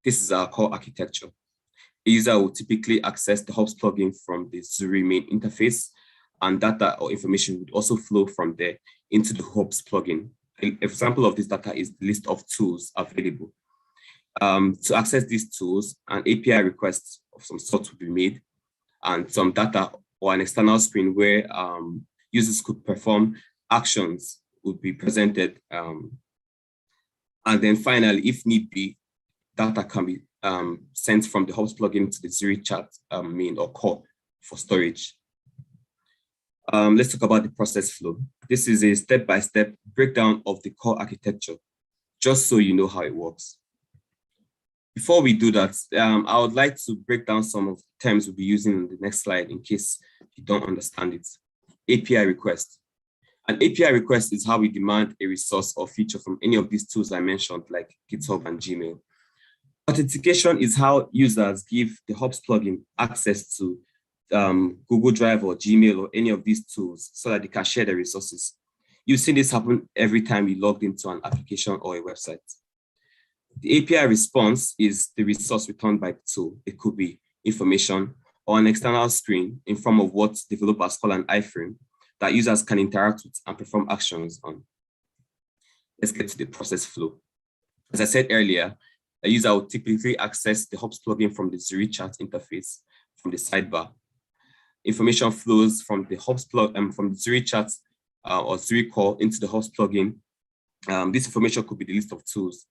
[SPEAKER 7] This is our core architecture. A user will typically access the Hubs plugin from the Zuri main interface, and data or information would also flow from there into the Hubs plugin. An example of this data is the list of tools available. To access these tools, an API request of some sort will be made, and some data or an external screen where users could perform actions would be presented. And then finally, if need be, data can be sent from the Hubs plugin to the Zuri Chat main or core for storage. Let's talk about the process flow. This is a step-by-step breakdown of the core architecture, just so you know how it works. Before we do that, I would like to break down some of the terms we'll be using in the next slide in case you don't understand it. API request. An API request is how we demand a resource or feature from any of these tools I mentioned, like GitHub and Gmail. Authentication is how users give the Hubs plugin access to Google Drive or Gmail or any of these tools so that they can share their resources. You've seen this happen every time you logged into an application or a website. The API response is the resource returned by the tool. It could be information or an external screen in form of what developers call an iframe that users can interact with and perform actions on. Let's get to the process flow. As I said earlier, a user will typically access the Hubs plugin from the Zuri Chat interface from the sidebar. Information flows from the Hubs plugin from the Zuri Chat or Zuri core into the Hubs plugin. This information could be the list of tools.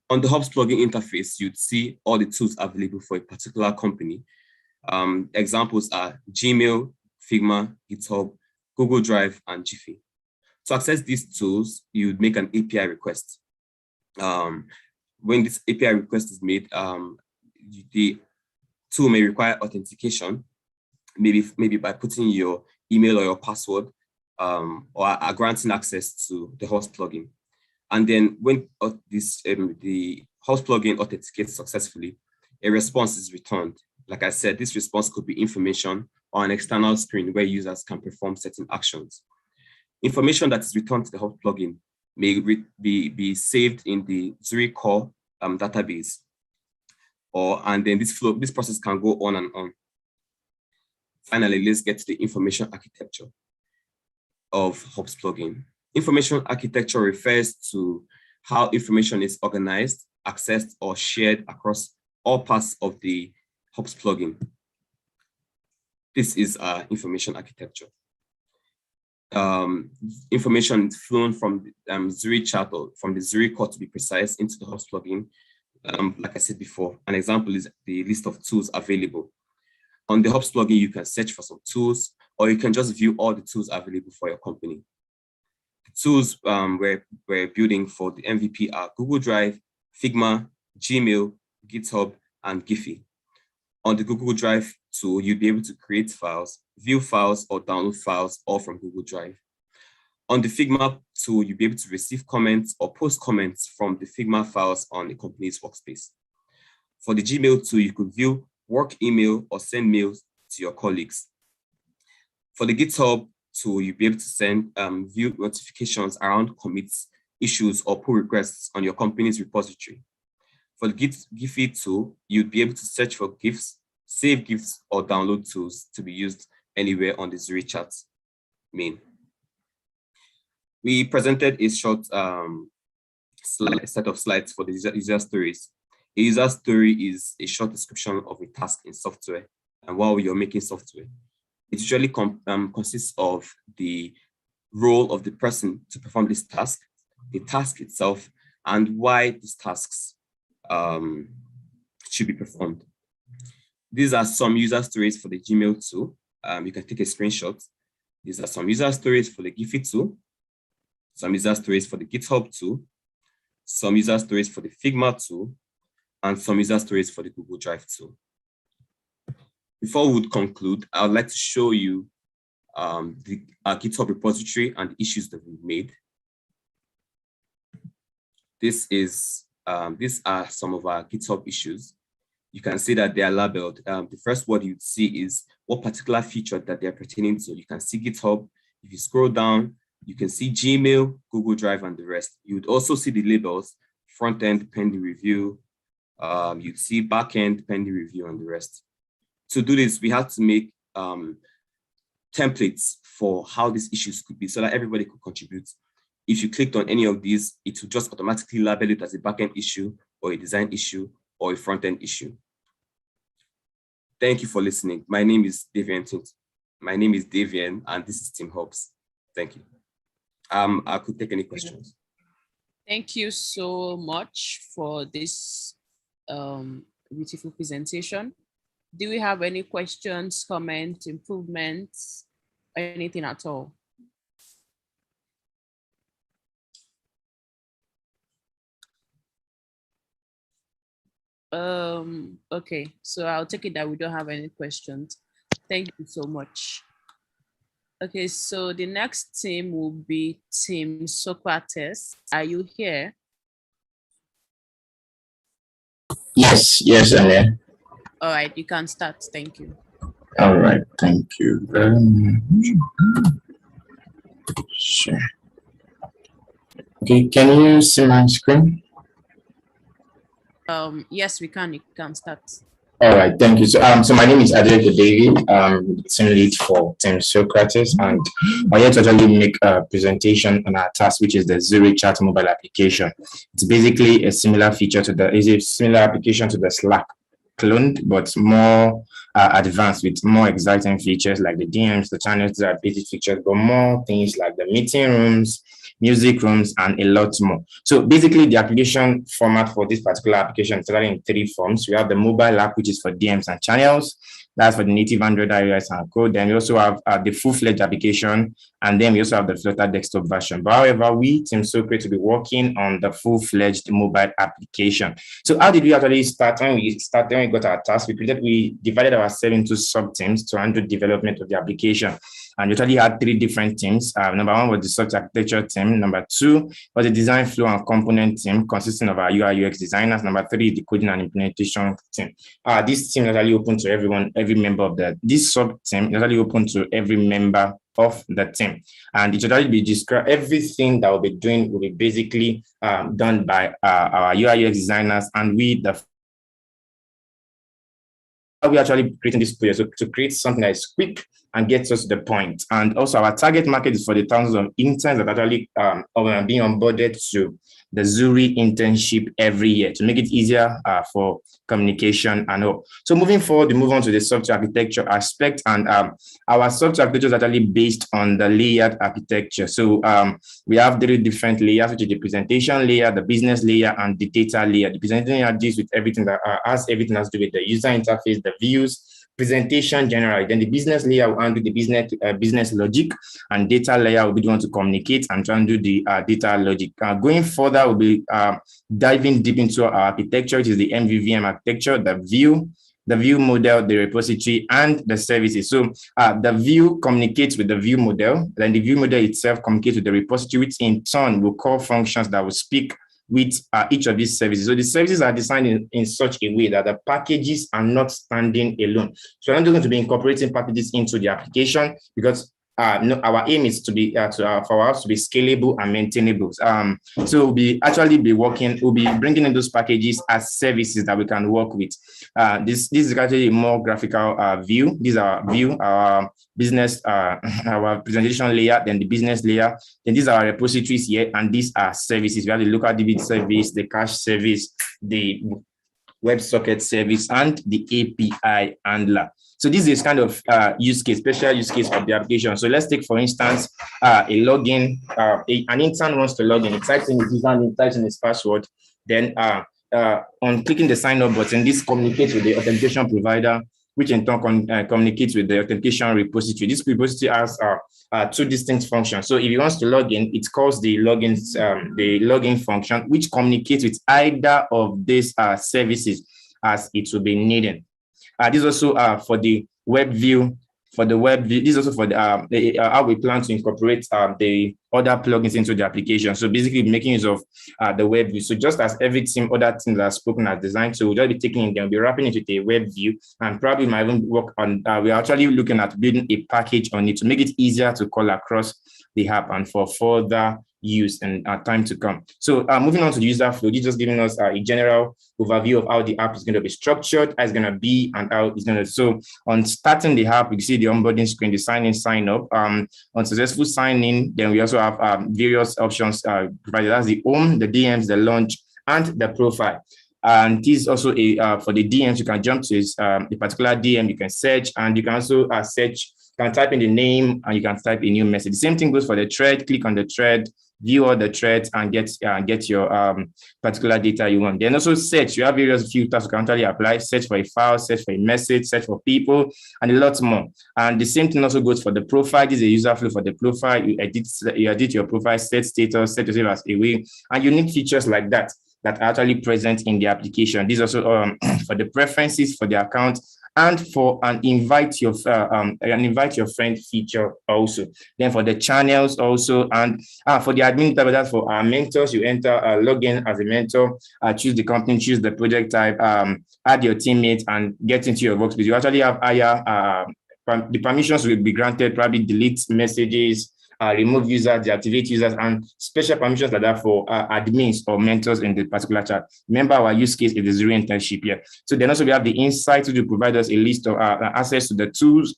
[SPEAKER 7] On the Hubs plugin interface, you'd see all the tools available for a particular company. Examples are Gmail, Figma, GitHub, Google Drive, and Jiffy. To access these tools, you'd make an API request. When this API request is made, the tool may require authentication, maybe by putting your email or your password, or granting access to the Hubs plugin. And then when the Hubs plugin authenticates successfully, a response is returned. Like I said, this response could be information or an external screen where users can perform certain actions. Information that is returned to the Hubs plugin may be saved in the Zuri core database, and then this process can go on and on. Finally, let's get to the information architecture of Hubs plugin. Information architecture refers to how information is organized, accessed, or shared across all parts of the Hubs plugin. This is our information architecture. Information is flown from Zuri Chat, or from the Zuri core to be precise, into the Hubs plugin. Like I said before, an example is the list of tools available. On the Hubs plugin, you can search for some tools, or you can just view all the tools available for your company. The tools we're building for the MVP are Google Drive, Figma, Gmail, GitHub, and Giphy. On the Google Drive tool, you'll be able to create files, view files, or download files, all from Google Drive. On the Figma tool, you'll be able to receive comments or post comments from the Figma files on the company's workspace. For the Gmail tool, you could view work email or send mails to your colleagues. For the GitHub tool, you'll be able to send view notifications around commits, issues, or pull requests on your company's repository. For the Giphy tool, you'd be able to search for GIFs, save GIFs, or download tools to be used anywhere on the Zuri Chat main. We presented a short set of slides for the user stories. A user story is a short description of a task in software, and while you're making software, it usually consists of the role of the person to perform this task, the task itself, and why these tasks should be performed. These are some user stories for the Gmail tool. You can take a screenshot. These are some user stories for the Giphy tool, some user stories for the GitHub tool, some user stories for the Figma tool, and some user stories for the Google Drive tool. Before we would conclude, I would like to show you our GitHub repository and the issues that we've made. These are some of our GitHub issues. You can see that they are labeled. The first word you'd see is what particular feature that they're pertaining to. You can see GitHub. If you scroll down, you can see Gmail, Google Drive, and the rest. You would also see the labels, front end pending review. You'd see back end pending review, and the rest. To do this, we had to make templates for how these issues could be so that everybody could contribute. If you clicked on any of these, it will just automatically label it as a backend issue or a design issue or a front-end issue. Thank you for listening. My name is Davian, and this is Tim Hobbs. Thank you. I could take any questions.
[SPEAKER 2] Thank you so much for this beautiful presentation. Do we have any questions, comments, improvements, anything at all? Okay, so I'll take it that we don't have any questions. Thank you so much. Okay, so the next team will be Team Socrates. Are you here?
[SPEAKER 5] Yes, I am.
[SPEAKER 2] All right, you can start. Thank you.
[SPEAKER 5] All right, thank you very much. Sure. Okay, can you see my screen?
[SPEAKER 2] Yes, we can. You can start.
[SPEAKER 5] All right, thank you. So, my name is Adek David. Team lead for Team Socrates, and I'm here to actually make a presentation on our task, which is the Zurich Chat mobile application. It's basically a similar feature to is a similar application to the Slack cloned, but more advanced with more exciting features like the DMs, the channels, that are basic features, but more things like the meeting rooms, music rooms, and a lot more. So basically, the application format for this particular application is in 3 forms. We have the mobile app, which is for DMs and channels. That's for the native Android, iOS, and code. Then we also have the full-fledged application, and then we also have the Flutter desktop version. But however, we, Team Socrates, will be working on the full-fledged mobile application. So how did we actually start? When we got our task, we divided ourselves into sub-teams to handle development of the application. And we actually had 3 different teams. Number 1 was the software architecture team. Number 2 was the design flow and component team, consisting of our UI UX designers. Number 3, the coding and implementation team. This team is actually open to everyone, every member of this sub team is actually open to every member of the team. And it should actually be described, everything that we'll be doing will be basically done by our UI UX designers, and we actually creating this project, so to create something that is quick and gets us to the point. And also our target market is for the thousands of interns that actually being onboarded to the Zuri internship every year to make it easier for communication and all. So moving forward, we move on to the software architecture aspect, and our software architecture is actually based on the layered architecture. So we have 3 different layers, which is the presentation layer, the business layer, and the data layer. The presentation layer deals with everything that has to do with the user interface, the views, presentation generally. Then the business layer will handle the business logic, and data layer will be the one to communicate and try and do the data logic. Going further, we'll be diving deep into our architecture, which is the MVVM architecture, the view model, the repository, and the services. So the view communicates with the view model, then the view model itself communicates with the repository, which in turn will call functions that will speak with each of these services. So the services are designed in such a way that the packages are not standing alone. So we're not going to be incorporating packages into the application, because our aim is to be for us to be scalable and maintainable. So we'll be bringing in those packages as services that we can work with. This is actually a more graphical view. These are our business, our presentation layer, then the business layer. Then these are our repositories here, and these are services. We have the local DB service, the cache service, the WebSocket service, and the API handler. So this is kind of use case, special use case of the application. So let's take, for instance, a login. An intern wants to log in. He types in his username, types in his password. Then on clicking the sign up button, this communicates with the authentication provider, which in turn communicates with the authentication repository. This repository has two distinct functions. So if he wants to log in, it calls the login function, which communicates with either of these services as it will be needed. This is also for the web view. For the web view, this is also for the how we plan to incorporate the other plugins into the application. So basically making use of the web view. So just as every team, other teams that have spoken as designed, so we'll just be taking it, then we'll be wrapping it with a web view, and probably might even work on, we're actually looking at building a package on it to make it easier to call across the app and for further use and time to come. So moving on to the user flow, this just giving us a general overview of how the app is going to be structured, how it's going to be, and how it's going to. So on starting the app, you can see the onboarding screen, the sign in, sign up. On successful sign in, then we also have various options provided. That's the home, the DMs, the launch, and the profile. And this is also a for the DMs, you can jump to the particular DM, you can search, and you can also search. You can type in the name and you can type a new message. The same thing goes for the thread. Click on the thread, view all the threads, and get your particular data you want. Then also search. You have various filters you can actually apply. Search for a file, search for a message, search for people, and a lot more. And the same thing also goes for the profile. This is a user flow for the profile. You edit your profile, set status, set yourself as away, and unique features like that are actually present in the application. This is also for the preferences for the account, and for an invite your friend feature also. Then for the channels also, and for the admin type, that's for our mentors. You enter log in as a mentor, choose the company, choose the project type, add your teammates, and get into your workspace. You actually have higher the permissions will be granted, probably delete messages, remove users, deactivate users, and special permissions like that for admins or mentors in the particular chat. Remember, our use case is the zero internship here. So then also we have the insights, which will provide us a list of access to the tools,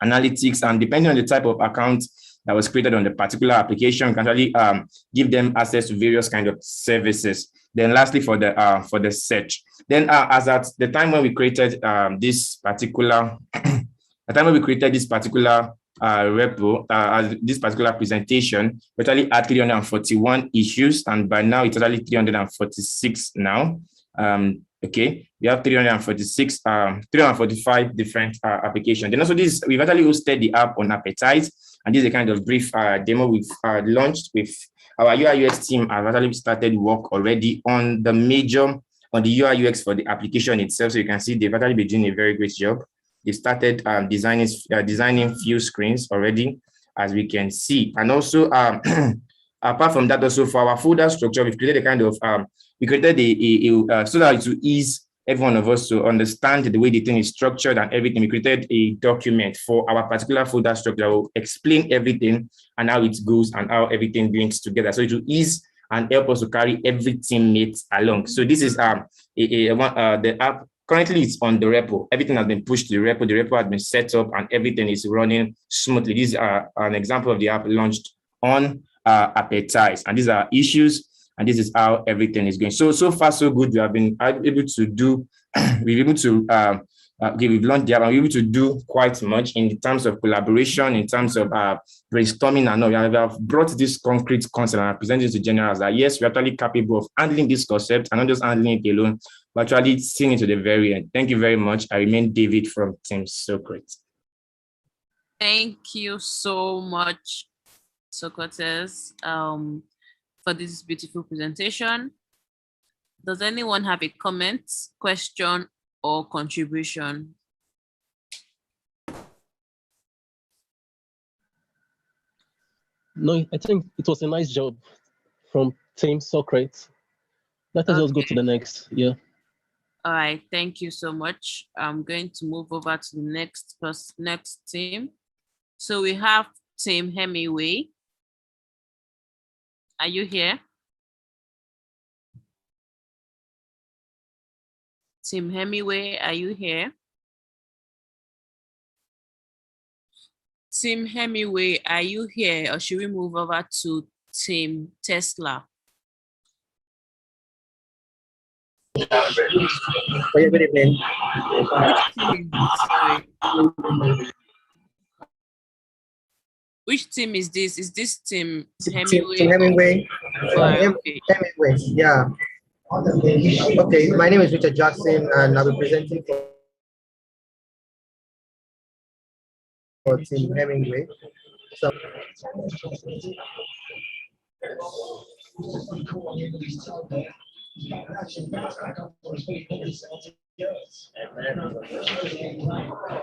[SPEAKER 5] analytics, and depending on the type of account that was created on the particular application, you can actually give them access to various kind of services. Then lastly, for the search. Then as at the time when we created this particular repo, this particular presentation, we actually had 341 issues, and by now it's actually 346 now. Okay, we have 345 different applications. Then also we've actually hosted the app on Appetite, and this is a kind of brief demo we've launched with our UI UX team. Have actually started work already on the UI UX for the application itself. So you can see they've actually been doing a very great job. They started designing few screens already, as we can see. And also, apart from that, also for our folder structure, we've created a kind of, so that to ease every one of us to understand the way the thing is structured and everything, we created a document for our particular folder structure that will explain everything and how it goes and how everything links together. So it will ease and help us to carry every teammate along. So this is the app. Currently, it's on the repo. Everything has been pushed to the repo. The repo has been set up and everything is running smoothly. These are an example of the app launched on Appetite. And these are issues, and this is how everything is going. So far, so good. We have been able to do, we've launched the app, and we're able to do quite much in terms of collaboration, in terms of brainstorming, and all. We have brought this concrete concept and presented it to generals that yes, we're actually capable of handling this concept and not just handling it alone, but actually seeing it to the very end. Thank you very much. I remain David from Team Socrates.
[SPEAKER 2] Thank you so much, Socrates, for this beautiful presentation. Does anyone have a comment, question, or contribution?
[SPEAKER 21] No, I think it was a nice job from Team Socrates. Let us just go to the next. Yeah.
[SPEAKER 2] All right, thank you so much. I'm going to move over to the next team. So we have Team Hemingway. Are you here? Team Hemingway, are you here? Team Hemingway, are you here, or should we move over to Team Tesla?
[SPEAKER 9] Good evening.
[SPEAKER 11] Which team is this? Is this team Hemingway?
[SPEAKER 9] Team Hemingway.
[SPEAKER 11] Okay.
[SPEAKER 9] Hemingway, yeah. Okay, my name is Richard Jackson, and I'll be presenting for Team Hemingway. So,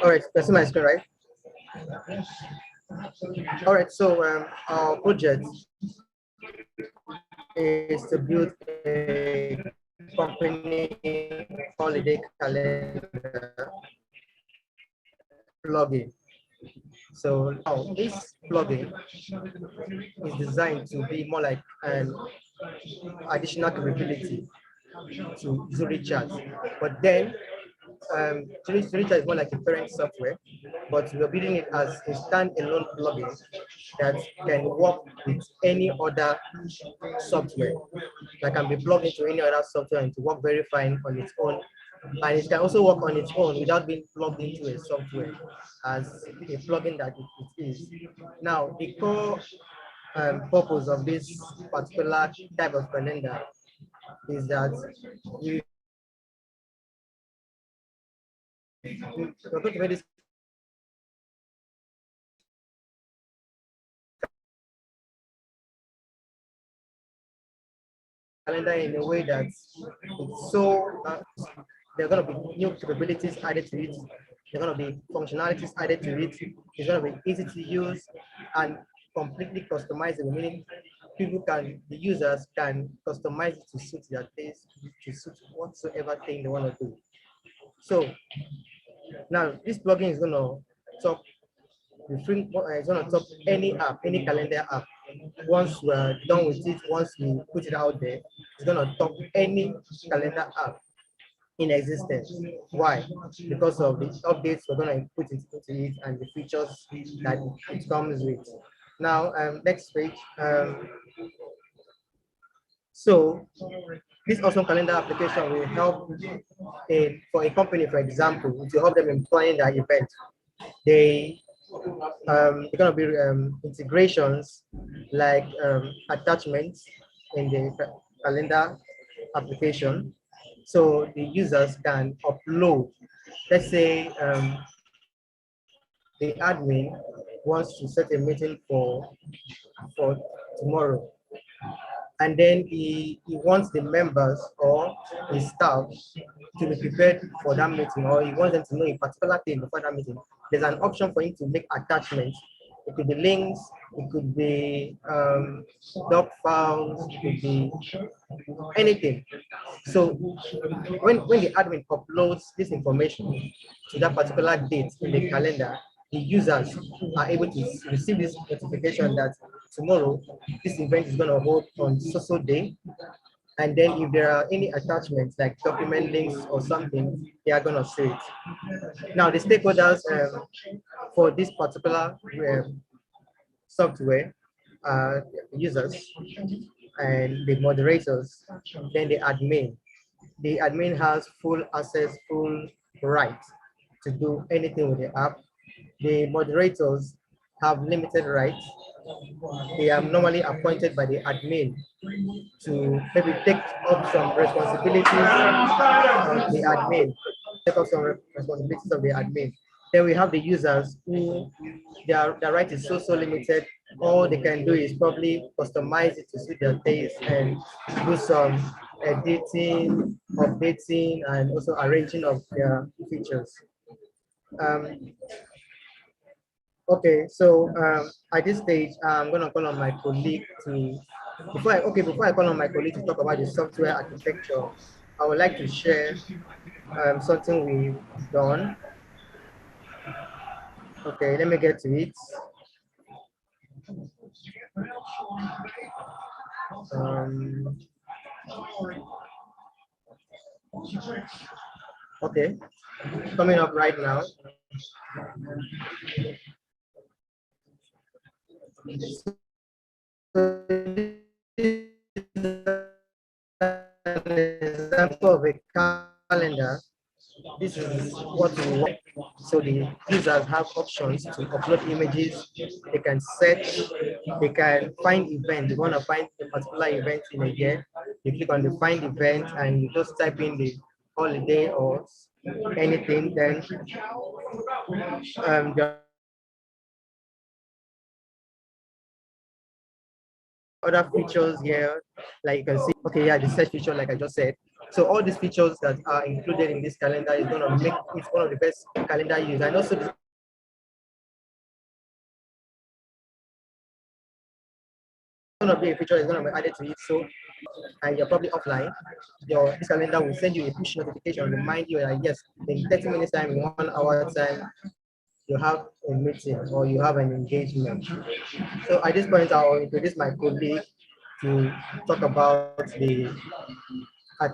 [SPEAKER 9] all right, that's my screen, right? All right, so our project is to build a company holiday calendar plugin. So now this plugin is designed to be more like an additional capability to Zurich Chat. But then Zurich Chat is more like a parent software, but we're building it as a standalone plugin that can work with any other software, that can be plugged into any other software and to work very fine on its own. And it can also work on its own without being plugged into a software as a plugin that it is. Now, the core purpose of this particular type of calendar is that we're going to make this calendar in a way that it's so there are going to be new capabilities added to it. There are going to be functionalities added to it. It's going to be easy to use and completely customizable, meaning the users can customize it to suit their taste, to suit whatsoever thing they want to do. So now this plugin is going to top it's going to top any app, any calendar app. Once we're done with it, once we put it out there, it's going to top any calendar app in existence. Why? Because of the updates we're going to put into it and the features that it comes with. Now, next page. So this awesome calendar application will help for a company, for example, to help them in planning their event. They're going to be integrations like attachments in the calendar application, so the users can upload. Let's say the admin wants to set a meeting for tomorrow, and then he wants the members or his staff to be prepared for that meeting, or he wants them to know a particular thing before that meeting. There's an option for him to make attachments. It could be links, it could be doc files, it could be anything. So when the admin uploads this information to that particular date in the calendar, the users are able to receive this notification that tomorrow this event is going to hold on so day. And then if there are any attachments like document links or something, they are going to see it. Now the stakeholders for this particular software are users and the moderators, then the admin. The admin has full access, full right to do anything with the app. The moderators have limited rights. They are normally appointed by the admin to maybe take up some responsibilities of the admin, take up some responsibilities of the admin. Then we have the users who their right is so limited. All they can do is probably customize it to suit their taste and do some editing, updating, and also arranging of their features. Okay, so at this stage, I'm going to call on my colleague to, before I call on my colleague to talk about the software architecture, I would like to share something we've done. Okay, let me get to it. Okay, coming up right now. example of a calendar. This is what we want. So the users have options to upload images. They can search. They can find events. They want to find a particular event in a year. You click on the find event and you just type in the holiday or anything. Then the other features here, like you can see, okay, yeah, the search feature, like I just said. So all these features that are included in this calendar is going to make it one of the best calendar use. And also this going to be a feature that's going to be added to it. So, and you're probably offline, this calendar will send you a push notification, remind you that yes, in 30 minutes time, in 1 hour time, you have a meeting or you have an engagement. So at this point, I'll introduce my colleague to talk about the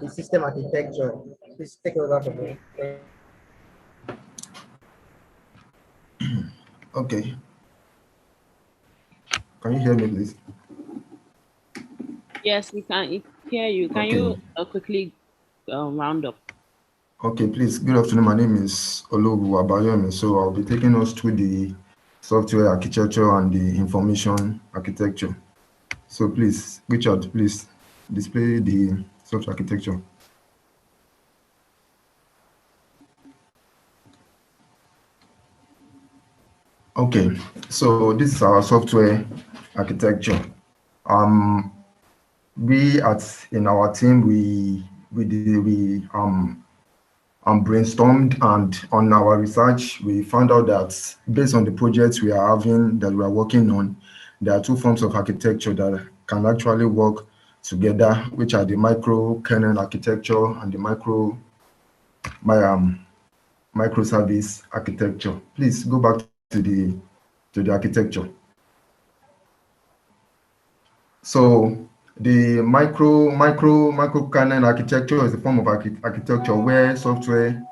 [SPEAKER 9] system architecture. Please take over from me.
[SPEAKER 10] Okay. Can you hear me, please?
[SPEAKER 2] Yes, we can hear you. Can you quickly round up?
[SPEAKER 10] Okay, please. Good afternoon. My name is Ologu Abayomi. So I'll be taking us through the software architecture and the information architecture. So please, Richard, please display the software architecture. Okay, so this is our software architecture. We in our team we brainstormed, and on our research we found out that based on the projects we are having that we are working on, there are two forms of architecture that can actually work together, which are the microkernel architecture and the microservice architecture. Please go back to the architecture. So the microkernel architecture is a form of architecture where software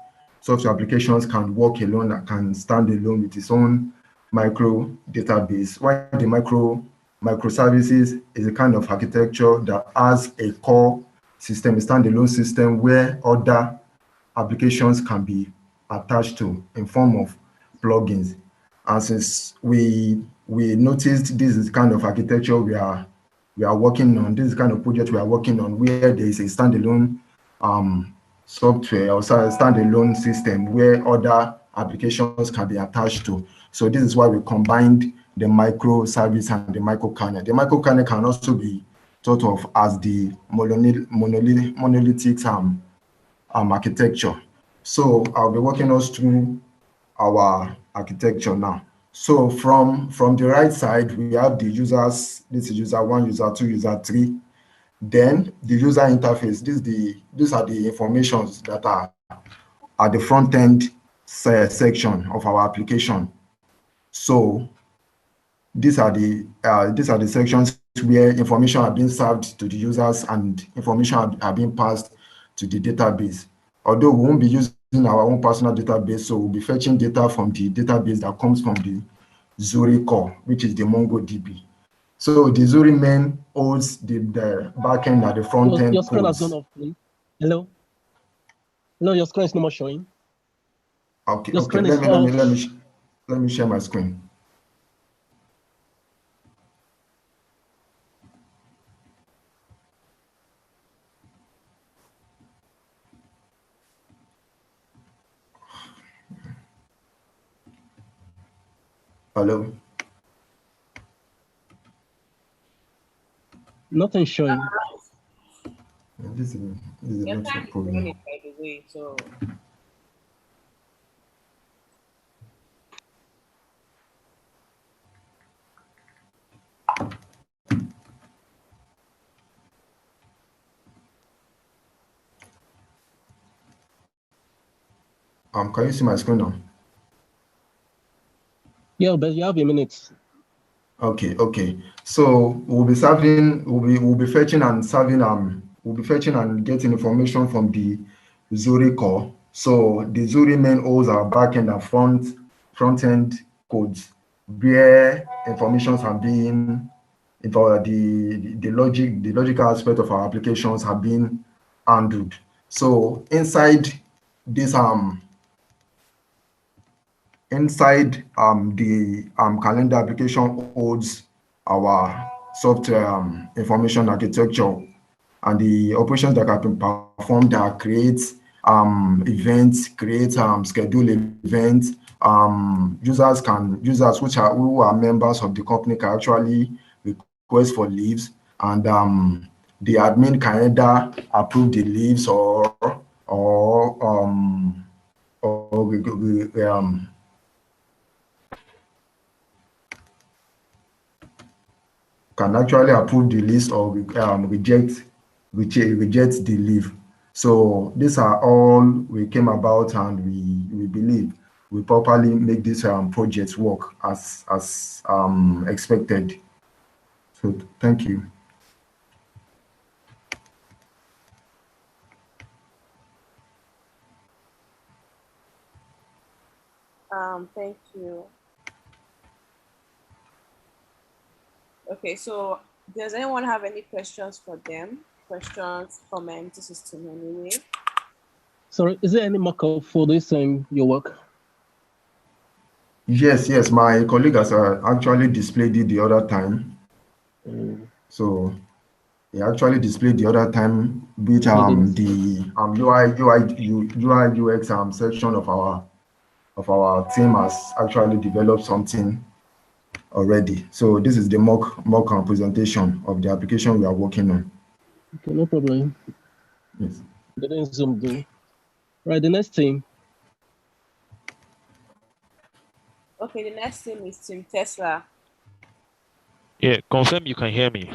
[SPEAKER 10] applications can work alone and can stand alone with its own micro database. While the microservices is a kind of architecture that has a core system, a standalone system where other applications can be attached to in form of plugins. And since we noticed this is the kind of architecture we are working on, this is the kind of project we are working on, where there is a standalone software or standalone system where other applications can be attached to. So this is why we combined the microservice and the microkernel. The microkernel can also be thought of as the monolithic architecture. So I'll be walking us through our architecture now. So from the right side, we have the users. This is user 1, user 2, user 3. Then the user interface. These are the informations that are at the front end section of our application. So these are the sections where information are being served to the users and information are being passed to the database. Although we won't be using our own personal database, so we'll be fetching data from the database that comes from the Zuri core, which is the MongoDB. So the Zuri main holds the backend at the front end.
[SPEAKER 21] Your screen has gone off, please. Hello. No, your screen is no more showing.
[SPEAKER 10] Okay.
[SPEAKER 21] Your
[SPEAKER 10] Okay. Let me share my screen. Hello.
[SPEAKER 21] Nothing showing.
[SPEAKER 10] This is a network problem.
[SPEAKER 2] By the way, so
[SPEAKER 10] Can you see my screen now?
[SPEAKER 21] Yeah, but you have a minute.
[SPEAKER 10] Okay. So we'll be fetching and serving we'll be fetching and getting information from the Zuri core. So the Zuri main holds our backend and front end codes where informations are being the logical aspect of our applications have been handled. So inside this the calendar application holds our software information architecture and the operations that can be performed that create events, create schedule events. Users who are members of the company can actually request for leaves, and the admin can either approve the leaves or can actually approve the list or reject the leave. So these are all we came about, and we believe we properly make this project work as expected. So thank you.
[SPEAKER 2] Thank you. Okay, so does anyone have any questions for them? Questions, comments? This is Tim anyway.
[SPEAKER 21] Sorry, is there any markup for this your work?
[SPEAKER 10] Yes, my colleague has actually displayed it the other time. So he actually displayed the other time with the UI UX section of our team has actually developed something already. So this is the mock presentation of the application we are working on.
[SPEAKER 21] Okay, no problem.
[SPEAKER 10] Yes.
[SPEAKER 21] Getting zoomed in. Right, the next thing.
[SPEAKER 2] Okay, the next thing is Team Tesla.
[SPEAKER 12] Yeah, confirm you can hear me.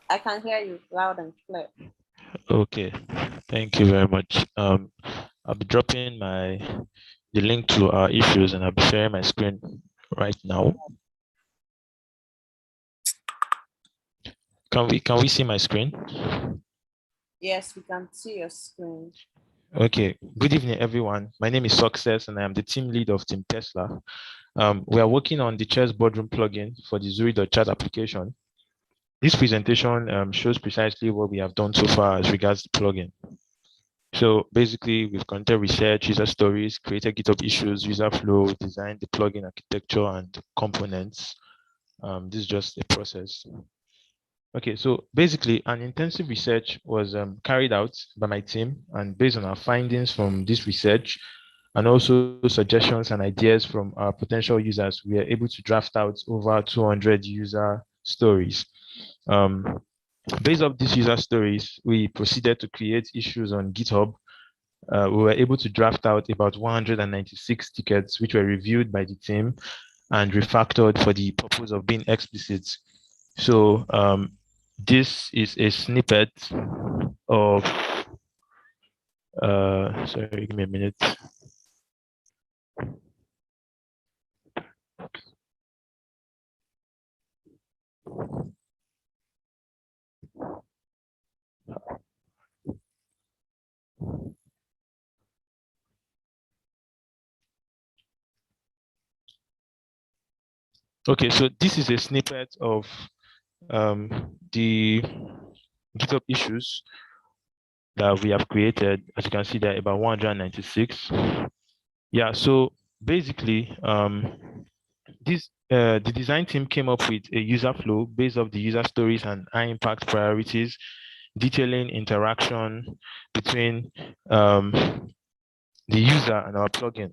[SPEAKER 2] I can hear you loud and clear.
[SPEAKER 12] Okay, thank you very much. I'll be dropping the link to our issues, and I'll be sharing my screen right now. Can we see my screen?
[SPEAKER 2] Yes, we can see your screen.
[SPEAKER 12] Okay, good evening, everyone. My name is Success, and I am the team lead of Team Tesla. We are working on the Chess Boardroom plugin for the Zuri.chat application. This presentation shows precisely what we have done so far as regards the plugin. So basically, we've conducted research, user stories, created GitHub issues, user flow, designed the plugin architecture and components. This is just a process. Okay, so basically, an intensive research was carried out by my team, and based on our findings from this research, and also suggestions and ideas from our potential users, we are able to draft out over 200 user stories. Based off these user stories, we proceeded to create issues on GitHub. We were able to draft out about 196 tickets, which were reviewed by the team and refactored for the purpose of being explicit. So this is a snippet of, sorry, give me a minute. Okay, so this is a snippet of the GitHub issues that we have created. As you can see, there are about 196. Yeah, so basically, the design team came up with a user flow based off the user stories and high impact priorities, detailing interaction between the user and our plugin.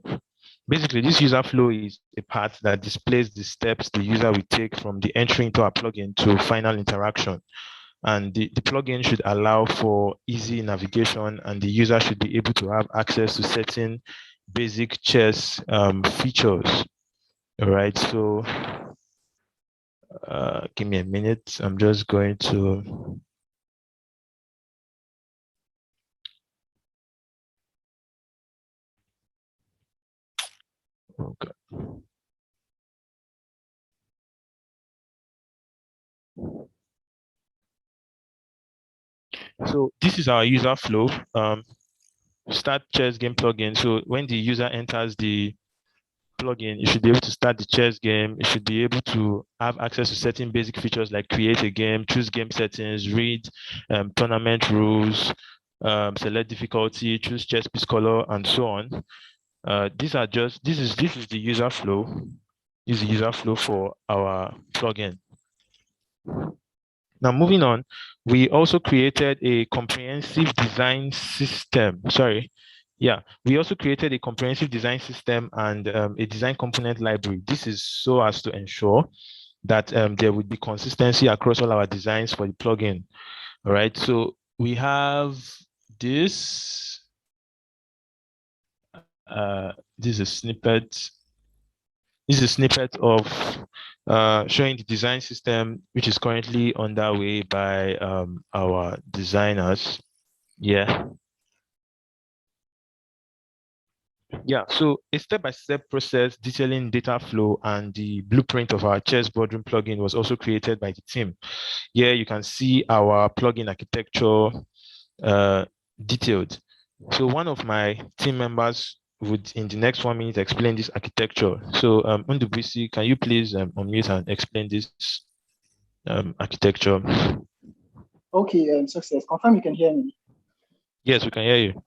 [SPEAKER 12] Basically, this user flow is a part that displays the steps the user will take from the entry into our plugin to final interaction. And the plugin should allow for easy navigation, and the user should be able to have access to certain basic chess features. All right, so give me a minute. I'm just going to okay. So this is our user flow. Start chess game plugin. So when the user enters the plugin, you should be able to start the chess game. You should be able to have access to certain basic features like create a game, choose game settings, read tournament rules, select difficulty, choose chess piece color, and so on. This is the user flow. This is the user flow for our plugin. Now, moving on, we also created a comprehensive design system. We also created a comprehensive design system and a design component library. This is so as to ensure that there would be consistency across all our designs for the plugin. All right, so we have this. This is a snippet. This is a snippet of showing the design system, which is currently underway by our designers. So a step-by-step process detailing data flow and the blueprint of our chess boardroom plugin was also created by the team. Here you can see our plugin architecture detailed. So one of my team members would, in the next 1 minute, explain this architecture. So Undubisi, can you please unmute and explain this architecture?
[SPEAKER 13] Okay, Success. Confirm you can hear me.
[SPEAKER 12] Yes, we can hear you.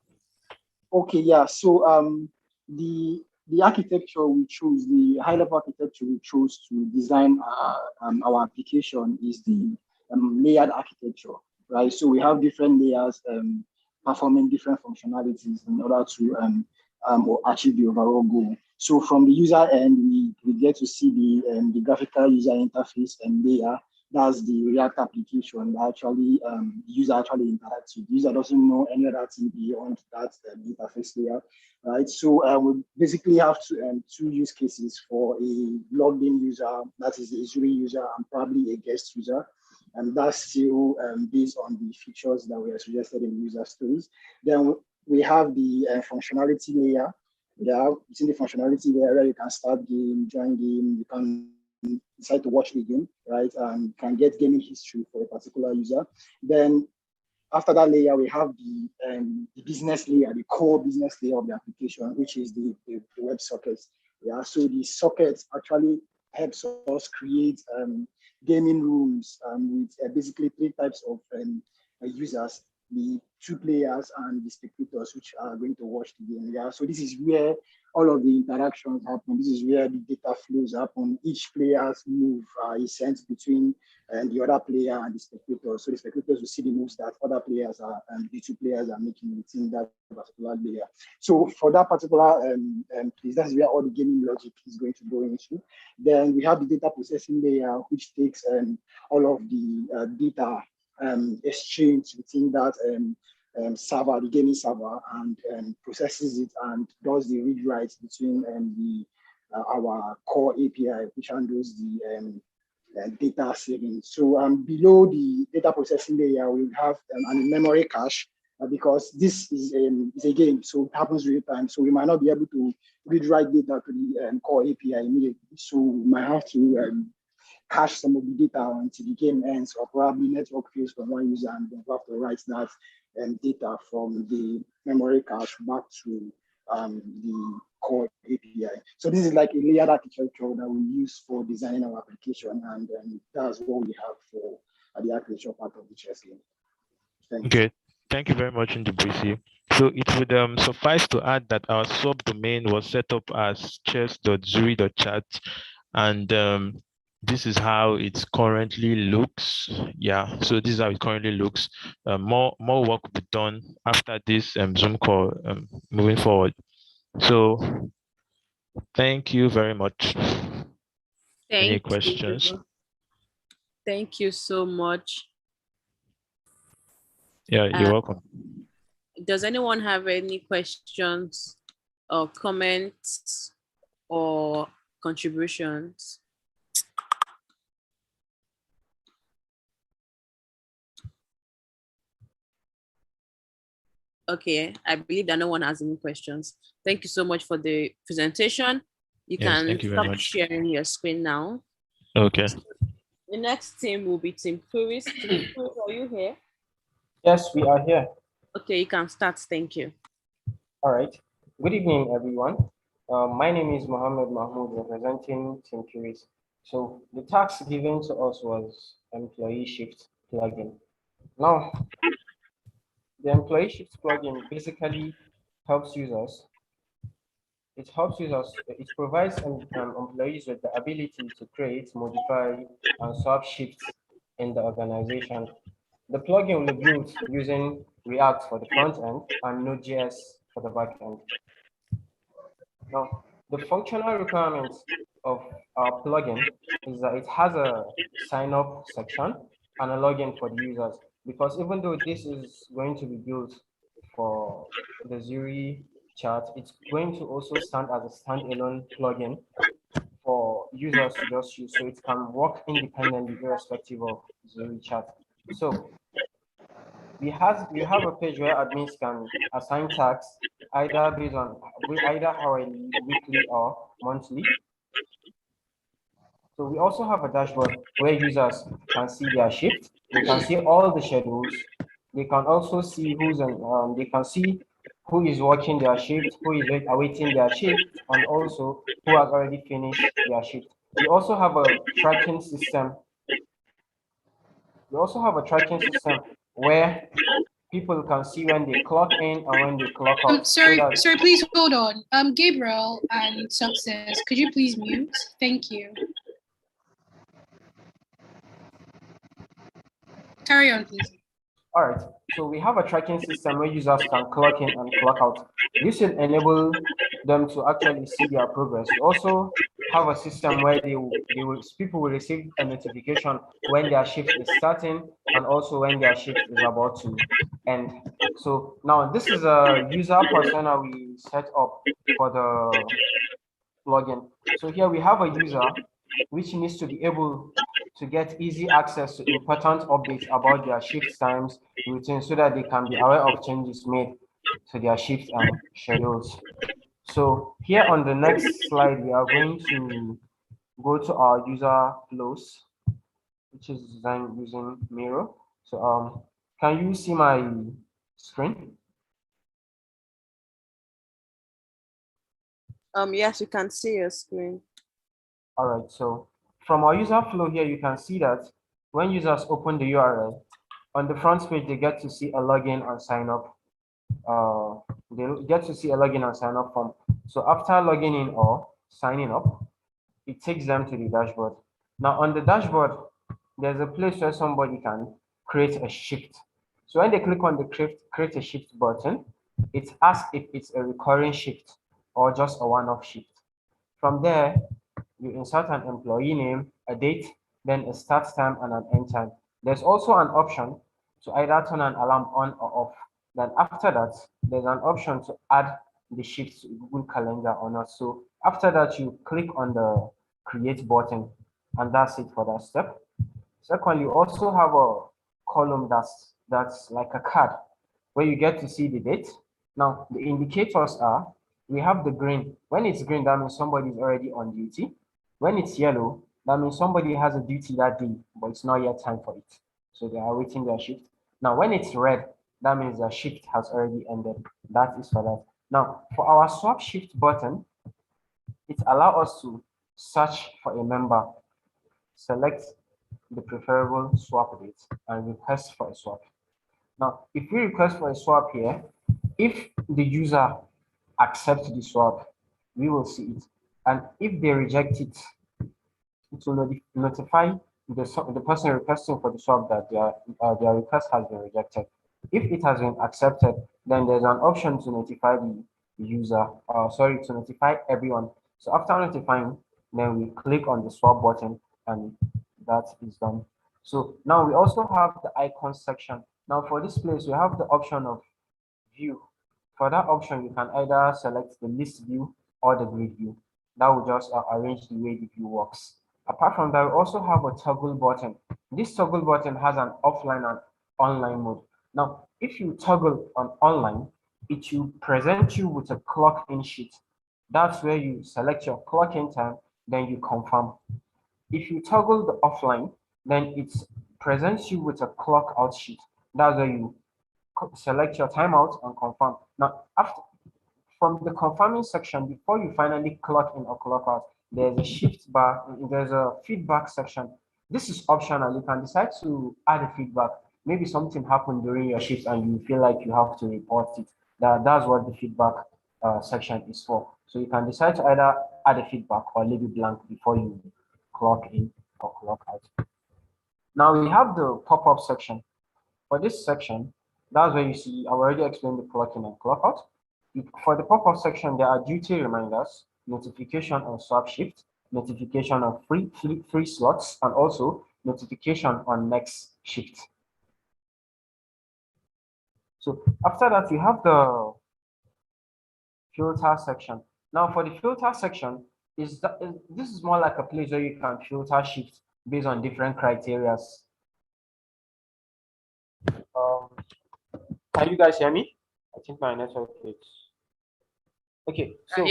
[SPEAKER 13] Okay, yeah. So the architecture we chose, the high-level architecture we chose to design our application is the layered architecture, right? So we have different layers performing different functionalities in order to achieve the overall goal. So from the user end, we get to see the graphical user interface and layer. That's the React application that actually the user actually interacts with. The user doesn't know any other thing beyond that interface layer, right? So we basically have two use cases for a logged in user, that is a Zuri user, and probably a guest user. And that's still based on the features that we are suggested in user stories. Then we have the functionality layer. It's in the functionality layer where you can start game, join game, you can decide to watch the game, right? And can get gaming history for a particular user. Then after that layer, we have the business layer, the core business layer of the application, which is the web sockets. So the sockets actually helps us create gaming rooms with basically 3 types of users: the 2 players and the spectators, which are going to watch the game. So this is where all of the interactions happen. This is where the data flows happen. Each player's move is sent between the other player and the spectators. So the spectators will see the moves that other players are and the 2 players are making within that particular layer. So for that particular place, that's where all the gaming logic is going to go into. Then we have the data processing layer, which takes all of the data exchange within that server, the gaming server, and processes it and does the read writes between our core API, which handles the data saving. So below the data processing layer, we have a memory cache because this is a game, so it happens real time. So we might not be able to read write data to the core API immediately. So we might have to cache some of the data until the game ends, or probably network fails from one user, and then we have to write that data from the memory cache back to the core API. So this is like a layered architecture that we use for designing our application, and that's what we have for the architecture part of the chess game.
[SPEAKER 12] Okay, thank you very much, Ndubuisi. So it would suffice to add that our subdomain was set up as chess.zuri.chat, and this is how it currently looks. So this is how it currently looks. More work will be done after this Zoom call moving forward. So thank you very much. Any questions?
[SPEAKER 2] Thank you so much.
[SPEAKER 12] Yeah, you're welcome.
[SPEAKER 2] Does anyone have any questions or comments or contributions? Okay, I believe that no one has any questions. Thank you so much for the presentation. You can stop sharing your screen now.
[SPEAKER 12] Okay.
[SPEAKER 2] The next team will be Team Puris. Team Puris, are you here?
[SPEAKER 15] Yes, we are here.
[SPEAKER 2] Okay, you can start. Thank you.
[SPEAKER 15] All right. Good evening, everyone. My name is Mohammed Mahmoud, representing Team Puris. So the task given to us was employee shift plugin. Now, the employee shift plugin basically helps users. It provides employees with the ability to create, modify, and swap shifts in the organization. The plugin will be built using React for the front end and Node.js for the back end. Now, the functional requirements of our plugin is that it has a sign up section and a login for the users, because even though this is going to be built for the Zuri chat, it's going to also stand as a standalone plugin for users to just use, so it can work independently irrespective of Zuri chat. So we have a page where admins can assign tasks either based on either hourly, weekly, or monthly. So we also have a dashboard where users can see their shift. They can see all the schedules. They can also see they can see who is working their shift, who is awaiting their shift, and also who has already finished their shift. We also have a tracking system. We also have a tracking system where people can see when they clock in and when they clock out.
[SPEAKER 6] Sorry, please hold on. Gabriel and Success, could you please mute? Thank you. Carry on, please.
[SPEAKER 15] All right, so we have a tracking system where users can clock in and clock out. This will enable them to actually see their progress. We also have a system where people will receive a notification when their shift is starting and also when their shift is about to end. So now this is a user persona we set up for the plugin. So here we have a user which needs to be able to get easy access to important updates about their shift times, routines, so that they can be aware of changes made to their shift and schedules. So here on the next slide, we are going to go to our user flows, which is designed using Miro. So can you see my screen?
[SPEAKER 2] Yes, you can see your screen.
[SPEAKER 15] All right, so from our user flow here, you can see that when users open the URL, on the front page, they get to see a login and sign up. They get to see a login and sign up form. So after logging in or signing up, it takes them to the dashboard. Now on the dashboard, there's a place where somebody can create a shift. So when they click on the create a shift button, it asks if it's a recurring shift or just a one-off shift. From there, you insert an employee name, a date, then a start time and an end time. There's also an option to either turn an alarm on or off. Then after that, there's an option to add the shift to Google Calendar or not. So after that, you click on the create button, and that's it for that step. Secondly, you also have a column that's like a card where you get to see the date. Now, the indicators are, we have the green. When it's green, that means somebody is already on duty. When it's yellow, that means somebody has a duty that day, but it's not yet time for it. So they are waiting their shift. Now, when it's red, that means their shift has already ended. That is for that. Now, for our swap shift button, it allows us to search for a member, select the preferable swap date, and request for a swap. Now, if we request for a swap here, if the user accepts the swap, we will see it. And if they reject it, it will notify the person requesting for the swap that their request has been rejected. If it has been accepted, then there's an option to notify the user, to notify everyone. So after notifying, then we click on the swap button and that is done. So now we also have the icon section. Now for this place, we have the option of view. For that option, you can either select the list view or the grid view. That will just arrange the way the view works. Apart from that, we also have a toggle button. This toggle button has an offline and online mode. Now, if you toggle on online, it will present you with a clock in sheet. That's where you select your clock in time, then you confirm. If you toggle the offline, then it presents you with a clock out sheet. That's where you select your timeout and confirm. Now, from the confirming section, before you finally clock in or clock out, there's a shift bar, there's a feedback section. This is optional. You can decide to add a feedback. maybe something happened during your shift and you feel like you have to report it. That's what the feedback section is for. So you can decide to either add a feedback or leave it blank before you clock in or clock out. Now we have the pop-up section. For this section, that's where you see, I already explained the clock in and clock out. For the pop-up section, there are duty reminders, notification on swap shift, notification on free slots, and also notification on next shift. So after that, we have the filter section. Now for the filter section, this is more like a place where you can filter shifts based on different criteria. Can you guys hear me? I think my network is okay. So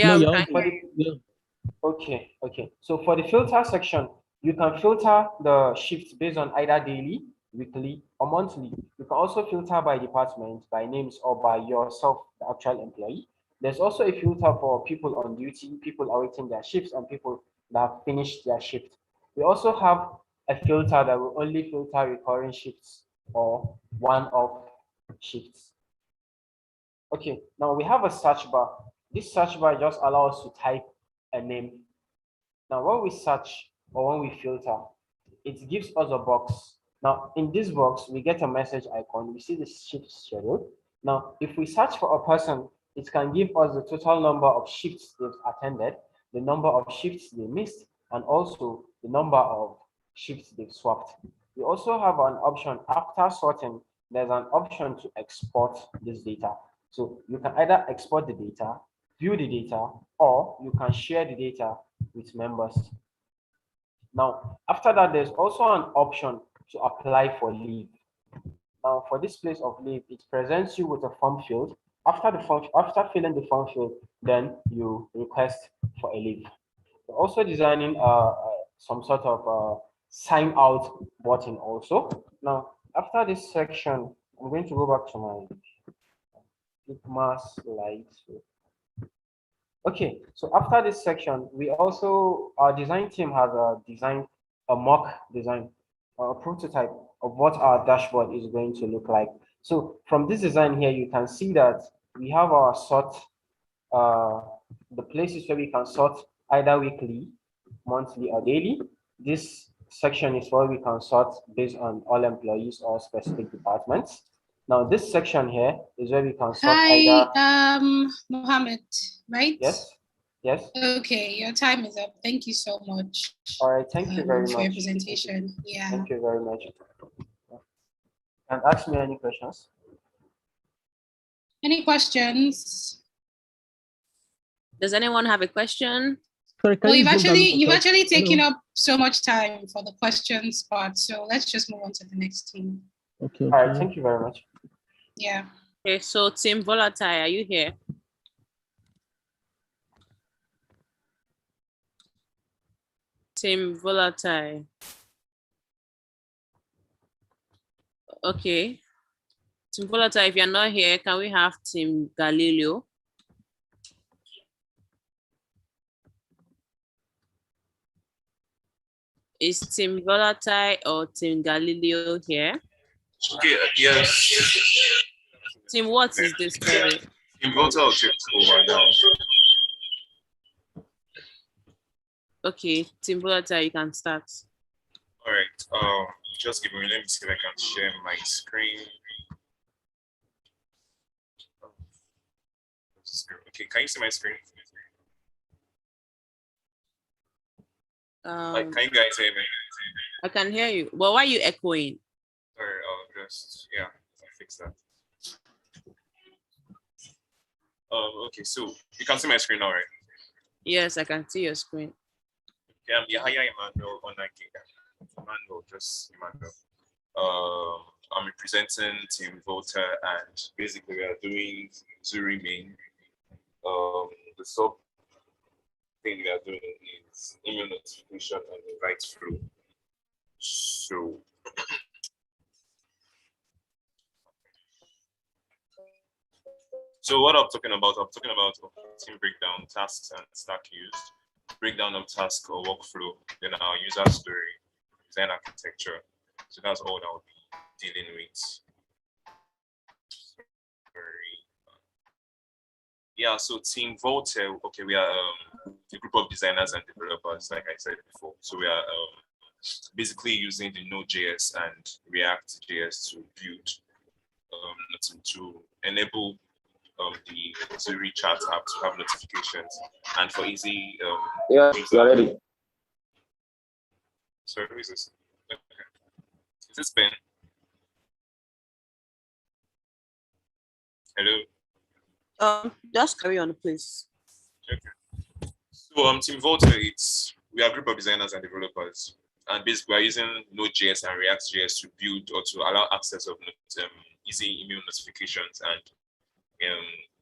[SPEAKER 15] okay. So for the filter section, you can filter the shifts based on either daily, weekly, or monthly. You can also filter by department, by names, or by yourself, the actual employee. There's also a filter for people on duty, people awaiting their shifts, and people that have finished their shift. We also have a filter that will only filter recurring shifts or one-off shifts. Okay, now we have a search bar. This search bar just allows us to type a name. Now when we search or when we filter, it gives us a box. Now in this box, we get a message icon. We see the shift schedule. Now, if we search for a person, it can give us the total number of shifts they've attended, the number of shifts they missed, and also the number of shifts they've swapped. We also have an option after sorting. There's an option to export this data. So you can either export the data, view the data, or you can share the data with members. Now, after that, there's also an option to apply for leave. Now, for this place of leave, it presents you with a form field. After filling the form field, then you request for a leave. We're also designing some sort of sign out button also. Now, after this section, I'm going to go back to my slides. Okay, so after this section, our design team has designed a mock design, a prototype of what our dashboard is going to look like. So from this design here, you can see that we have our sort, the places where we can sort either weekly, monthly, or daily. This section is where we can sort based on all employees or specific departments. Now this section here is where we can sort
[SPEAKER 6] either. Mohammed, right?
[SPEAKER 15] Yes. Yes.
[SPEAKER 6] Okay, your time is up. Thank you so much.
[SPEAKER 15] All right, thank you very much
[SPEAKER 6] for your presentation. Yeah.
[SPEAKER 15] Thank you very much. And ask me any questions.
[SPEAKER 6] Any questions?
[SPEAKER 11] Does anyone have a question?
[SPEAKER 21] Sorry,
[SPEAKER 6] well, you've actually taken up so much time for the questions part, so let's just move on to the next team.
[SPEAKER 21] Okay.
[SPEAKER 15] All right, thank you very much.
[SPEAKER 6] Yeah.
[SPEAKER 11] Okay, so Team Volatile, are you here? Team Volatile. Okay. Team Volatile, if you're not here, can we have Team Galileo? Is Team Volatile or Team Galileo here?
[SPEAKER 8] Okay, yes.
[SPEAKER 11] Team, what is this? Sorry.
[SPEAKER 8] Team Volatile takes over now.
[SPEAKER 11] Okay, Team Volatile, you can start.
[SPEAKER 8] All right. Just give me. Let me see if I can share my screen. Okay, can you see my screen? Can you guys hear me?
[SPEAKER 11] I can hear you. But why are you echoing?
[SPEAKER 8] Sorry, I'll just I'll fix that. Okay, so you can see my screen now, right?
[SPEAKER 11] Yes, I can see your screen.
[SPEAKER 8] Okay, I'm Yahaya Emmanuel Emmanuel, just Emmanuel. I'm representing Team Volta, and basically we are doing Zuri main. The sub thing we are doing is email notification and invite flow. So what I'm talking about team breakdown, tasks and stack used, breakdown of task or workflow, then our user story, design architecture. So that's all that will be dealing with. Yeah, so Team Voltaire, okay, we are a group of designers and developers, like I said before. So we are basically using the Node.js and React.js to build, to enable the Zuri chat app to have notifications and for easy.
[SPEAKER 16] Yeah, you're ready.
[SPEAKER 8] Sorry, who is this? Okay. Is this Ben? Hello.
[SPEAKER 11] Just carry on, please.
[SPEAKER 8] Okay. So Team Volta, we are a group of designers and developers, and basically we are using Node.js and React.js to build or to allow access of easy email notifications and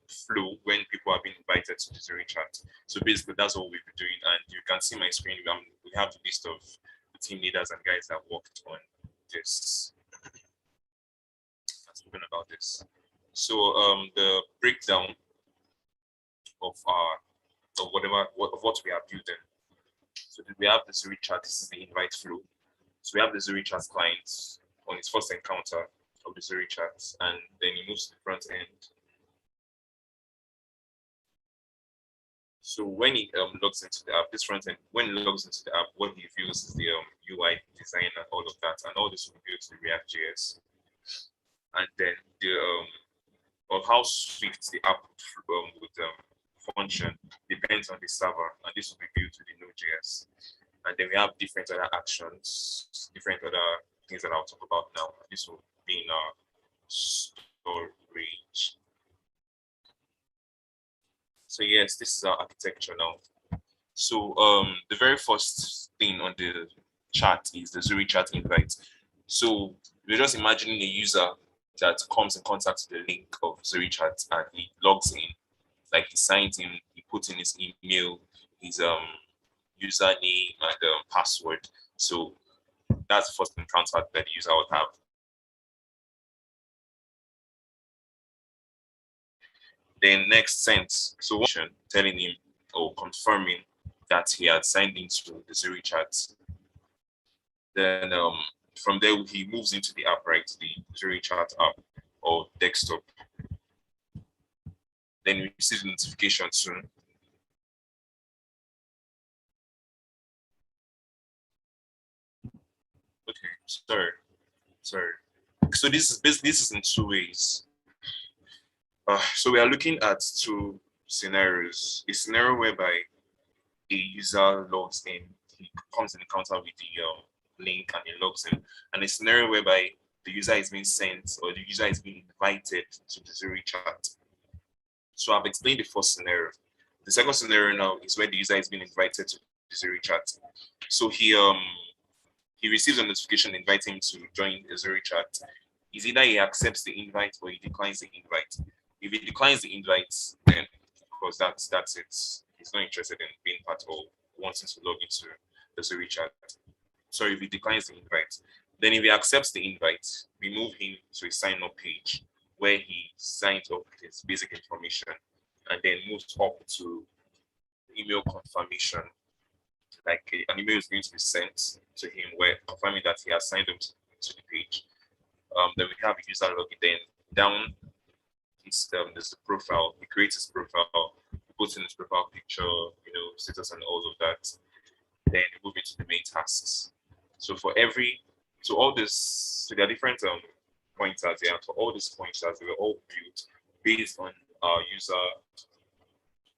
[SPEAKER 8] flow when people have been invited to the Zuri chat. So basically that's what we've been doing, and you can see my screen. We have the list of the team leaders and guys that worked on this. Spoken about this. So the breakdown of what we are building. So we have the Zuri chat. This is the invite flow. So we have the Zuri chat client on its first encounter of the Zuri chat, and then he moves to the front end. So when he logs into the app, this front end, when he logs into the app, what he views is the UI design and all of that, and all this will be built to React.js. And then the of how swift the app would function depends on the server, and this will be built to the Node.js. And then we have different other actions, different other things that I'll talk about now. This will be in our storage. So yes, this is our architecture now. So the very first thing on the chat is the Zuri chat invite. So we're just imagining a user that comes in contact with the link of Zuri chat and he logs in, like he signs in, he puts in his email, his username and password. So that's the first encounter that the user would have. Then next sent, so telling him or confirming that he had signed into the Zuri chat. Then from there he moves into the app, right? The Zuri chat app or desktop. Then we receive the notification soon. Okay, sorry. So this is in two ways. So we are looking at two scenarios. A scenario whereby a user logs in, he comes in encounter with the link and he logs in, and a scenario whereby the user is being sent or the user is being invited to the Zuri chat. So I've explained the first scenario. The second scenario now is where the user is being invited to the Zuri chat. So he receives a notification inviting him to join the Zuri chat. Is either he accepts the invite or he declines the invite. If he declines the invite, then of course that's it. He's not interested in being part or wanting to log into the Zuri chat. Sorry, if he declines the invite. Then if he accepts the invite, we move him to a sign up page where he signs up with his basic information and then moves up to email confirmation. Like an email is going to be sent to him where confirming that he has signed up to the page. Then we have a user login. Then down there's the profile. He creates his profile, he puts in his profile picture, status and all of that. Then we move into the main tasks. So there are different pointers here. For all these pointers, they were all built based on our user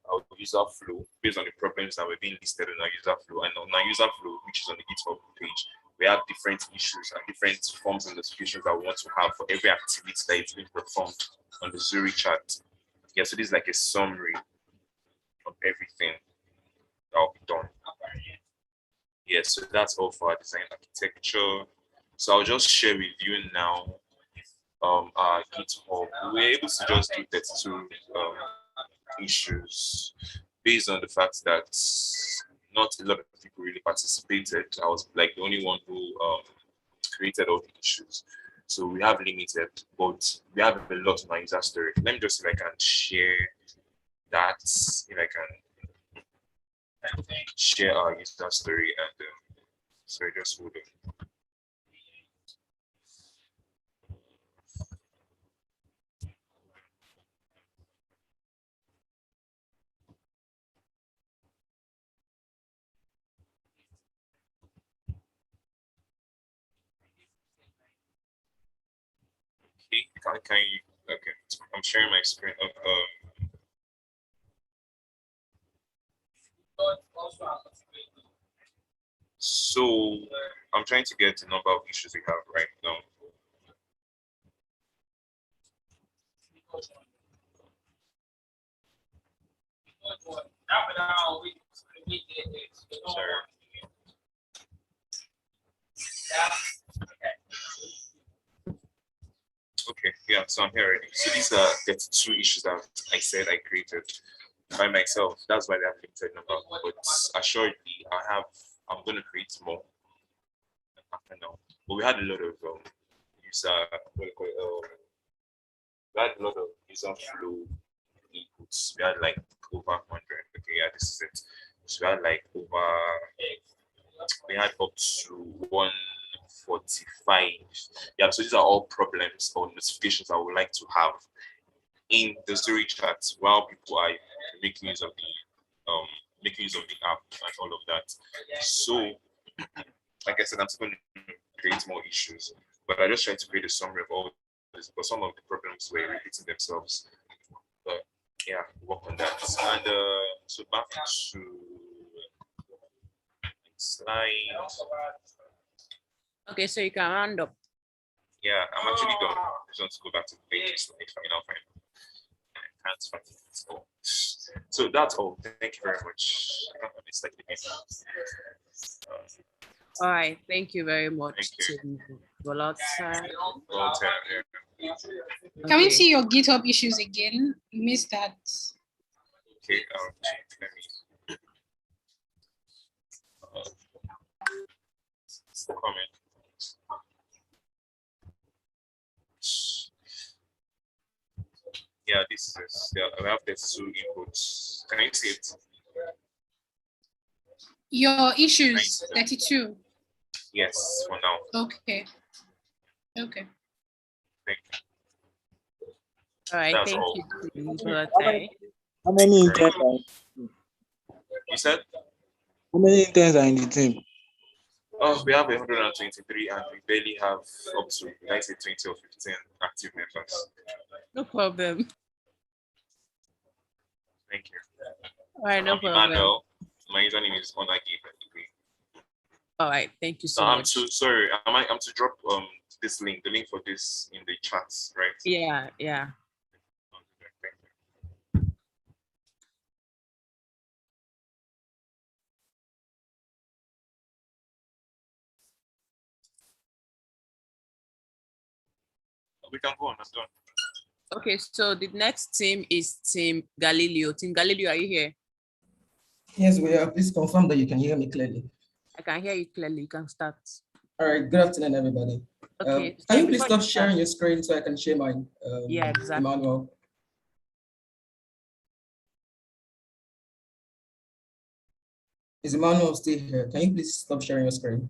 [SPEAKER 8] flow, based on the problems that were being listed in our user flow. And on our user flow, which is on the GitHub page, we have different issues and different forms and notifications that we want to have for every activity that is being performed on the Zuri chat. Yeah, so this is like a summary of everything that will be done. Yeah, so that's all for our design architecture. So I'll just share with you now our GitHub. We were able to just do 32 issues based on the fact that not a lot of people really participated. I was like the only one who created all the issues. So we have limited, but we have a lot on our user story. Let me just see if I can share that, if I can share our user story and sorry, just hold on. Okay, can you? Okay, I'm sharing my screen. So I'm trying to get the number of issues we have right now. Sorry. Okay, yeah, so I'm here already. So these are the 2 issues that I said I created by myself. That's why they have limited number. But assuredly, I'm going to create more after now. But we had a lot of user, we had a lot of user flow inputs. We had like over 100. Okay, yeah, this is it. So we had like we had up to 145. Yeah, so these are all problems or notifications I would like to have in the Zuri chat while people are making use of the app and all of that. So, like I said, I'm still going to create more issues, but I just try to create a summary of all this because some of the problems were repeating themselves. But yeah, work on that. And so back to slide.
[SPEAKER 11] Okay, so you can round up.
[SPEAKER 8] Yeah, I'm actually done. I just want to go back to the pages to make final. I can't find it. So that's all. Thank you very much.
[SPEAKER 11] All right, thank you very much to Volata.
[SPEAKER 6] Can we see your GitHub issues again? You missed that.
[SPEAKER 8] Okay, let me comment. Yeah, this is I have the 2 inputs. Can you see it?
[SPEAKER 6] Your issues 32.
[SPEAKER 8] Yes, for now.
[SPEAKER 6] Okay. Okay.
[SPEAKER 8] Thank you.
[SPEAKER 11] All right,
[SPEAKER 8] That's
[SPEAKER 11] thank
[SPEAKER 8] all.
[SPEAKER 11] you.
[SPEAKER 3] How many interns are
[SPEAKER 8] You said?
[SPEAKER 3] How many interns are in the team?
[SPEAKER 8] Oh, we have 123 and we barely have up to, like say 20 or 15 active members.
[SPEAKER 11] No problem.
[SPEAKER 8] Thank you.
[SPEAKER 11] All right, no problem.
[SPEAKER 8] Emmanuel, my username is HNGi8.
[SPEAKER 11] All right, thank you so
[SPEAKER 8] I'm
[SPEAKER 11] much.
[SPEAKER 8] so sorry. I'm to drop this link, the link for this in the chats, right?
[SPEAKER 11] Yeah.
[SPEAKER 8] We can go on. I'm done.
[SPEAKER 11] Okay, so the next team is Team Galileo. Team Galileo, are you here?
[SPEAKER 16] Yes, we are. Please confirm that you can hear me clearly.
[SPEAKER 11] I can hear you clearly. You can start.
[SPEAKER 16] All right. Good afternoon, everybody.
[SPEAKER 11] Okay.
[SPEAKER 16] Can you please stop sharing your screen so I can share mine?
[SPEAKER 11] Yeah, exactly.
[SPEAKER 16] Emmanuel. Is Emmanuel still here? Can you please stop sharing your screen?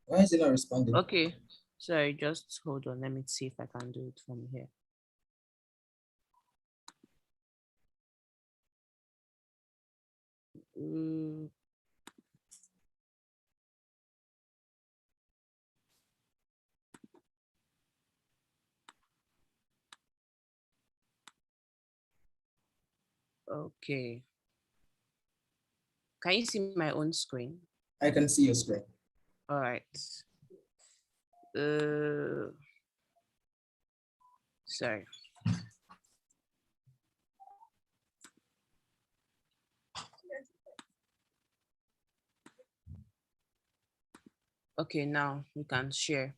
[SPEAKER 16] Why is it not responding?
[SPEAKER 11] Okay. Sorry, just hold on. Let me see if I can do it from here. Okay. Can you see my own screen?
[SPEAKER 16] I can see your screen.
[SPEAKER 11] All right. Sorry. Okay, now we can share.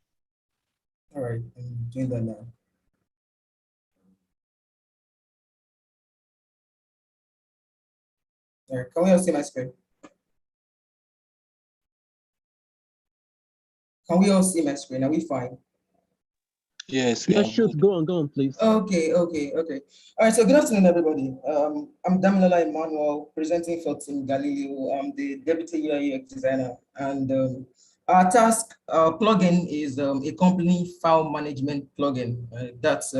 [SPEAKER 16] All right, I'm doing that now. All right, can we all see my screen? Can we all see my screen? Are we fine?
[SPEAKER 3] Yes.
[SPEAKER 21] Yeah, shoot. Go on, please.
[SPEAKER 16] Okay. All right, so good afternoon, everybody. I'm Damilola Emmanuel, presenting for Team Galileo. I'm the Deputy UI/UX designer, and our task, our plugin is a company file management plugin. That's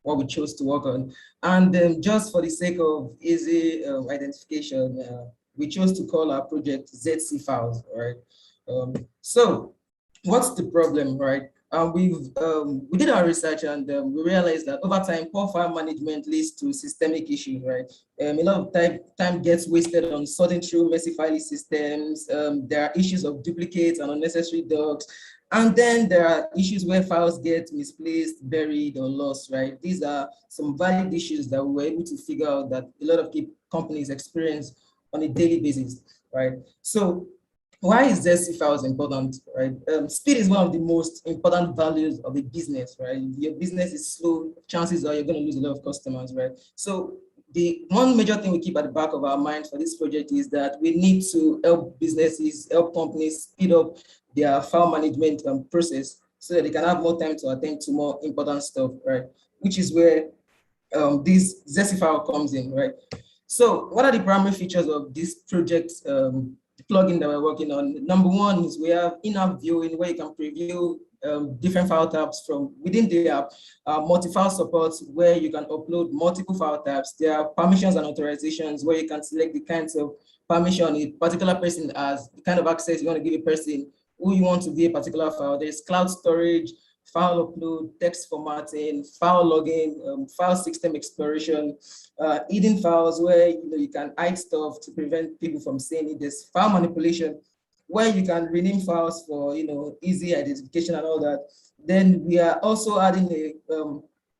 [SPEAKER 16] what we chose to work on. And just for the sake of easy identification, we chose to call our project ZC files, right? So what's the problem, right? We did our research and we realized that over time, poor file management leads to systemic issues, right? A lot of time gets wasted on sorting through messy file systems. There are issues of duplicates and unnecessary docs. And then there are issues where files get misplaced, buried, or lost, right? These are some valid issues that we were able to figure out that a lot of companies experience on a daily basis, right? So why is ZC files important, right? Speed is one of the most important values of a business, right? If your business is slow, chances are you're going to lose a lot of customers, right? So the one major thing we keep at the back of our mind for this project is that we need to help businesses, help companies speed up their file management process so that they can have more time to attend to more important stuff, right? Which is where this ZC file comes in, right? So what are the primary features of this project plugin that we're working on? Number one is we have in-app viewing where you can preview different file types from within the app, multi-file support where you can upload multiple file types. There are permissions and authorizations where you can select the kinds of permission a particular person has, the kind of access you want to give a person, who you want to view a particular file. There's cloud storage, file upload, text formatting, file logging, file system exploration, hidden files where you can hide stuff to prevent people from seeing it. There's file manipulation where you can rename files for easy identification and all that. Then we are also adding a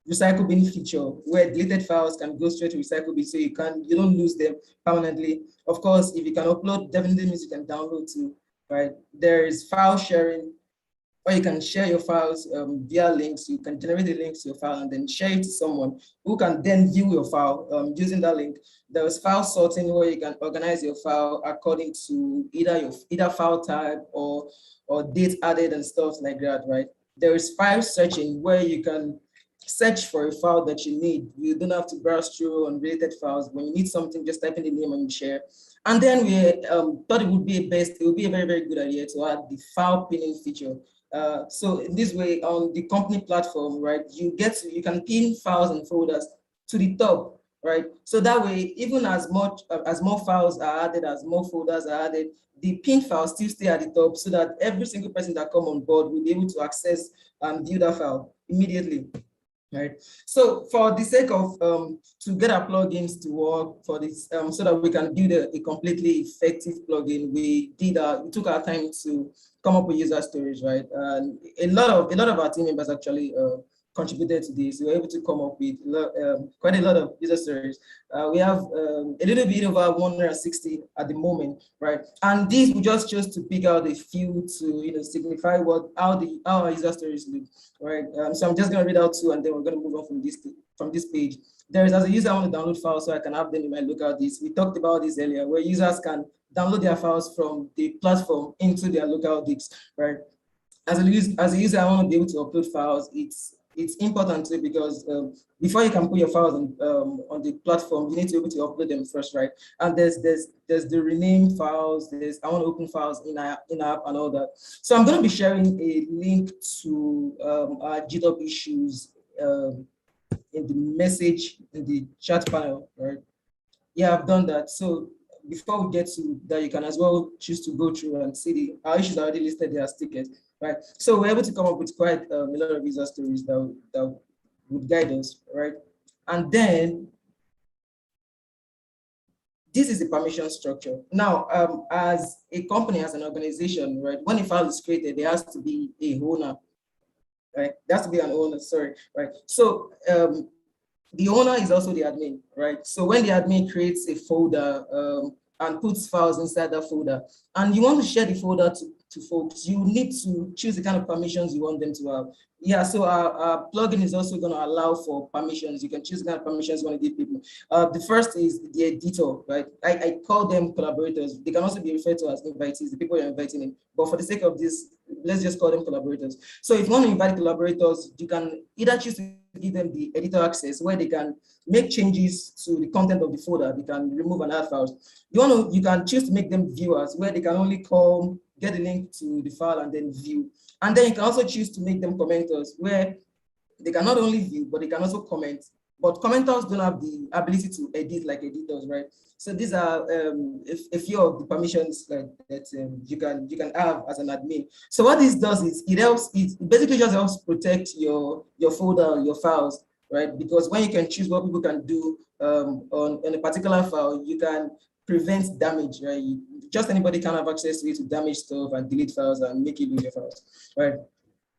[SPEAKER 16] recycle bin feature where deleted files can go straight to recycle bin, so you don't lose them permanently. Of course, if you can upload, definitely means you can download too, right? There is file sharing, or you can share your files via links. You can generate the links to your file and then share it to someone who can then view your file using that link. There is file sorting where you can organize your file according to either file type or date added and stuff like that, right? There is file searching where you can search for a file that you need. You don't have to browse through unrelated files. When you need something, just type in the name and you share. And then we thought it would be a very, very good idea to add the file pinning feature. So in this way, on the company platform, right, you can pin files and folders to the top, right? So that way, even as more files are added, as more folders are added, the pin files still stay at the top so that every single person that come on board will be able to access and view that file immediately. Right. So for the sake of to get our plugins to work for this, so that we can build a completely effective plugin, we took our time to come up with user stories, right? And a lot of our team members actually contributed to this. We were able to come up with quite a lot of user stories. We have a little bit over 160 at the moment, right? And these we just chose to pick out a few to signify how our user stories look, right? So I'm just gonna read out two, and then we're gonna move on from this page. There is, as a user, I want to download files so I can have them in my local disks. We talked about this earlier, where users can download their files from the platform into their local disks, right? As a user, I want to be able to upload files. It's important too, because before you can put your files on the platform, you need to be able to upload them first, right? And there's the rename files. I want to open files in app and all that. So I'm going to be sharing a link to our GitHub issues in the message in the chat panel, right? Yeah, I've done that. So before we get to that, you can as well choose to go through and see our issues are already listed there as tickets, right? So we're able to come up with quite a lot of user stories that would guide us, right? And then this is the permission structure. Now, as a company, as an organization, right, when a file is created, there has to be a owner, right? There has to be an owner, sorry, right? So the owner is also the admin, right? So when the admin creates a folder and puts files inside that folder, and you want to share the folder to folks, you need to choose the kind of permissions you want them to have. Yeah, so our plugin is also going to allow for permissions. You can choose the kind of permissions you want to give people. The first is the editor, right? I call them collaborators. They can also be referred to as invitees, the people you're inviting in. But for the sake of this, let's just call them collaborators. So if you want to invite collaborators, you can either choose to give them the editor access where they can make changes to the content of the folder. They can remove and add files. You can choose to make them viewers where they can only come, get the link to the file and then view. And then you can also choose to make them commenters where they can not only view, but they can also comment but commenters don't have the ability to edit like editors, right? So these are a few of the permissions that you can have as an admin. So what this does is it basically just helps protect your folder, your files, right? Because when you can choose what people can do on a particular file, you can prevent damage, right? Just anybody can have access to it to damage stuff and delete files and make you lose your files, right?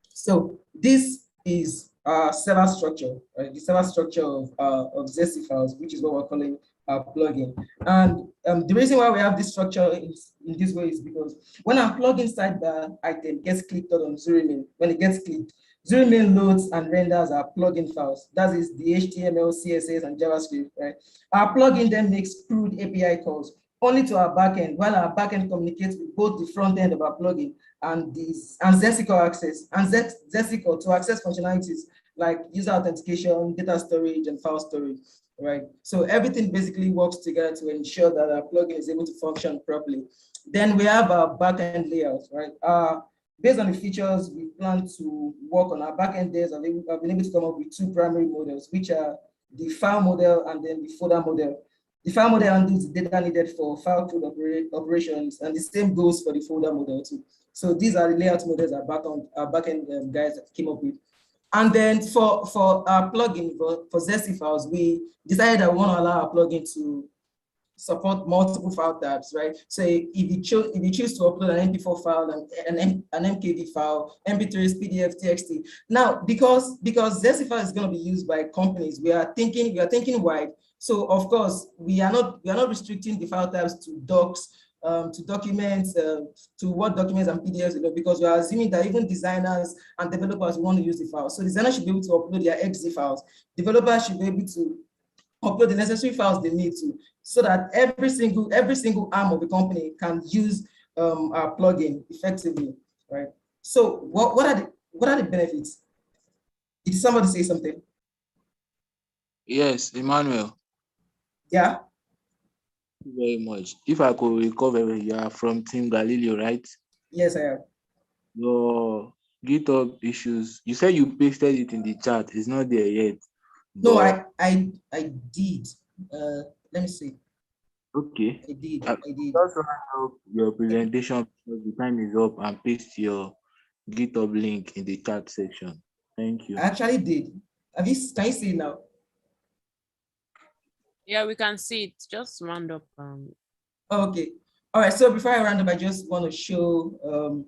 [SPEAKER 16] So this is our server structure, right? The server structure of Zesty files, which is what we're calling our plugin. And the reason why we have this structure in this way is because when our plugin sidebar item gets clicked on Zurimin, when it gets clicked, Zurimin loads and renders our plugin files. That is the HTML, CSS, and JavaScript, right? Our plugin then makes crude API calls only to our backend, while our backend communicates with both the front end of our plugin and Zesticore access, and Zesticore to access functionalities like user authentication, data storage, and file storage, right? So everything basically works together to ensure that our plugin is able to function properly. Then we have our backend layout, right? Based on the features we plan to work on, our backend devs have been able to come up with two primary models, which are the file model and then the folder model. The file model handles the data needed for file code operations, and the same goes for the folder model too. So these are the layout models our backend guys came up with. And then for our plugin for Zesty files, we decided that we want to allow our plugin to support multiple file types, right? So if you choose to upload an MP4 file, an MKV file, MP3s, PDF, TXT. Now, because Zesty file is going to be used by companies, we are thinking wide. So of course, we are not restricting the file types to docs, to documents, to Word documents and PDFs, because we are assuming that even designers and developers want to use the file. So designers should be able to upload their XZ files. Developers should be able to upload the necessary files they need to, so that every single arm of the company can use our plugin effectively, right? So what are the benefits? Did somebody say something?
[SPEAKER 3] Yes, Emmanuel.
[SPEAKER 16] Yeah.
[SPEAKER 3] Thank you very much. If I could recover, you are from Team Galileo, right?
[SPEAKER 16] Yes, I am.
[SPEAKER 3] Your GitHub issues, you said you pasted it in the chat. It's not there yet.
[SPEAKER 16] No, I did. Let me see.
[SPEAKER 3] Okay.
[SPEAKER 16] I did.
[SPEAKER 3] Just round up your presentation because the time is up, and paste your GitHub link in the chat section. Thank you.
[SPEAKER 16] I actually did. Can you see it now?
[SPEAKER 11] Yeah, we can see it. Just round up.
[SPEAKER 16] Okay. All right. So before I round up, I just want to show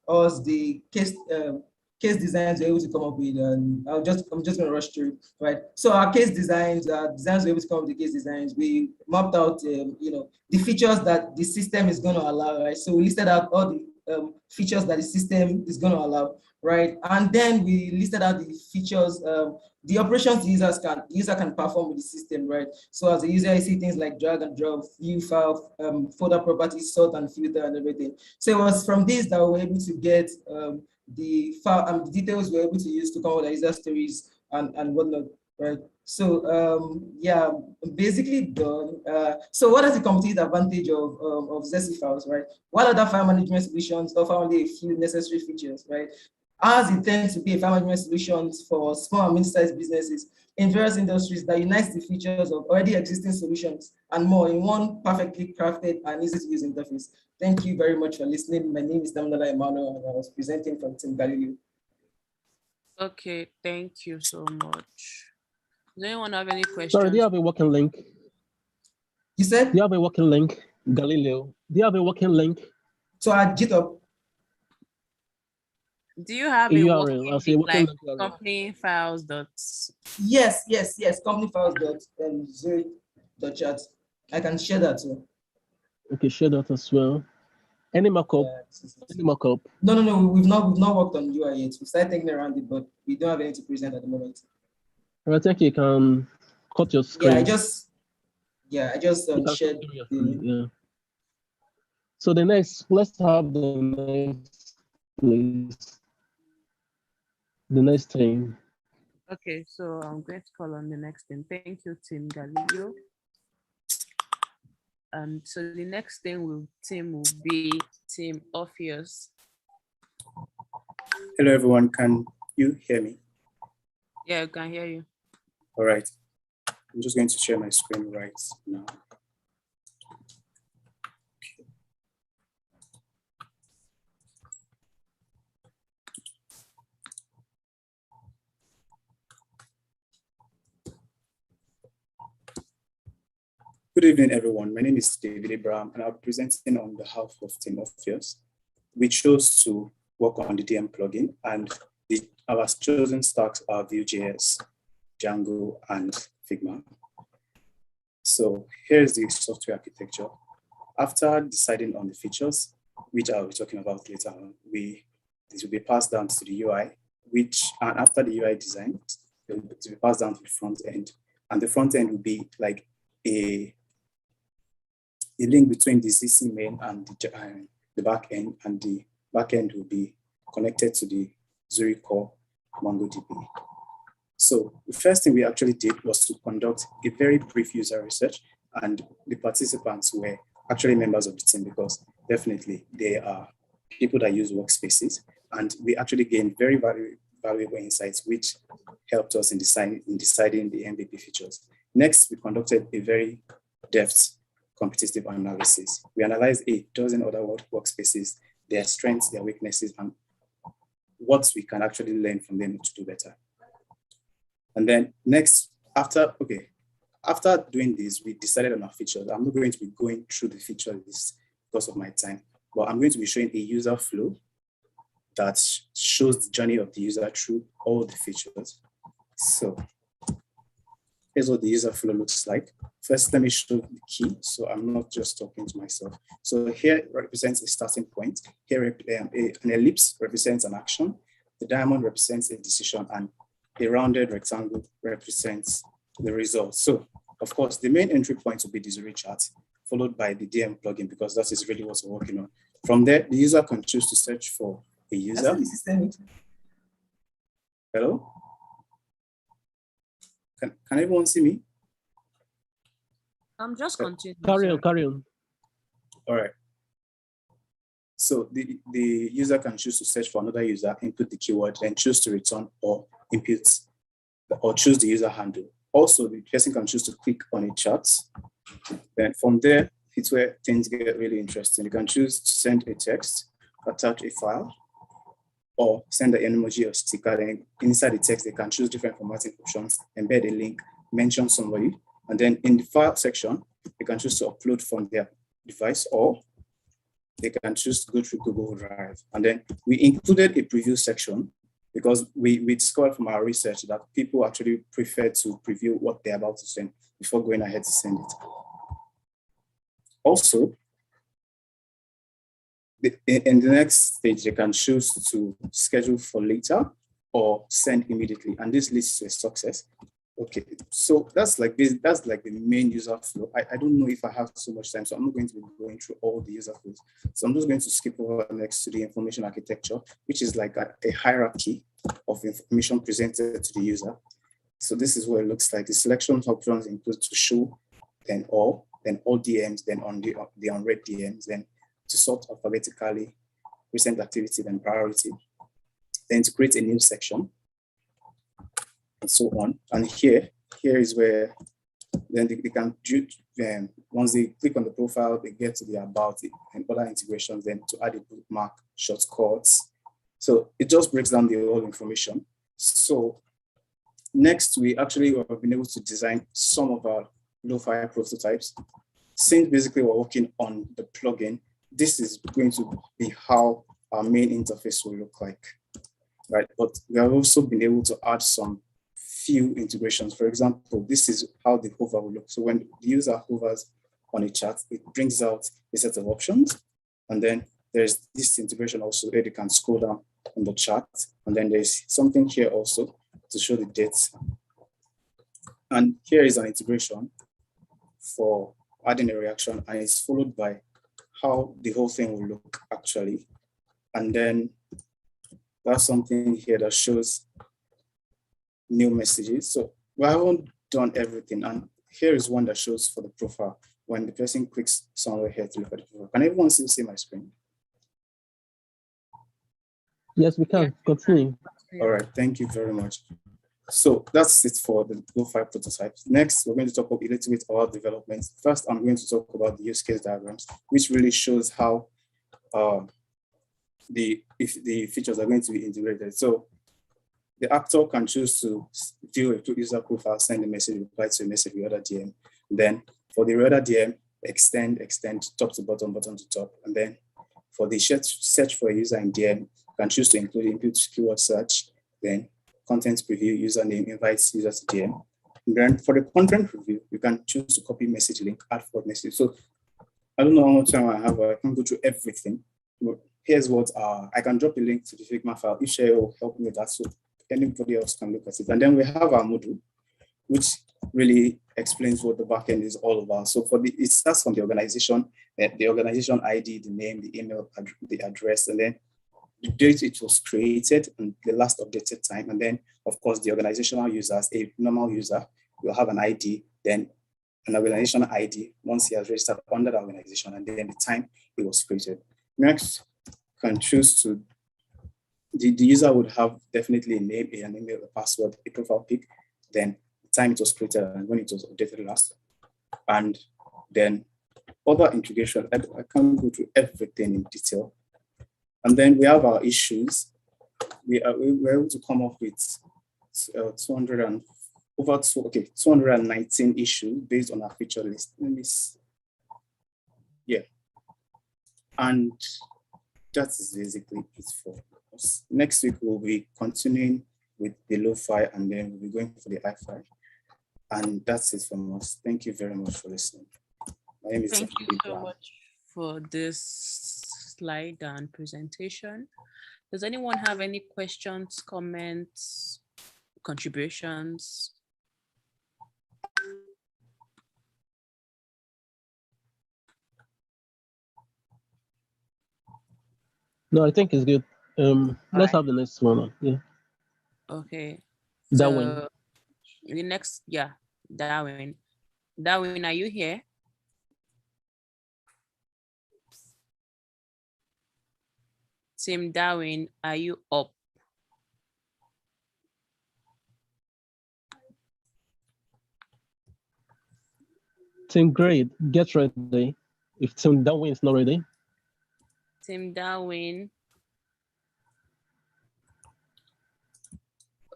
[SPEAKER 16] us the case designs we're able to come up with, and I'm just going to rush through, right? So our case designs, we're able to come up with the case designs. We mapped out, the features that the system is going to allow, right? So we listed out all the features that the system is going to allow, right? And then we listed out the features, the operations the user can perform with the system, right? So as a user, you see things like drag and drop, view file, folder properties, sort and filter and everything. So it was from this that we were able to get the file and the details we were able to use to come up with the user stories and whatnot, right? So yeah, basically done. So what is the competitive advantage of Zesty files, right? While other file management solutions offer only a few necessary features, right? Ours intends to be a file management solutions for small and mid-sized businesses in various industries that unites the features of already existing solutions and more in one perfectly crafted and easy to use interface. Thank you very much for listening. My name is Damnala Emmanuel, and I was presenting from Team Galileo.
[SPEAKER 11] Okay, thank you so much. Does anyone have any questions?
[SPEAKER 21] Sorry, do you have a working link?
[SPEAKER 16] You said?
[SPEAKER 21] Do you have a working link, Galileo? Do you have a working link?
[SPEAKER 16] So at GitHub.
[SPEAKER 11] Do you have
[SPEAKER 21] a
[SPEAKER 11] a
[SPEAKER 21] URL? I'll say
[SPEAKER 11] working
[SPEAKER 21] working
[SPEAKER 11] like
[SPEAKER 21] link.
[SPEAKER 11] company files dots?
[SPEAKER 16] Yes. Company files dot chat. I can share that too.
[SPEAKER 21] Okay, share that as well. Any markup? Any markup?
[SPEAKER 16] No. We've not worked on UI yet. We started thinking around it, but we don't have any to present at the moment.
[SPEAKER 21] I think you can cut your screen.
[SPEAKER 16] Yeah, I just shared.
[SPEAKER 21] Yeah. So let's have the next, please. The next thing.
[SPEAKER 11] Okay, so I'm going to call on the next thing. Thank you, Team Galileo. And so the next thing will be Team Orpheus.
[SPEAKER 1] Hello, everyone. Can you hear me?
[SPEAKER 11] Yeah, I can hear you.
[SPEAKER 1] All right. I'm just going to share my screen right now. Good evening, everyone. My name is David Abraham, and I'll be presenting on behalf of Team Orpheus. We chose to work on the DM plugin, and our chosen stacks are Vue.js, Django, and Figma. So here's the software architecture. After deciding on the features, which I'll be talking about later on, this will be passed down to the UI, and after the UI design, it will be passed down to the front end. And the front end will be like a link between the CC main and the back end, and the back end will be connected to the Zuri core MongoDB. So the first thing we actually did was to conduct a very brief user research, and the participants were actually members of the team because definitely they are people that use workspaces, and we actually gained very valuable insights which helped us in deciding the MVP features. Next, we conducted a very depth competitive analysis. We analyzed 12 other workspaces, their strengths, their weaknesses, and what we can actually learn from them to do better. And then next, after doing this, we decided on our features. I'm not going to be going through the feature list because of my time, but I'm going to be showing a user flow that shows the journey of the user through all the features. So here's what the user flow looks like. First, let me show the key, so I'm not just talking to myself. So here represents a starting point. Here, an ellipse represents an action. The diamond represents a decision, and a rounded rectangle represents the result. So, of course, the main entry point will be the Zuri chart, followed by the DM plugin, because that is really what we're working on. From there, the user can choose to search for a user. Hello? Can everyone see me?
[SPEAKER 11] I'm just continuing.
[SPEAKER 21] Carry on.
[SPEAKER 1] All right. So the user can choose to search for another user, input the keyword, then choose to return or input or choose the user handle. Also, the person can choose to click on a chart. Then from there, it's where things get really interesting. You can choose to send a text, attach a file, or send an emoji or sticker. Then inside the text, they can choose different formatting options, embed a link, mention somebody. And then in the file section, they can choose to upload from their device, or they can choose to go through Google Drive. And then we included a preview section because we discovered from our research that people actually prefer to preview what they're about to send before going ahead to send it. Also, in the next stage, they can choose to schedule for later or send immediately, and this leads to a success. Okay, so that's like the main user flow. I don't know if I have so much time, so I'm not going to be going through all the user flows. So I'm just going to skip over next to the information architecture, which is like a hierarchy of information presented to the user. So this is what it looks like. The selection options include to show, then all DMs, then on the unread DMs, then to sort alphabetically, recent activity, then priority, then to create a new section, and so on. And here is where then they can do, once they click on the profile, they get to the about it and other integrations, then to add a bookmark, shortcuts. So it just breaks down the whole information. So next, we actually have been able to design some of our lo-fi prototypes. Since basically we're working on the plugin, this is going to be how our main interface will look like, right? But we have also been able to add some few integrations. For example, this is how the hover will look. So when the user hovers on a chart, it brings out a set of options. And then there's this integration also where they can scroll down on the chart. And then there's something here also to show the dates. And here is an integration for adding a reaction, and it's followed by how the whole thing will look actually. And then that's something here that shows new messages. So we haven't done everything. And here is one that shows for the profile when the person clicks somewhere here to look at the profile. Can everyone still see my screen?
[SPEAKER 21] Yes, we can. Continue.
[SPEAKER 1] All right, thank you very much. So that's it for the Lo-Fi prototypes. Next, we're going to talk a little bit about development. First, I'm going to talk about the use case diagrams, which really shows how the features are going to be integrated. So the actor can choose to view a user profile, send a message, reply to a message with other DM. Then for the other DM, extend top to bottom, bottom to top. And then for the search for a user in DM, you can choose to include input keyword search, then content preview, username, invites user to DM. And then for the content review, you can choose to copy message link, add forward message. So I don't know how much time I have, but I can't go through everything. Here's what I can drop a link to the Figma file. If Shay will help me with that, so anybody else can look at it. And then we have our module, which really explains what the backend is all about. So it starts from the organization ID, the name, the email, the address, and then the date it was created and the last updated time. And then, of course, the organizational users, a normal user will have an ID, then an organizational ID once he has registered under the organization, and then the time it was created. Next, can choose to, the user would have definitely a name, an email, a password, a profile pic, then the time it was created and when it was updated last. And then other integration, I can't go through everything in detail. And then we have our issues. We were able to come up with 219 issues based on our feature list. Let me see. Yeah. And that is basically it for us. Next week, we'll be continuing with the Lo-Fi and then we'll be going for the Hi-Fi. And that's it from us. Thank you very much for listening. My name is
[SPEAKER 11] Thank you so much for this slide and presentation. Does anyone have any questions, comments, contributions?
[SPEAKER 21] No, I think it's good. Let's have the next one. Yeah.
[SPEAKER 11] Okay.
[SPEAKER 21] Darwin.
[SPEAKER 11] So the next, yeah, Darwin. Darwin, are you here? Tim Darwin, are you up?
[SPEAKER 21] Team Great, get ready. If Team Darwin is not ready.
[SPEAKER 11] Tim Darwin.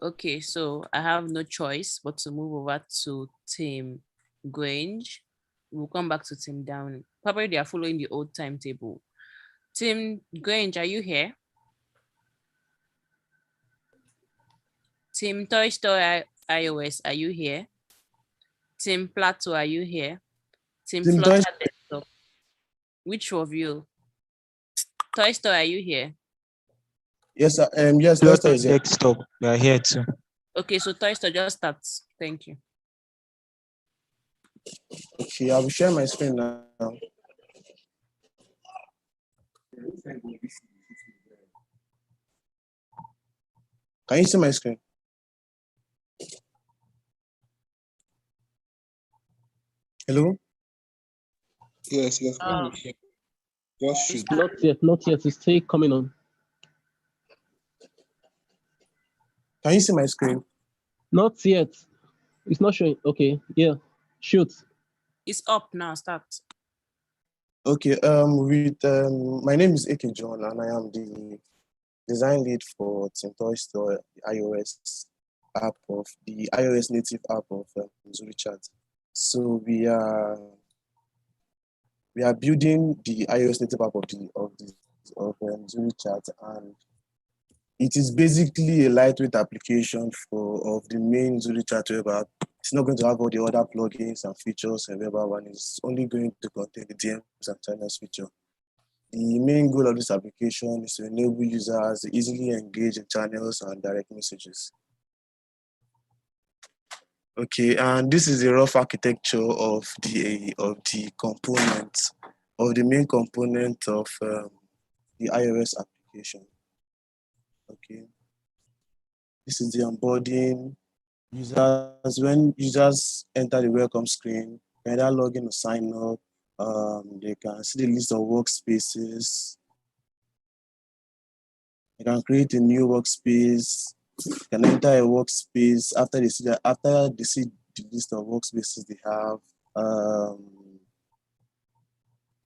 [SPEAKER 11] Okay, so I have no choice but to move over to Tim Grange. We'll come back to Tim Darwin. Probably they are following the old timetable. Tim Grange, are you here? Tim Toy Story iOS, are you here? Tim Plateau, are you here? Tim Flutter Desktop. Which of you? Toy Story, are you here?
[SPEAKER 17] Yes, sir. Yes, Toy Story is here. Desktop. We are here too.
[SPEAKER 11] Okay, so Toy Story just starts. Thank you.
[SPEAKER 17] Okay, I will share my screen now. Can you see my screen? Hello?
[SPEAKER 3] Yes, yes. Just shoot.
[SPEAKER 21] Not yet. It's still coming on.
[SPEAKER 17] Can you see my screen?
[SPEAKER 21] Not yet. It's not showing. Okay, yeah. Shoot.
[SPEAKER 11] It's up now. Start.
[SPEAKER 17] Okay. My name is Eke John, and I am the design lead for Team Toy Store, the iOS app of the iOS native app of Zuri Chat. So we are building the iOS native app of Zuri Chat, and it is basically a lightweight application of the main Zuri Chat web app. It's not going to have all the other plugins and features and web app, and it's only going to contain the DMs and channels feature. The main goal of this application is to enable users to easily engage in channels and direct messages. Okay, and this is the rough architecture of the components, of the main component of the iOS application. Okay, this is the onboarding. When users enter the welcome screen, they either log in or sign up. They can see the list of workspaces. They can create a new workspace, can enter a workspace after they see the list of workspaces they have.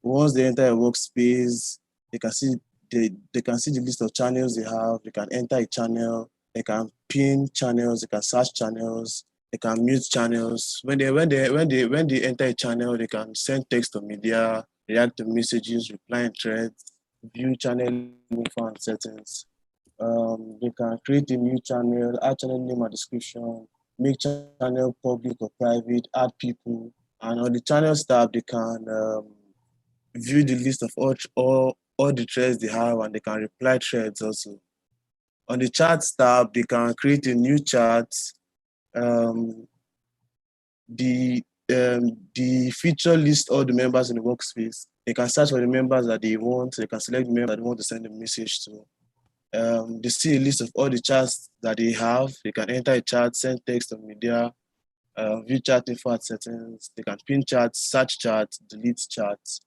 [SPEAKER 17] Once they enter a workspace, they can see the list of channels they have. They can enter a channel. They can pin channels. They can search channels. They can mute channels. When they enter a channel, they can send text to media, react to messages, reply in threads, view channel info and settings. They can create a new channel, add channel name and description, make channel public or private, add people, and on the channels tab, they can view the list of all the threads they have, and they can reply threads also. On the charts tab, they can create a new chart. The feature list all the members in the workspace. They can search for the members that they want. They can select the member that they want to send a message to. They see a list of all the charts that they have. They can enter a chart, send text to media, view chart info settings. They can pin charts, search charts, delete charts.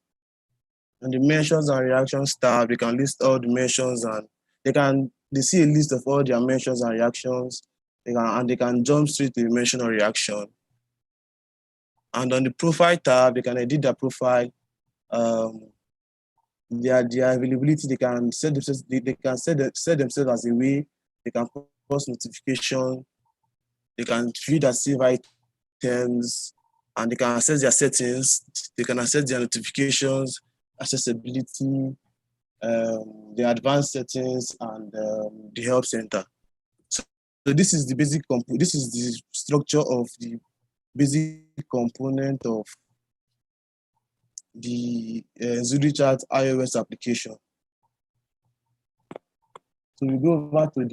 [SPEAKER 17] And the mentions and reactions tab, they can list all the mentions, and they see a list of all their mentions and reactions. They can jump straight to the mention or reaction. And on the profile tab, they can edit their profile. Their availability, they can set themselves. They can set themselves as a way. They can post notification. They can view their save items, and they can access their settings. They can access their notifications, accessibility, the advanced settings, and the help center. So this is the basic this is the structure of the basic component of the ZuriChat iOS application. So we go over to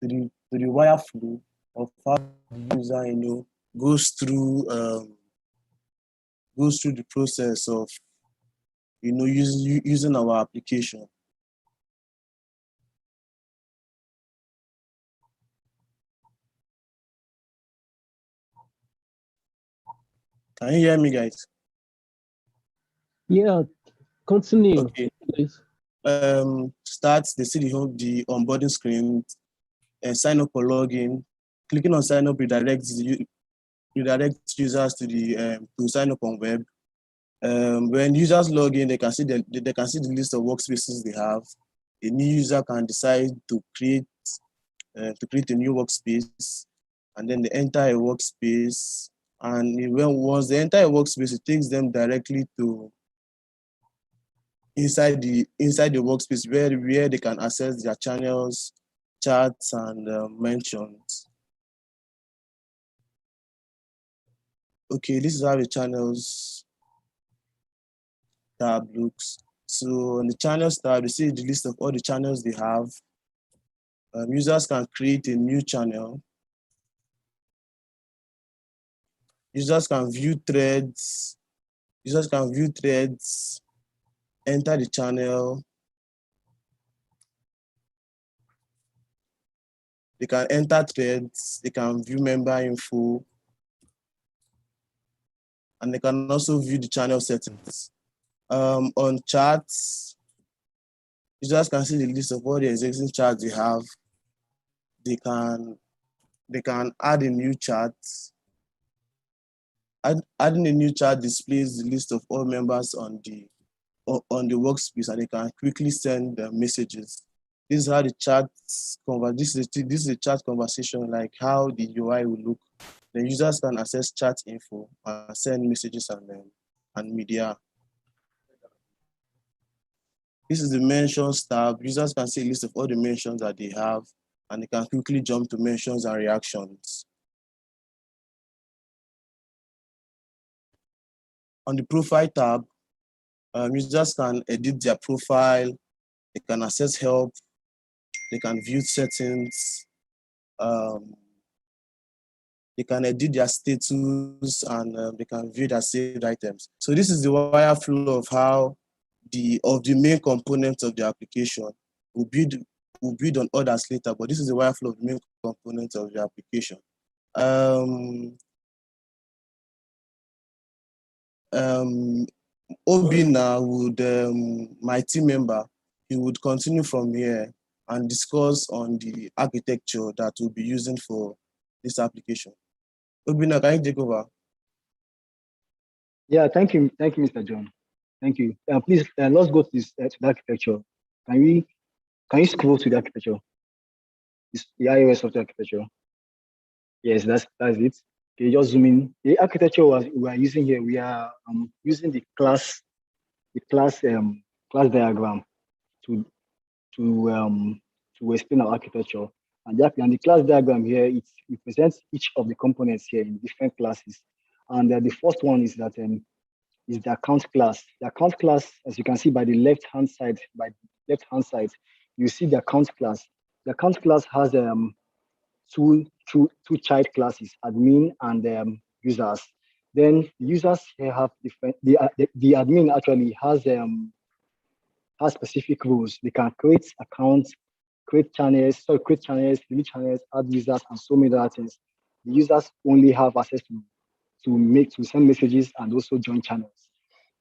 [SPEAKER 17] the wire flow of how the user goes through the process of using our application. Can you hear me, guys?
[SPEAKER 21] Yeah, continue.
[SPEAKER 17] Okay.
[SPEAKER 21] Please.
[SPEAKER 17] Starts, they see the onboarding screen and sign up or login. Clicking on sign up redirects users to sign up on web. When users log in, they can see the list of workspaces they have. A new user can decide to create a new workspace, and then they enter a workspace. And once they enter a workspace, it takes them directly to inside the workspace where they can access their channels, charts, and mentions. Okay, this is how the channels tab looks. So on the channels tab, you see the list of all the channels they have. Users can create a new channel. Users can view threads. Enter the channel. They can enter threads. They can view member info. And they can also view the channel settings. On charts, users can see the list of all the existing charts they have. They can add a new chart. Adding a new chart displays the list of all members on the workspace, and they can quickly send messages. This is how the chats this is a chat conversation, like how the UI will look. The users can access chat info and send messages and media. This is the mentions tab. Users can see a list of all the mentions that they have, and they can quickly jump to mentions and reactions. On the profile tab, users can edit their profile, they can access help, they can view settings, they can edit their status, and they can view their saved items. So this is the wire flow of how the main components of the application. We'll build on others later, but this is the wire flow of the main components of the application. Obina would, my team member, he would continue from here. and discuss on the architecture that we'll be using for this application. Obina, can you take over?
[SPEAKER 14] Yeah, thank you, Mr. John. Thank you. Please, let's go to this to the architecture. Can you scroll to the architecture? It's the iOS software architecture. Yes, that's it. Okay, just zoom in. The architecture we are using here, we are using the class diagram to explain our architecture. And the class diagram here, it represents each of the components here in different classes. And the first one is that is the account class. The account class, as you can see by the left-hand side, you see the account class. The account class has two child classes, admin and users. Then the users here have different. The admin actually has specific rules. They can create accounts, create channels, delete channels, add users, and so many other things. The users only have access to send messages and also join channels.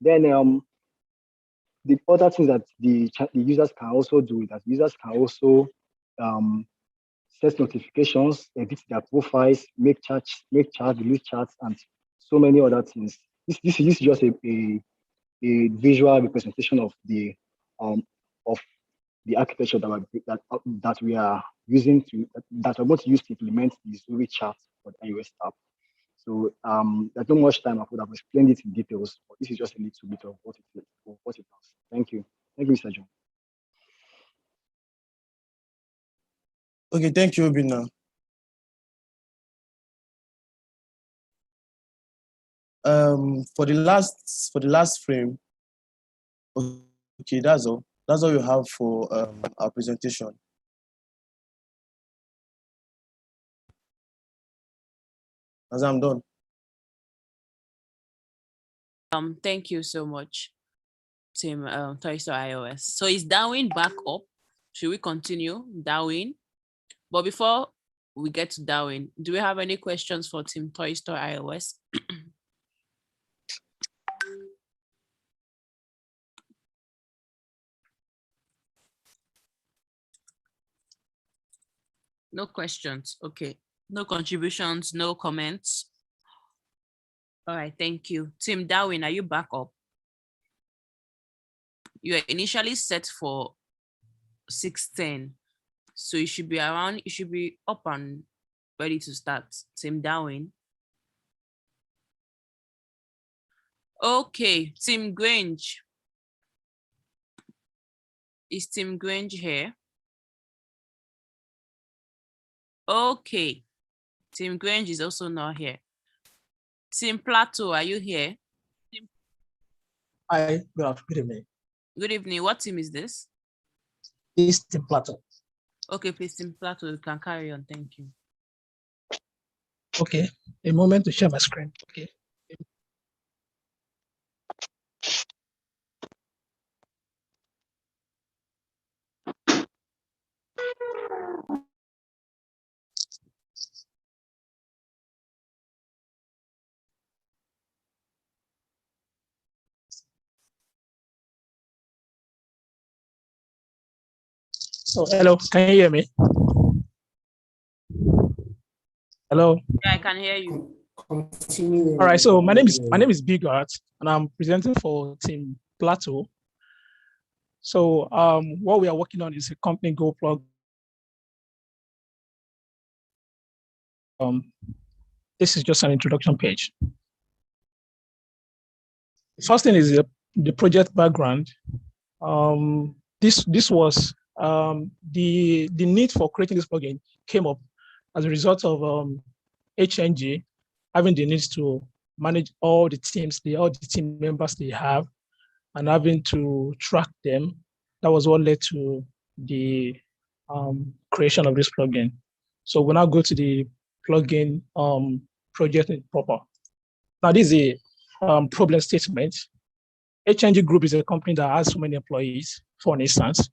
[SPEAKER 14] Then the other things that the users can also do is that users can also set notifications, edit their profiles, make chats, delete chats, and so many other things. This is just a visual representation of the architecture that we are using that we're going to use to implement the Zuri chat for the iOS app. So there's not much time. I could have explained it in details, but this is just a little bit of what it does. Thank you. Thank you, Mr. John.
[SPEAKER 17] Okay, thank you, Obina. For the last frame, okay, that's all. That's all you have for our presentation. As I'm done.
[SPEAKER 11] Thank you so much, Team Toy Store iOS. So is Darwin back up? Should we continue, Darwin? But before we get to Darwin, do we have any questions for Team Toy Store iOS? No questions. Okay. No contributions, no comments. All right, thank you. Team Darwin, are you back up? You are initially set for 6:10. So you should be around, you should be up and ready to start. Team Darwin. Okay, Team Grange. Is Team Grange here? Okay. Team Grange is also not here. Team Plateau, are you here?
[SPEAKER 18] Hi, good evening.
[SPEAKER 11] Good evening. What team is this?
[SPEAKER 18] It's Team Plateau.
[SPEAKER 11] Okay, please, Team Plateau, you can carry on. Thank you.
[SPEAKER 18] Okay, a moment to share my screen. Okay. So hello, can you hear me? Hello.
[SPEAKER 11] Yeah, I can hear you.
[SPEAKER 18] All right, so my name is Bigart, and I'm presenting for Team Plateau. So what we are working on is a company Go plug. This is just an introduction page. The first thing is the project background. This was the need for creating this plugin came up as a result of HNGi8 having the needs to manage all the teams, all the team members they have, and having to track them. That was what led to the creation of this plugin. So we'll now go to the plugin project proper. Now this is a problem statement. HNGi Group is a company that has so many employees, for instance,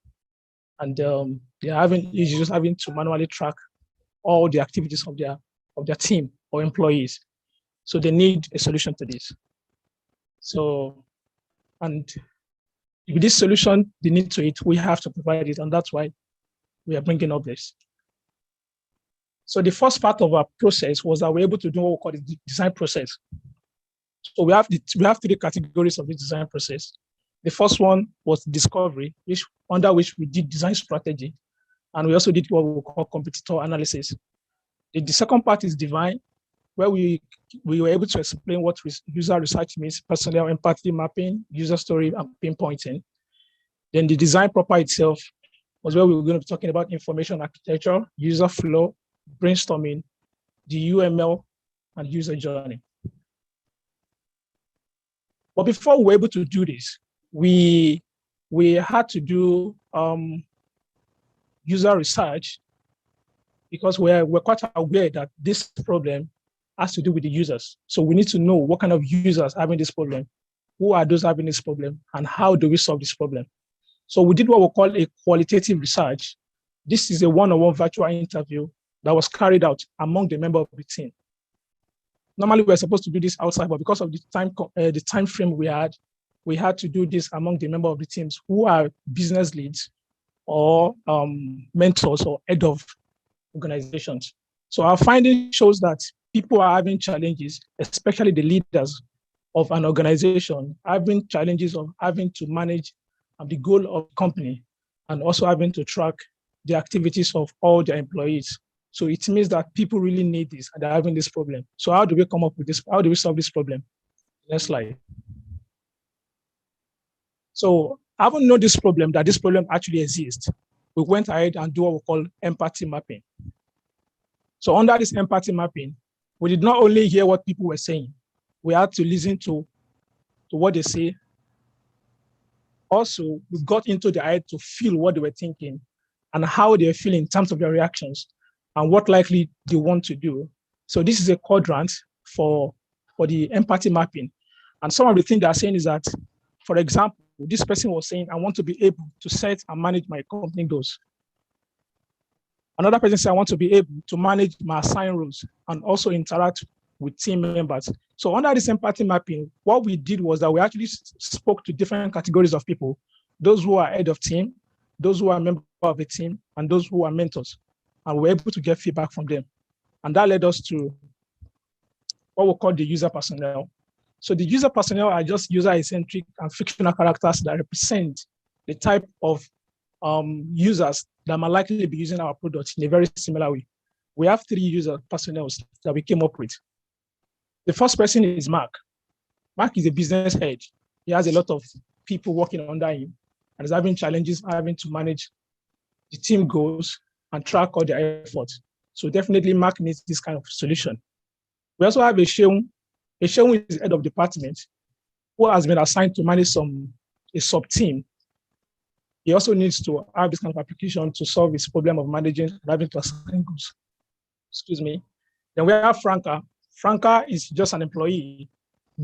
[SPEAKER 18] and they're having issues having to manually track all the activities of their team or employees. So they need a solution to this. So, and with this solution, they need to it, we have to provide it, and that's why we are bringing up this. So the first part of our process was that we're able to do what we call the design process. So we have three categories of the design process. The first one was discovery, under which we did design strategy, and we also did what we call competitor analysis. The second part is divine, where we were able to explain what user research means, personnel empathy mapping, user story, and pinpointing. Then the design proper itself was where we were going to be talking about information architecture, user flow, brainstorming, the UML, and user journey. But before we were able to do this, we had to do user research, because we're quite aware that this problem has to do with the users. So we need to know what kind of users having this problem, who are those having this problem, and how do we solve this problem. So we did what we call a qualitative research. This is a one-on-one virtual interview that was carried out among the members of the team. Normally, we're supposed to do this outside, but because of the time frame we had to do this among the members of the teams who are business leads or mentors or head of organizations. So our finding shows that people are having challenges, especially the leaders of an organization, having challenges of having to manage the goal of the company and also having to track the activities of all their employees. So it means that people really need this and they're having this problem. So how do we come up with this? How do we solve this problem? Next slide. So having known this problem, that this problem actually exists, we went ahead and do what we call empathy mapping. So under this empathy mapping, we did not only hear what people were saying, we had to listen to what they say. Also, we got into the eye to feel what they were thinking and how they were feeling in terms of their reactions and what likely they want to do. So this is a quadrant for the empathy mapping. And some of the things they are saying is that, for example, this person was saying, I want to be able to set and manage my company goals. Another person said, I want to be able to manage my assigned roles and also interact with team members. So under this empathy mapping, what we did was that we actually spoke to different categories of people, those who are head of team, those who are members of a team, and those who are mentors. And we were able to get feedback from them. And that led us to what we call the user personnel. So the user personnel are just user-centric and fictional characters that represent the type of users that might likely be using our product in a very similar way. We have three user personnel that we came up with. The first person is Mark. Mark is a business head. He has a lot of people working under him and is having challenges having to manage the team goals and track all their efforts. So definitely Mark needs this kind of solution. We also have a Sheung. A Sheung is head of department who has been assigned to manage a sub-team. He also needs to have this kind of application to solve his problem of managing and having to assign goals. Excuse me. Then we have Franca. Franca is just an employee.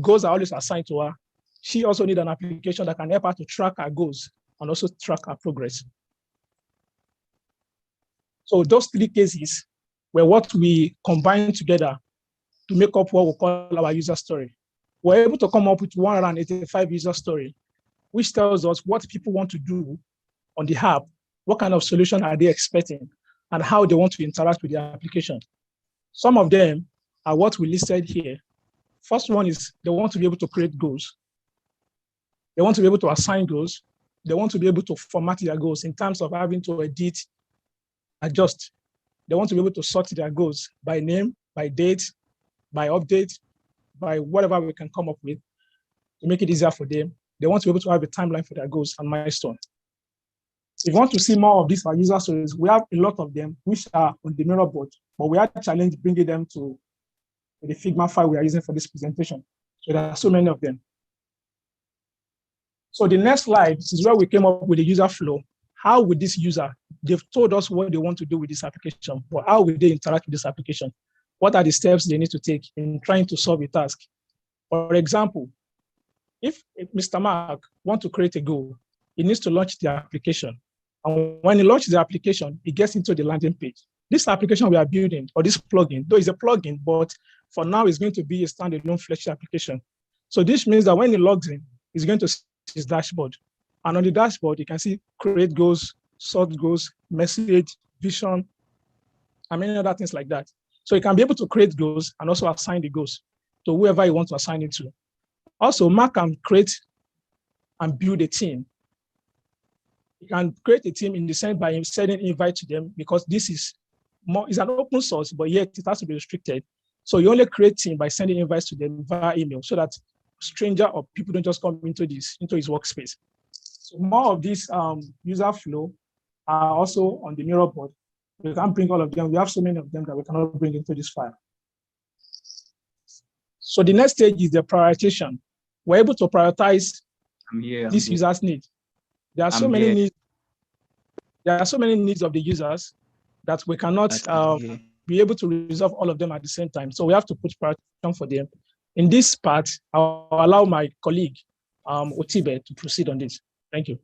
[SPEAKER 18] Goals are always assigned to her. She also needs an application that can help her to track her goals and also track her progress. So those three cases were what we combined together to make up what we call our user story. We're able to come up with 185 user story, which tells us what people want to do on the app, what kind of solution are they expecting, and how they want to interact with the application. Some of them are what we listed here. First one is they want to be able to create goals. They want to be able to assign goals. They want to be able to format their goals in terms of having to edit, adjust. They want to be able to sort their goals by name, by date, by update, by whatever we can come up with to make it easier for them. They want to be able to have a timeline for their goals and milestones. If you want to see more of these user stories, we have a lot of them which are on the mirror board, but we had a challenge bringing them to the Figma file we are using for this presentation. So there are so many of them. So the next slide is where we came up with the user flow. How would this user, they've told us what they want to do with this application, but how will they interact with this application? What are the steps they need to take in trying to solve a task? For example, if Mr. Mark wants to create a goal, he needs to launch the application. And when he launches the application, he gets into the landing page. This application we are building, or this plugin, though it's a plugin, but for now it's going to be a standalone fledged application. So this means that when he logs in, he's going to see his dashboard. And on the dashboard, you can see create goals, sort goals, message, vision, and many other things like that. So you can be able to create goals and also assign the goals to whoever you want to assign it to. Also, Mark can create and build a team. You can create a team in the sense by sending invite to them, because this is more, it's an open source, but yet it has to be restricted. So you only create team by sending invites to them via email, so that stranger or people don't just come into his workspace. So more of this user flow are also on the Miro board. We can't bring all of them. We have so many of them that we cannot bring into this file. So the next stage is the prioritization. We're able to prioritize this user's need. There are so many needs. There are so many needs of the users that we cannot be able to resolve all of them at the same time. So we have to put prioritization for them. In this part, I'll allow my colleague, Otibe, to proceed on this. Thank you.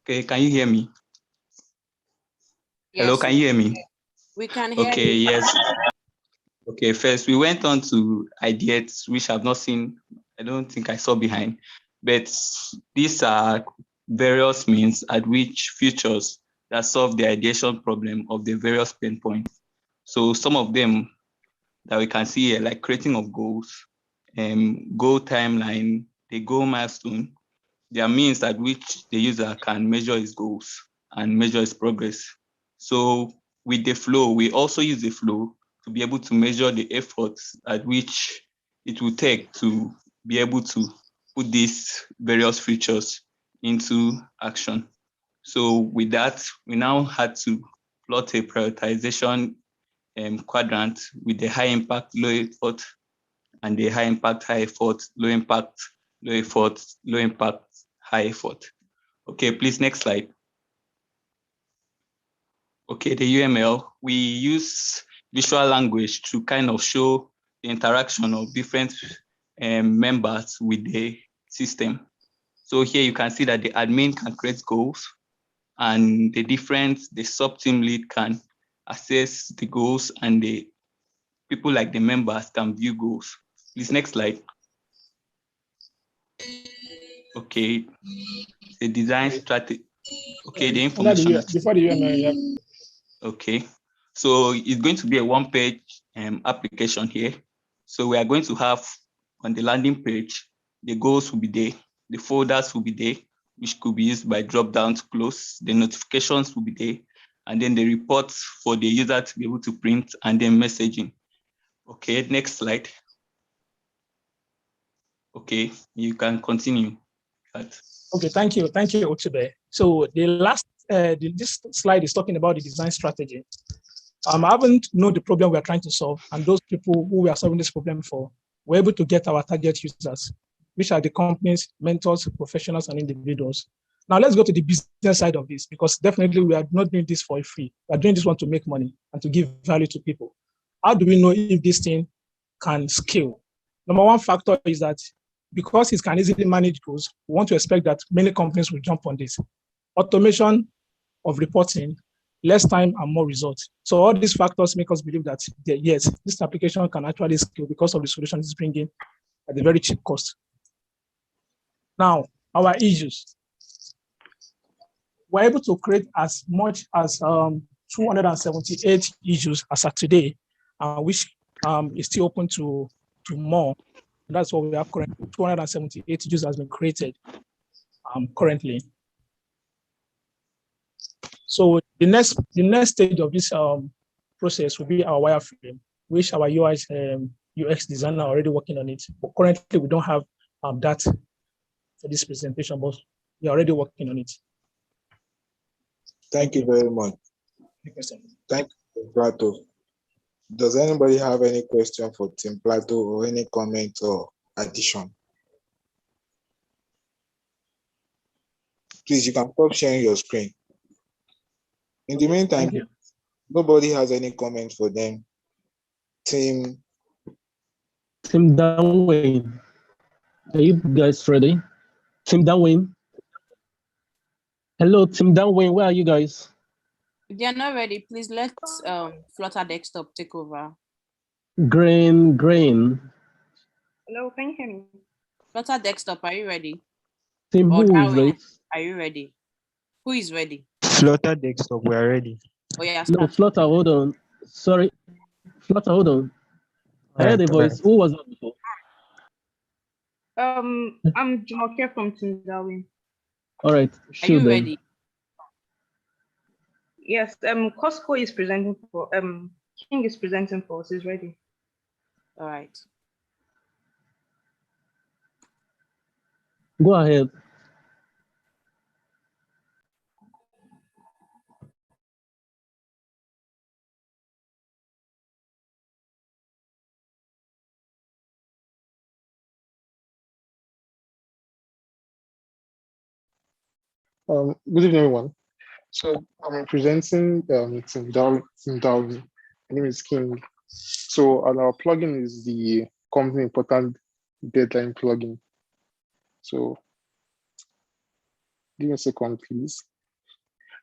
[SPEAKER 20] Okay, can you hear me?
[SPEAKER 2] Yes,
[SPEAKER 20] Hello, can you hear me?
[SPEAKER 2] we can hear
[SPEAKER 20] Okay,
[SPEAKER 2] you.
[SPEAKER 20] yes. Okay, first we went on to ideas which I've not seen, I don't think I saw behind, but these are various means at which features that solve the ideation problem of the various pain points. So some of them that we can see here, like creating of goals, goal timeline, the goal milestone, there are means at which the user can measure his goals and measure his progress. So with the flow, we also use the flow to be able to measure the efforts at which it will take to be able to put these various features into action. So with that, we now had to plot a prioritization quadrant with the high impact, low effort, and the high impact, high effort, low impact, low effort, low impact, high effort. Okay, please, next slide. Okay, the UML, we use visual language to kind of show the interaction of different members with the system. So here you can see that the admin can create goals, and the sub-team lead can assess the goals, and the people like the members can view goals. Please, next slide. Okay, the design strategy. Okay, the information.
[SPEAKER 18] Before the UML, yeah.
[SPEAKER 20] Okay, so it's going to be a one-page application here. So we are going to have on the landing page, the goals will be there, the folders will be there, which could be used by drop down to close, the notifications will be there, and then the reports for the user to be able to print, and then messaging. Okay, next slide. Okay, you can continue.
[SPEAKER 18] Okay, thank you, Otibe. So the last, this slide is talking about the design strategy. I haven't known the problem we are trying to solve, and those people who we are solving this problem for, we're able to get our target users, which are the companies, mentors, professionals, and individuals. Now let's go to the business side of this, because definitely we are not doing this for free. We are doing this one to make money and to give value to people. How do we know if this thing can scale? Number one factor is that because it can easily manage goals, we want to expect that many companies will jump on this. Automation of reporting, less time and more results. So all these factors make us believe that yes, this application can actually scale because of the solution it's bringing at a very cheap cost. Now, our issues. We're able to create as much as 278 issues as of today, which is still open to more. And that's what we have currently. 278 issues has been created currently. So the next stage of this process will be our wireframe, which our UI UX designer are already working on it. But currently, we don't have that for this presentation, but we are already working on it.
[SPEAKER 3] Thank you very much. Thank you, Plato. Does anybody have any question for Team Plato or any comment or addition? Please, you can stop sharing your screen. In the meantime, nobody has any comment for them. Team
[SPEAKER 21] Downwind. Are you guys ready? Team Downwind. Hello, Team Downwind. Where are you guys?
[SPEAKER 2] If they are not ready, please let Flutter Desktop take over.
[SPEAKER 21] Green.
[SPEAKER 2] Hello, can you hear me? Flutter Desktop, are you ready?
[SPEAKER 21] Team, who is
[SPEAKER 2] Darwin,
[SPEAKER 21] ready?
[SPEAKER 2] are you ready?
[SPEAKER 11] Who is ready?
[SPEAKER 3] Flutter desktop, we are ready.
[SPEAKER 11] Oh yeah,
[SPEAKER 21] No,
[SPEAKER 11] start.
[SPEAKER 21] Flutter, hold on. Sorry. Flutter, hold on. I heard a voice. Who was that before?
[SPEAKER 19] I'm Jumoke from Team Darwin.
[SPEAKER 21] All right.
[SPEAKER 11] Are you
[SPEAKER 21] Shoot then.
[SPEAKER 11] ready?
[SPEAKER 19] Yes, Costco is presenting for King is presenting for us. He's ready.
[SPEAKER 11] All right.
[SPEAKER 21] Go ahead.
[SPEAKER 22] Good evening, everyone. So I'm presenting Team Darwin. My name is King. So our plugin is the company important deadline plugin. So give me a second, please.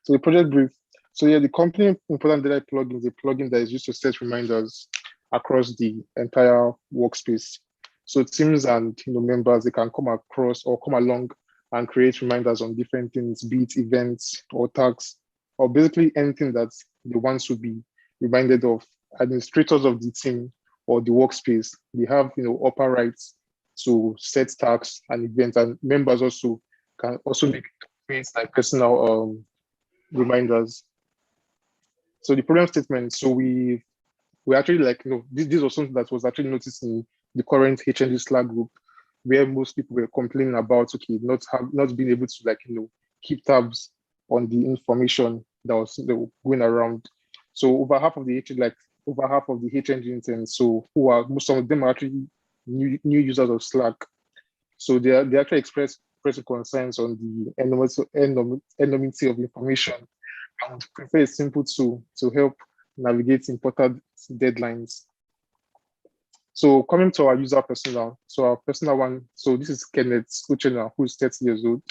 [SPEAKER 22] So the project brief. So yeah, the company important deadline plugin is a plugin that is used to set reminders across the entire workspace. So teams and members, they can come across or come along and create reminders on different things, be it events or tasks, or basically anything that they want to be reminded of. Administrators of the team or the workspace, they have upper rights to set tasks and events, and members also can also create like personal reminders. So the problem statement, so we actually this was something that was actually noticed in the current HNG Slack group, where most people were complaining about not being able to keep tabs on the information that was going around. So over half of the HNG interns, so most of them are actually new users of Slack. So they actually expressing concerns on the anonymity of information and prefer a simple tool to help navigate important deadlines. So coming to our user persona, so our personal one, so this is Kenneth Uchena, who is 30 years old.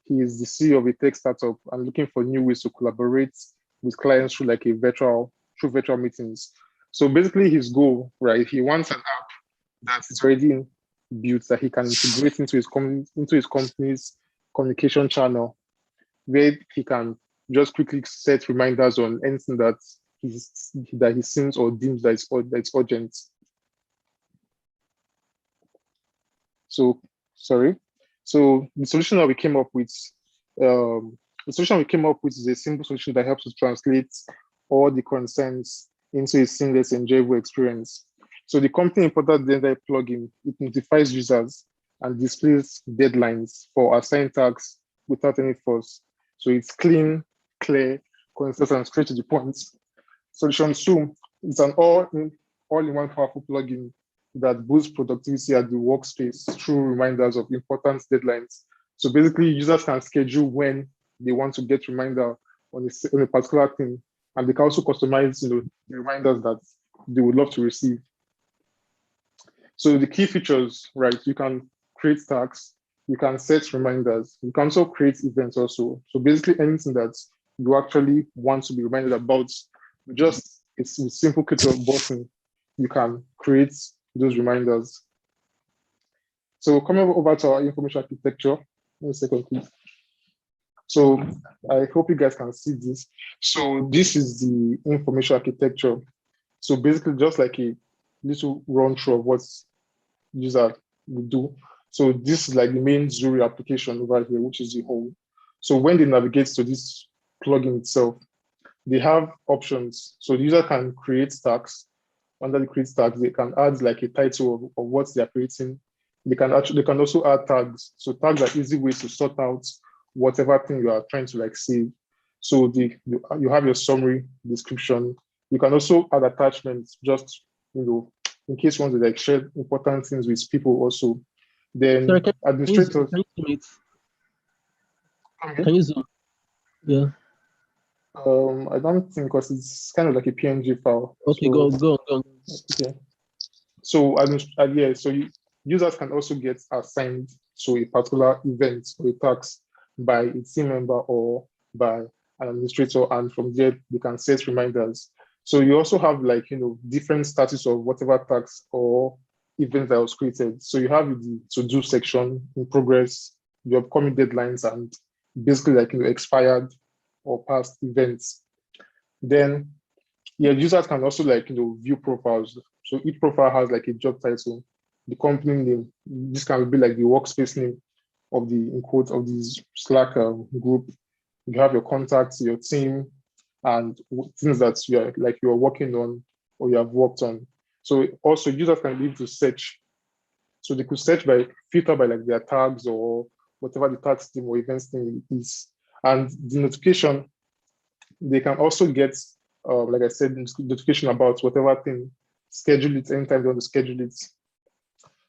[SPEAKER 22] He is the CEO of a tech startup and looking for new ways to collaborate with clients through virtual meetings. So basically his goal, right, he wants an app that is already built that he can integrate into his company's communication channel, where he can just quickly set reminders on anything that he seems or deems that it's urgent. So sorry. So the solution that we came up with, is a simple solution that helps to translate all the concerns into a seamless, enjoyable experience. So the company imported the entire plugin. It notifies users and displays deadlines for assigned tasks without any fuss. So it's clean, clear, concise, and straight to the point. Solution 2 is an all-in-one powerful plugin that boosts productivity at the workspace through reminders of important deadlines. So basically, users can schedule when they want to get reminder on a particular thing, and they can also customize the reminders that they would love to receive. So the key features, right? You can create tasks, you can set reminders, you can also create events also. So basically anything that you actually want to be reminded about, it's a simple click of a button, you can create those reminders. So coming over to our information architecture, one second, please. So I hope you guys can see this. So this is the information architecture. So basically just like a little run through of what user would do. So this is like the main Zuri application over here, which is the home. So when they navigate to this plugin itself, they have options. So the user can create tags. Under the create tags, they can add like a title of what they are creating. They can also add tags. So tags are easy ways to sort out whatever thing you are trying to save. So you have your summary description. You can also add attachments, just in case you want to share important things with people also. Then
[SPEAKER 21] Sorry,
[SPEAKER 22] administrators.
[SPEAKER 21] Can you zoom? Yeah.
[SPEAKER 22] I don't think, because it's kind of like a PNG file.
[SPEAKER 21] Okay,
[SPEAKER 22] so,
[SPEAKER 21] go.
[SPEAKER 22] Okay. So users can also get assigned to a particular event or a task by a team member or by an administrator, and from there they can set reminders. So you also have different status of whatever task or event that was created. So you have the to-do section, in progress, the upcoming deadlines, and basically like expired or past events. Then users can also like view profiles. So each profile has like a job title, the company name. This can be like the workspace name of the in quotes of this Slack group. You have your contacts, your team, and things that you're working on or you have worked on. So also users can be able to search. So they could search by filter by like their tags or whatever the tags team or events thing is. And the notification, they can also get, like I said, notification about whatever thing, schedule it anytime they want to schedule it.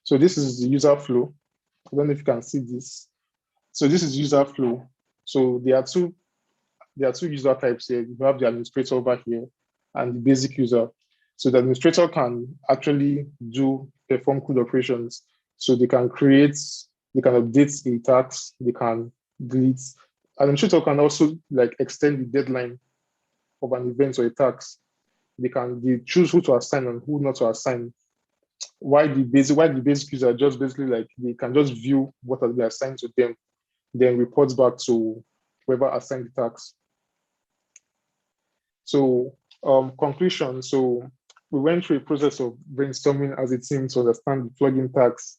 [SPEAKER 22] So this is the user flow. I don't know if you can see this. So this is user flow. So there are two user types here. You have the administrator over here and the basic user. So the administrator can actually perform code operations. So they can create, they can update a task, they can delete. Administrator can also like extend the deadline of an event or a task. They choose who to assign and who not to assign. Why the basic user just basically like they can just view what has been assigned to them, then report back to whoever assigned the task. So conclusion. So we went through a process of brainstorming as a team to understand the plugin tags.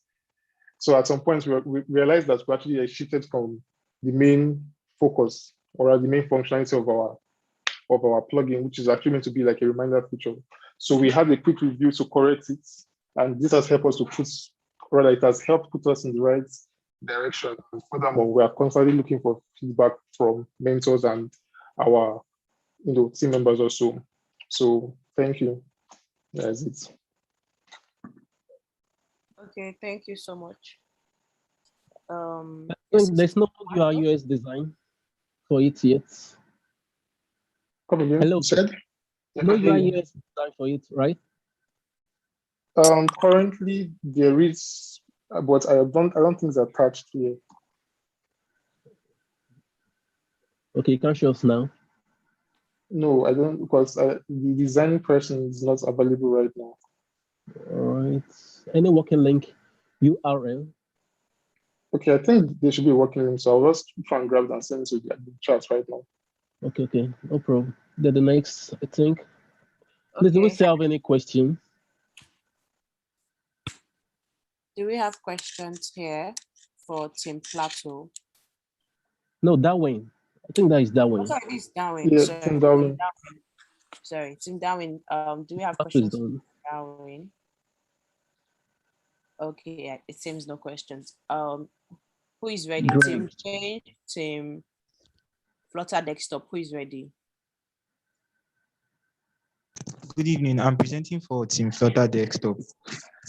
[SPEAKER 22] So at some point we realized that we actually shifted from the main focus or the main functionality of our plugin, which is actually meant to be like a reminder feature. So we had a quick review to correct it, and this has helped us it has helped put us in the right direction. And furthermore, we are constantly looking for feedback from mentors and our team members also. So thank you. That's it.
[SPEAKER 2] Okay, thank you so much.
[SPEAKER 21] I think there's no UI UX design for it yet.
[SPEAKER 22] Come again?
[SPEAKER 21] Hello.
[SPEAKER 22] You said?
[SPEAKER 21] No UI UX design for it, right?
[SPEAKER 22] Currently there is, but I don't think it's attached here.
[SPEAKER 21] Okay, you can't show us now.
[SPEAKER 22] No, I don't, because the design person is not available right now.
[SPEAKER 21] All right. Any working link URL?
[SPEAKER 22] Okay, I think there should be a working link, so I'll just try and grab it and send it to the chat right now.
[SPEAKER 21] Okay, no problem. Then the next, I think. Please, do we still have any questions?
[SPEAKER 2] Do we have questions here for Team Plateau?
[SPEAKER 21] No, Darwin. I think that is Darwin.
[SPEAKER 2] Oh, sorry, this is Darwin.
[SPEAKER 22] Yeah,
[SPEAKER 2] Sorry.
[SPEAKER 22] Team Darwin.
[SPEAKER 2] Sorry, Team Darwin. Do we have
[SPEAKER 21] Plateau is
[SPEAKER 2] questions for Darwin? Okay, yeah, it seems no questions. Who is ready?
[SPEAKER 21] Great.
[SPEAKER 2] Team Change, Team Flutter Desktop. Who is ready?
[SPEAKER 4] Good evening. I'm presenting for Team Flutter Desktop.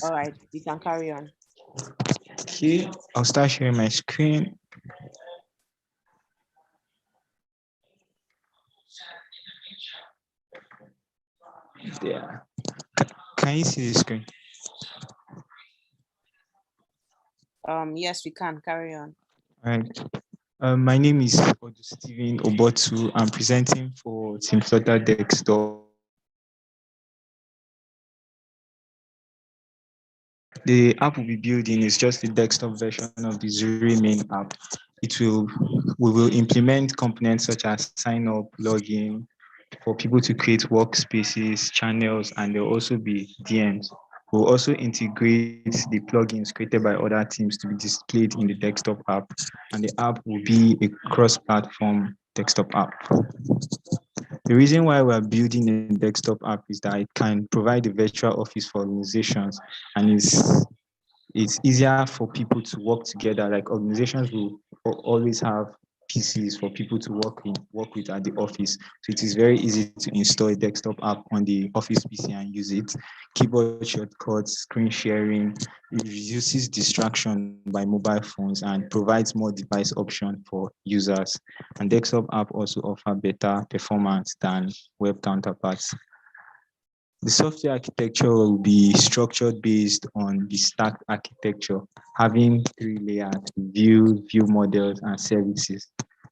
[SPEAKER 2] All right, you can carry on.
[SPEAKER 4] Okay, I'll start sharing my screen. Yeah. Can you see the screen?
[SPEAKER 2] Yes, we can carry on.
[SPEAKER 4] All right. My name is Steven Obotu. I'm presenting for Team Flutter Desktop. The app we'll be building is just the desktop version of the Zuri main app. We will implement components such as sign up, login, for people to create workspaces, channels, and there'll also be DMs. We'll also integrate the plugins created by other teams to be displayed in the desktop app, and the app will be a cross-platform desktop app. The reason why we're building a desktop app is that it can provide a virtual office for organizations, and it's easier for people to work together. Like organizations will always have PCs for people to work with at the office. So it is very easy to install a desktop app on the office PC and use it. Keyboard shortcuts, screen sharing, it reduces distraction by mobile phones and provides more device option for users. And desktop app also offer better performance than web counterparts. The software architecture will be structured based on the stack architecture, having 3 layers: view models, and services.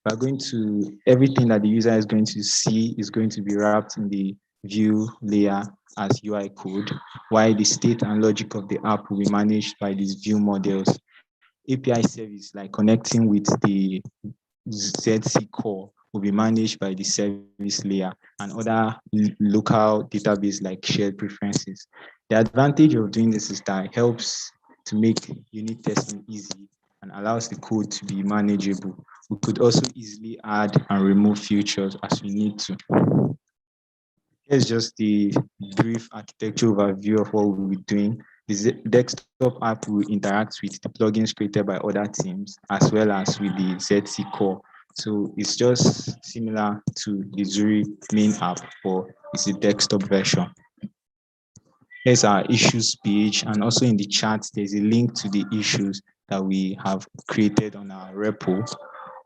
[SPEAKER 4] Everything that the user is going to see is going to be wrapped in the view layer as UI code, while the state and logic of the app will be managed by these view models. API service, like connecting with the ZC core will be managed by the service layer and other local database like shared preferences. The advantage of doing this is that it helps to make unit testing easy and allows the code to be manageable. We could also easily add and remove features as we need to. Here's just the brief architecture overview of what we'll be doing. The desktop app will interact with the plugins created by other teams as well as with the ZC core. So it's just similar to the Zuri main app, but it's a desktop version. Here's our issues page, and also in the chat, there's a link to the issues that we have created on our repo.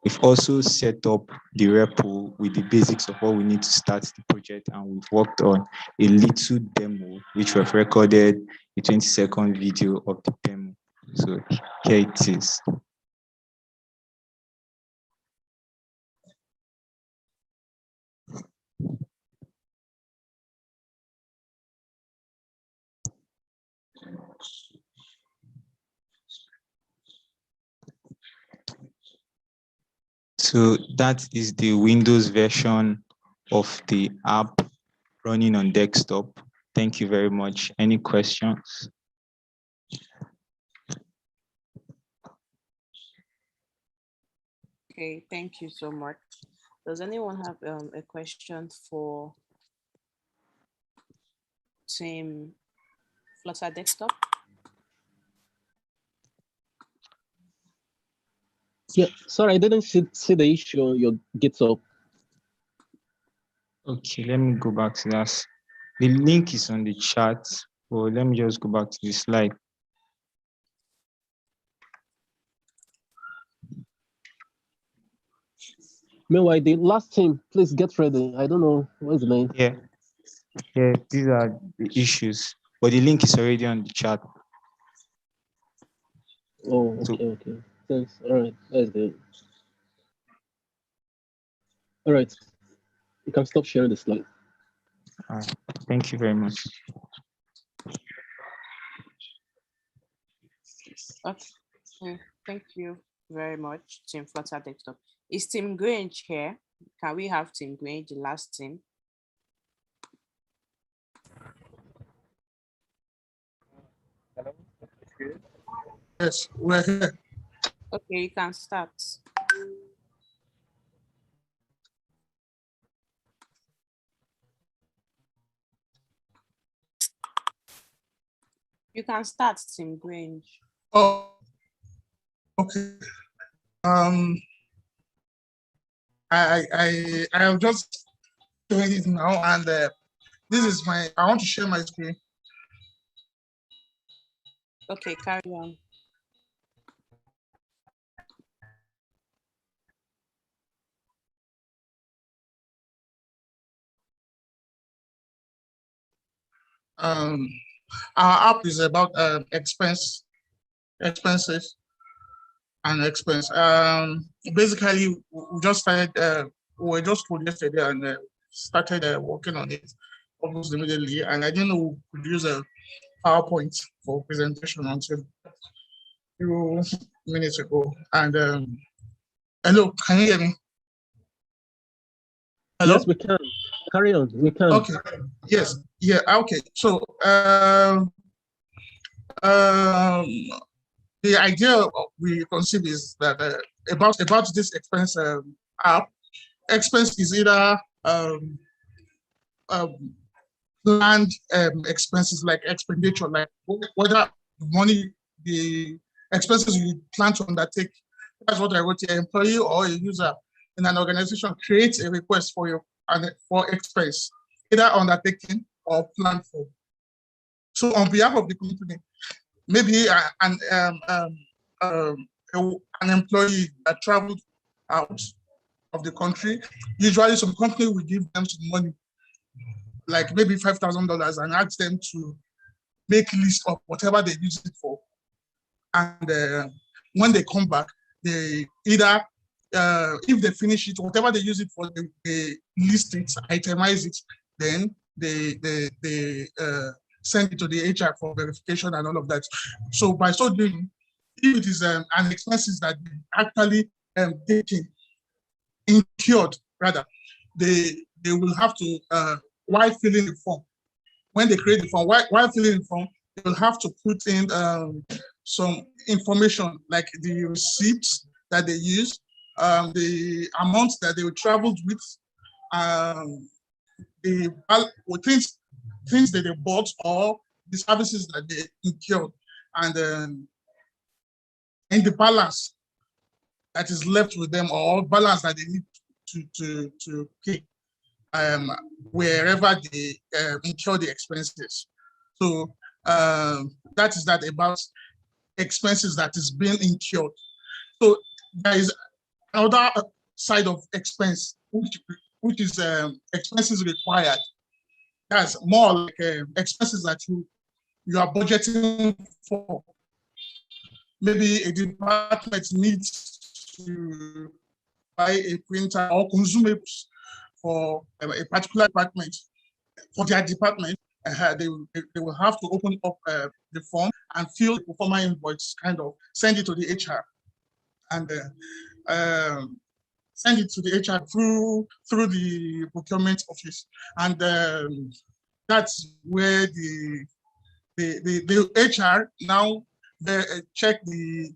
[SPEAKER 4] We've also set up the repo with the basics of what we need to start the project, and we've worked on a little demo, which we've recorded a 20-second video of the demo. So here it is. So that is the Windows version of the app running on desktop. Thank you very much. Any questions?
[SPEAKER 11] Okay, thank you so much. Does anyone have a question for Team Flutter Desktop?
[SPEAKER 21] Yeah, sorry, I didn't see the issue on your GitHub.
[SPEAKER 4] Okay, let me go back to that. The link is on the chat, but let me just go back to the slide.
[SPEAKER 21] Meanwhile, the last team, please get ready. I don't know what's the name.
[SPEAKER 4] Yeah, these are the issues, but the link is already on the chat.
[SPEAKER 21] Oh, okay. Thanks. All right, that's good. All right, you can stop sharing the slide.
[SPEAKER 4] All right. Thank you very much.
[SPEAKER 11] Okay. Thank you very much, Team Flutter Desktop. Is Team Grange here? Can we have Team Grange, the last team?
[SPEAKER 5] Yes, we're here.
[SPEAKER 11] Okay, you can start. You can start, Team Grange.
[SPEAKER 5] Oh, okay. I am just doing it now, and this is I want to share my screen.
[SPEAKER 11] Okay, carry on.
[SPEAKER 5] Our app is about expenses and expense. Basically, we just started. We were just told yesterday and started working on it almost immediately. And I didn't know we could use a PowerPoint for presentation until a few minutes ago. And hello, can you hear me? Hello?
[SPEAKER 21] Yes, we can. Carry on. We can.
[SPEAKER 5] Okay. Yes. Yeah. Okay. So the idea we conceive is that about this expense app. Expense is either planned expenses like expenditure, like whether money, the expenses you plan to undertake. That's what I wrote here. Employee or a user in an organization creates a request for you and for expense, either undertaken or planned for. So on behalf of the company, maybe an employee that traveled out of the country, usually some company will give them some money, like maybe $5,000, and ask them to make a list of whatever they use it for. And when they come back, they either, if they finish it, whatever they use it for, they list it, itemize it, then they send it to the HR for verification and all of that. So by so doing, if it is an expenses that they actually taking, incurred rather. They will have to while filling the form. When they create the form, while filling the form, they will have to put in some information like the receipts that they use, the amount that they traveled with, the things that they bought or the services that they incurred, and the balance that is left with them or balance that they need to pay wherever they incur the expenses. So that is that about expenses that is being incurred. So there is another side of expense, which is expenses required. That's more like expenses that you are budgeting for. Maybe a department needs to buy a printer or consumables for a particular department. For their department, they will have to open up the form and fill the performer invoice, kind of send it to the HR, and send it to the HR through the procurement office, and that's where the HR now check the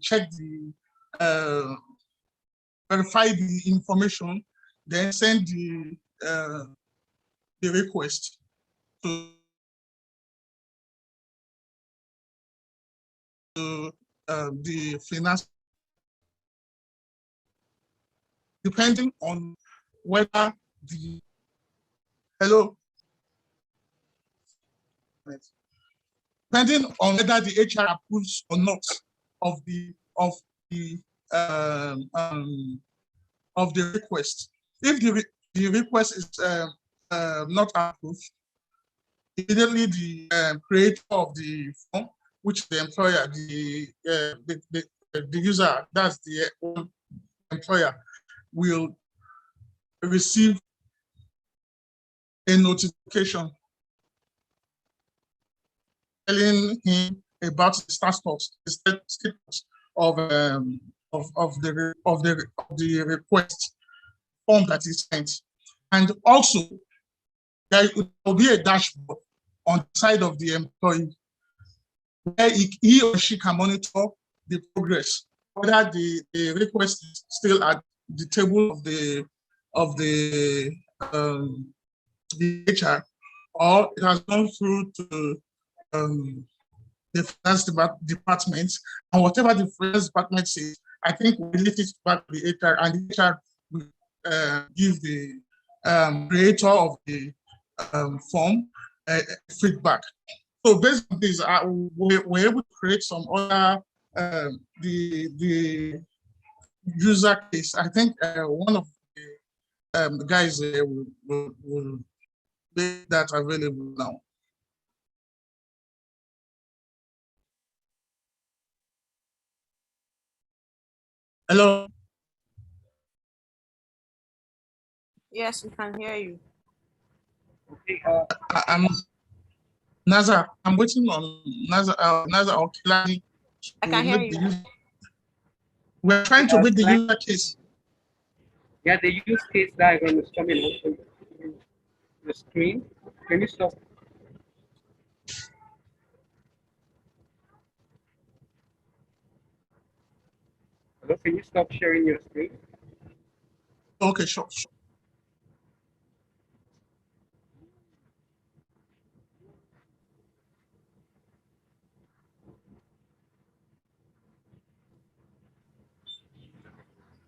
[SPEAKER 5] verify the information, then send the request to the finance, depending on whether the depending on whether the HR approves or not of the request. If the request is not approved, immediately the creator of the form, which the employer, the user, that's the employer, will receive a notification telling him about the status of the request form that is sent, and also there will be a dashboard on the side of the employee where he or she can monitor the progress, whether the request is still at the table of the HR, or it has gone through to the finance department, and whatever the finance department says, I think we leave it back to the HR, and the HR will give the creator of the form feedback. So based on this, we're able to create some other the user case. I think one of the guys will make that available now. Hello.
[SPEAKER 2] Yes, we can hear you.
[SPEAKER 5] Okay. I'm Naza. I'm waiting on Naza. Naza or Kilani.
[SPEAKER 2] I can hear you.
[SPEAKER 5] We're trying to make the user case.
[SPEAKER 7] Yeah, the use case diagram is coming up on the screen. Can you stop? Hello, can you stop sharing your screen?
[SPEAKER 5] Okay, sure.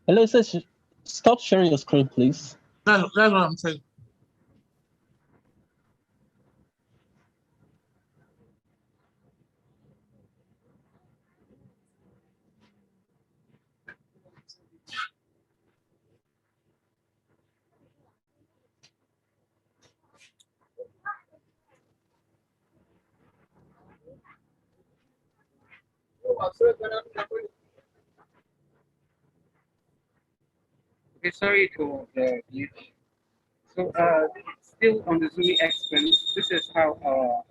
[SPEAKER 21] Hello, it says stop sharing your screen, please.
[SPEAKER 5] That's what I'm saying.
[SPEAKER 7] Okay, sorry to the glitch. So still on the Zoomy expense, this is how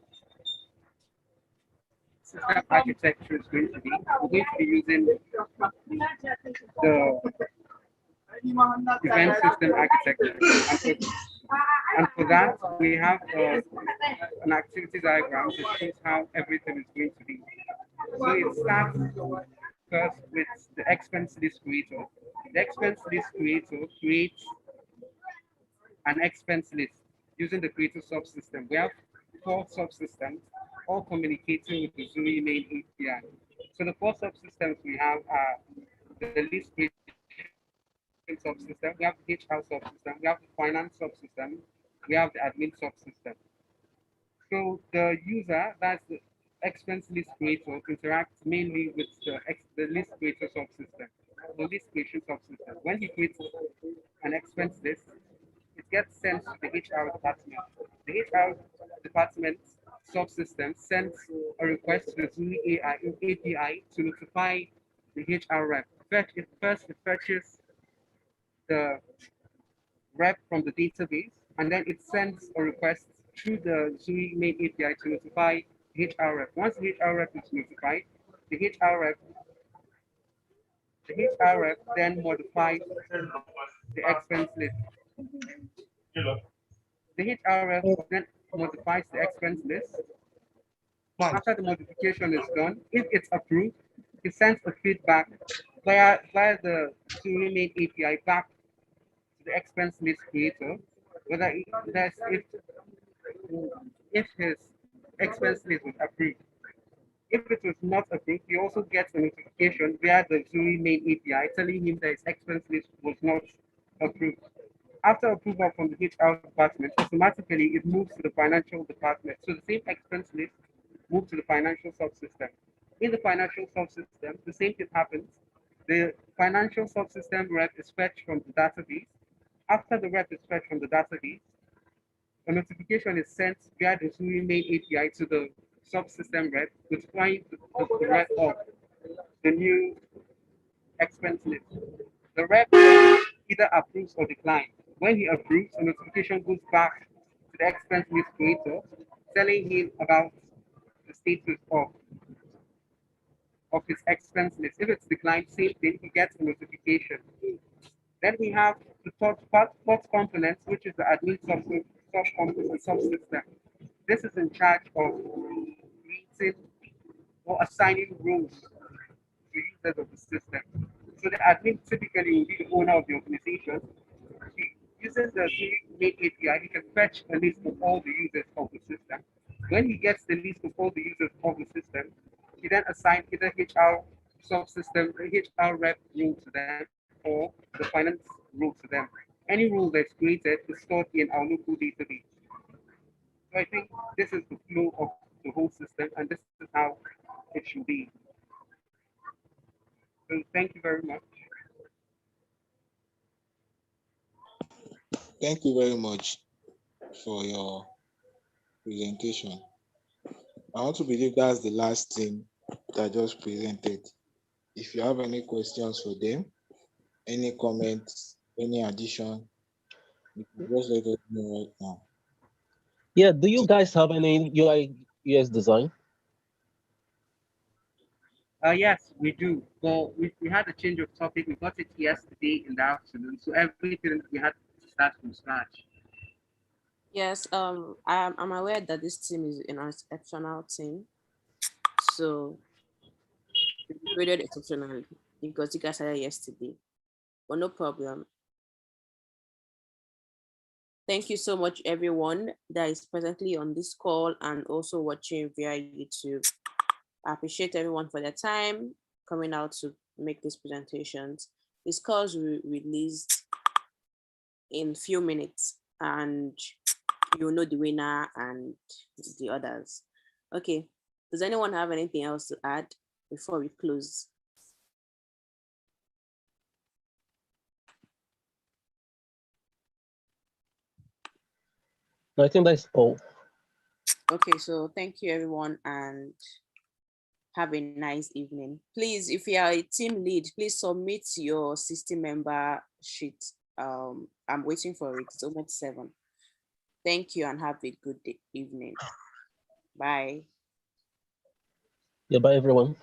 [SPEAKER 7] system architecture is going to be. We're going to be using the event system architecture. And for that, we have an activity diagram that shows how everything is going to be. So it starts first with the expense list creator. The expense list creator creates an expense list using the creator subsystem. We have 4 subsystems, all communicating with the Zuri main API. So the 4 subsystems we have are the list creation subsystem, we have the HR subsystem, we have the finance subsystem, we have the admin subsystem. So the user, that's the expense list creator, interacts mainly with the list creator subsystem, the list creation subsystem. When he creates an expense list, it gets sent to the HR department. The HR department subsystem sends a request to the Zuni AI API to notify the HR rep. First, it fetches the rep from the database, and then it sends a request through the Zuni main API to notify the HR rep. Once the HR rep is notified, the HR rep then modifies the expense list. The HR rep then modifies the expense list. After the modification is done, if it's approved, it sends a feedback via the Zuni main API back to the expense list creator, whether if his expense list was approved. If it was not approved, he also gets a notification via the Zuri main API telling him that his expense list was not approved. After approval from the HR department, automatically it moves to the financial department. So the same expense list moves to the financial subsystem. In the financial subsystem, the same thing happens. The financial subsystem rep is fetched from the database. After the rep is fetched from the database, a notification is sent via the Zuri main API to the subsystem rep, notifying the rep of the new expense list. The rep either approves or declines. When he approves, a notification goes back to the expense list creator, telling him about the status of his expense list. If it's declined, same thing, he gets a notification. Then we have the fourth component, which is the admin subsystem. This is in charge of creating or assigning roles to users of the system. So the admin typically will be the owner of the organization. Using the main API, he can fetch a list of all the users of the system. When he gets the list of all the users of the system, he then assigns either HR subsystem, HR rep role to them, or the finance role to them. Any rule that's created is stored in our local database. So I think this is the flow of the whole system, and this is how it should be. So thank you very much.
[SPEAKER 3] Thank you very much for your presentation. I want to believe that's the last thing that just presented. If you have any questions for them, any comments, any addition, you can just let us know right now.
[SPEAKER 21] Yeah, do you guys have any UI UX design?
[SPEAKER 7] Yes, we do. Well, we had a change of topic. We got it yesterday in the afternoon. So everything we had to start from scratch.
[SPEAKER 2] Yes, I'm aware that this team is an exceptional team. So we graded exceptionally because you guys had it yesterday. But no problem. Thank you so much, everyone that is presently on this call and also watching via YouTube. I appreciate everyone for their time coming out to make these presentations. This course will released in few minutes and you'll know the winner and the others. Okay, does anyone have anything else to add before we close?
[SPEAKER 21] I think that's all.
[SPEAKER 2] Okay, so thank you everyone and have a nice evening. Please, if you are a team lead, please submit your 60-member sheet. I'm waiting for it. It's almost 7. Thank you and have a good evening. Bye.
[SPEAKER 21] Yeah, bye everyone.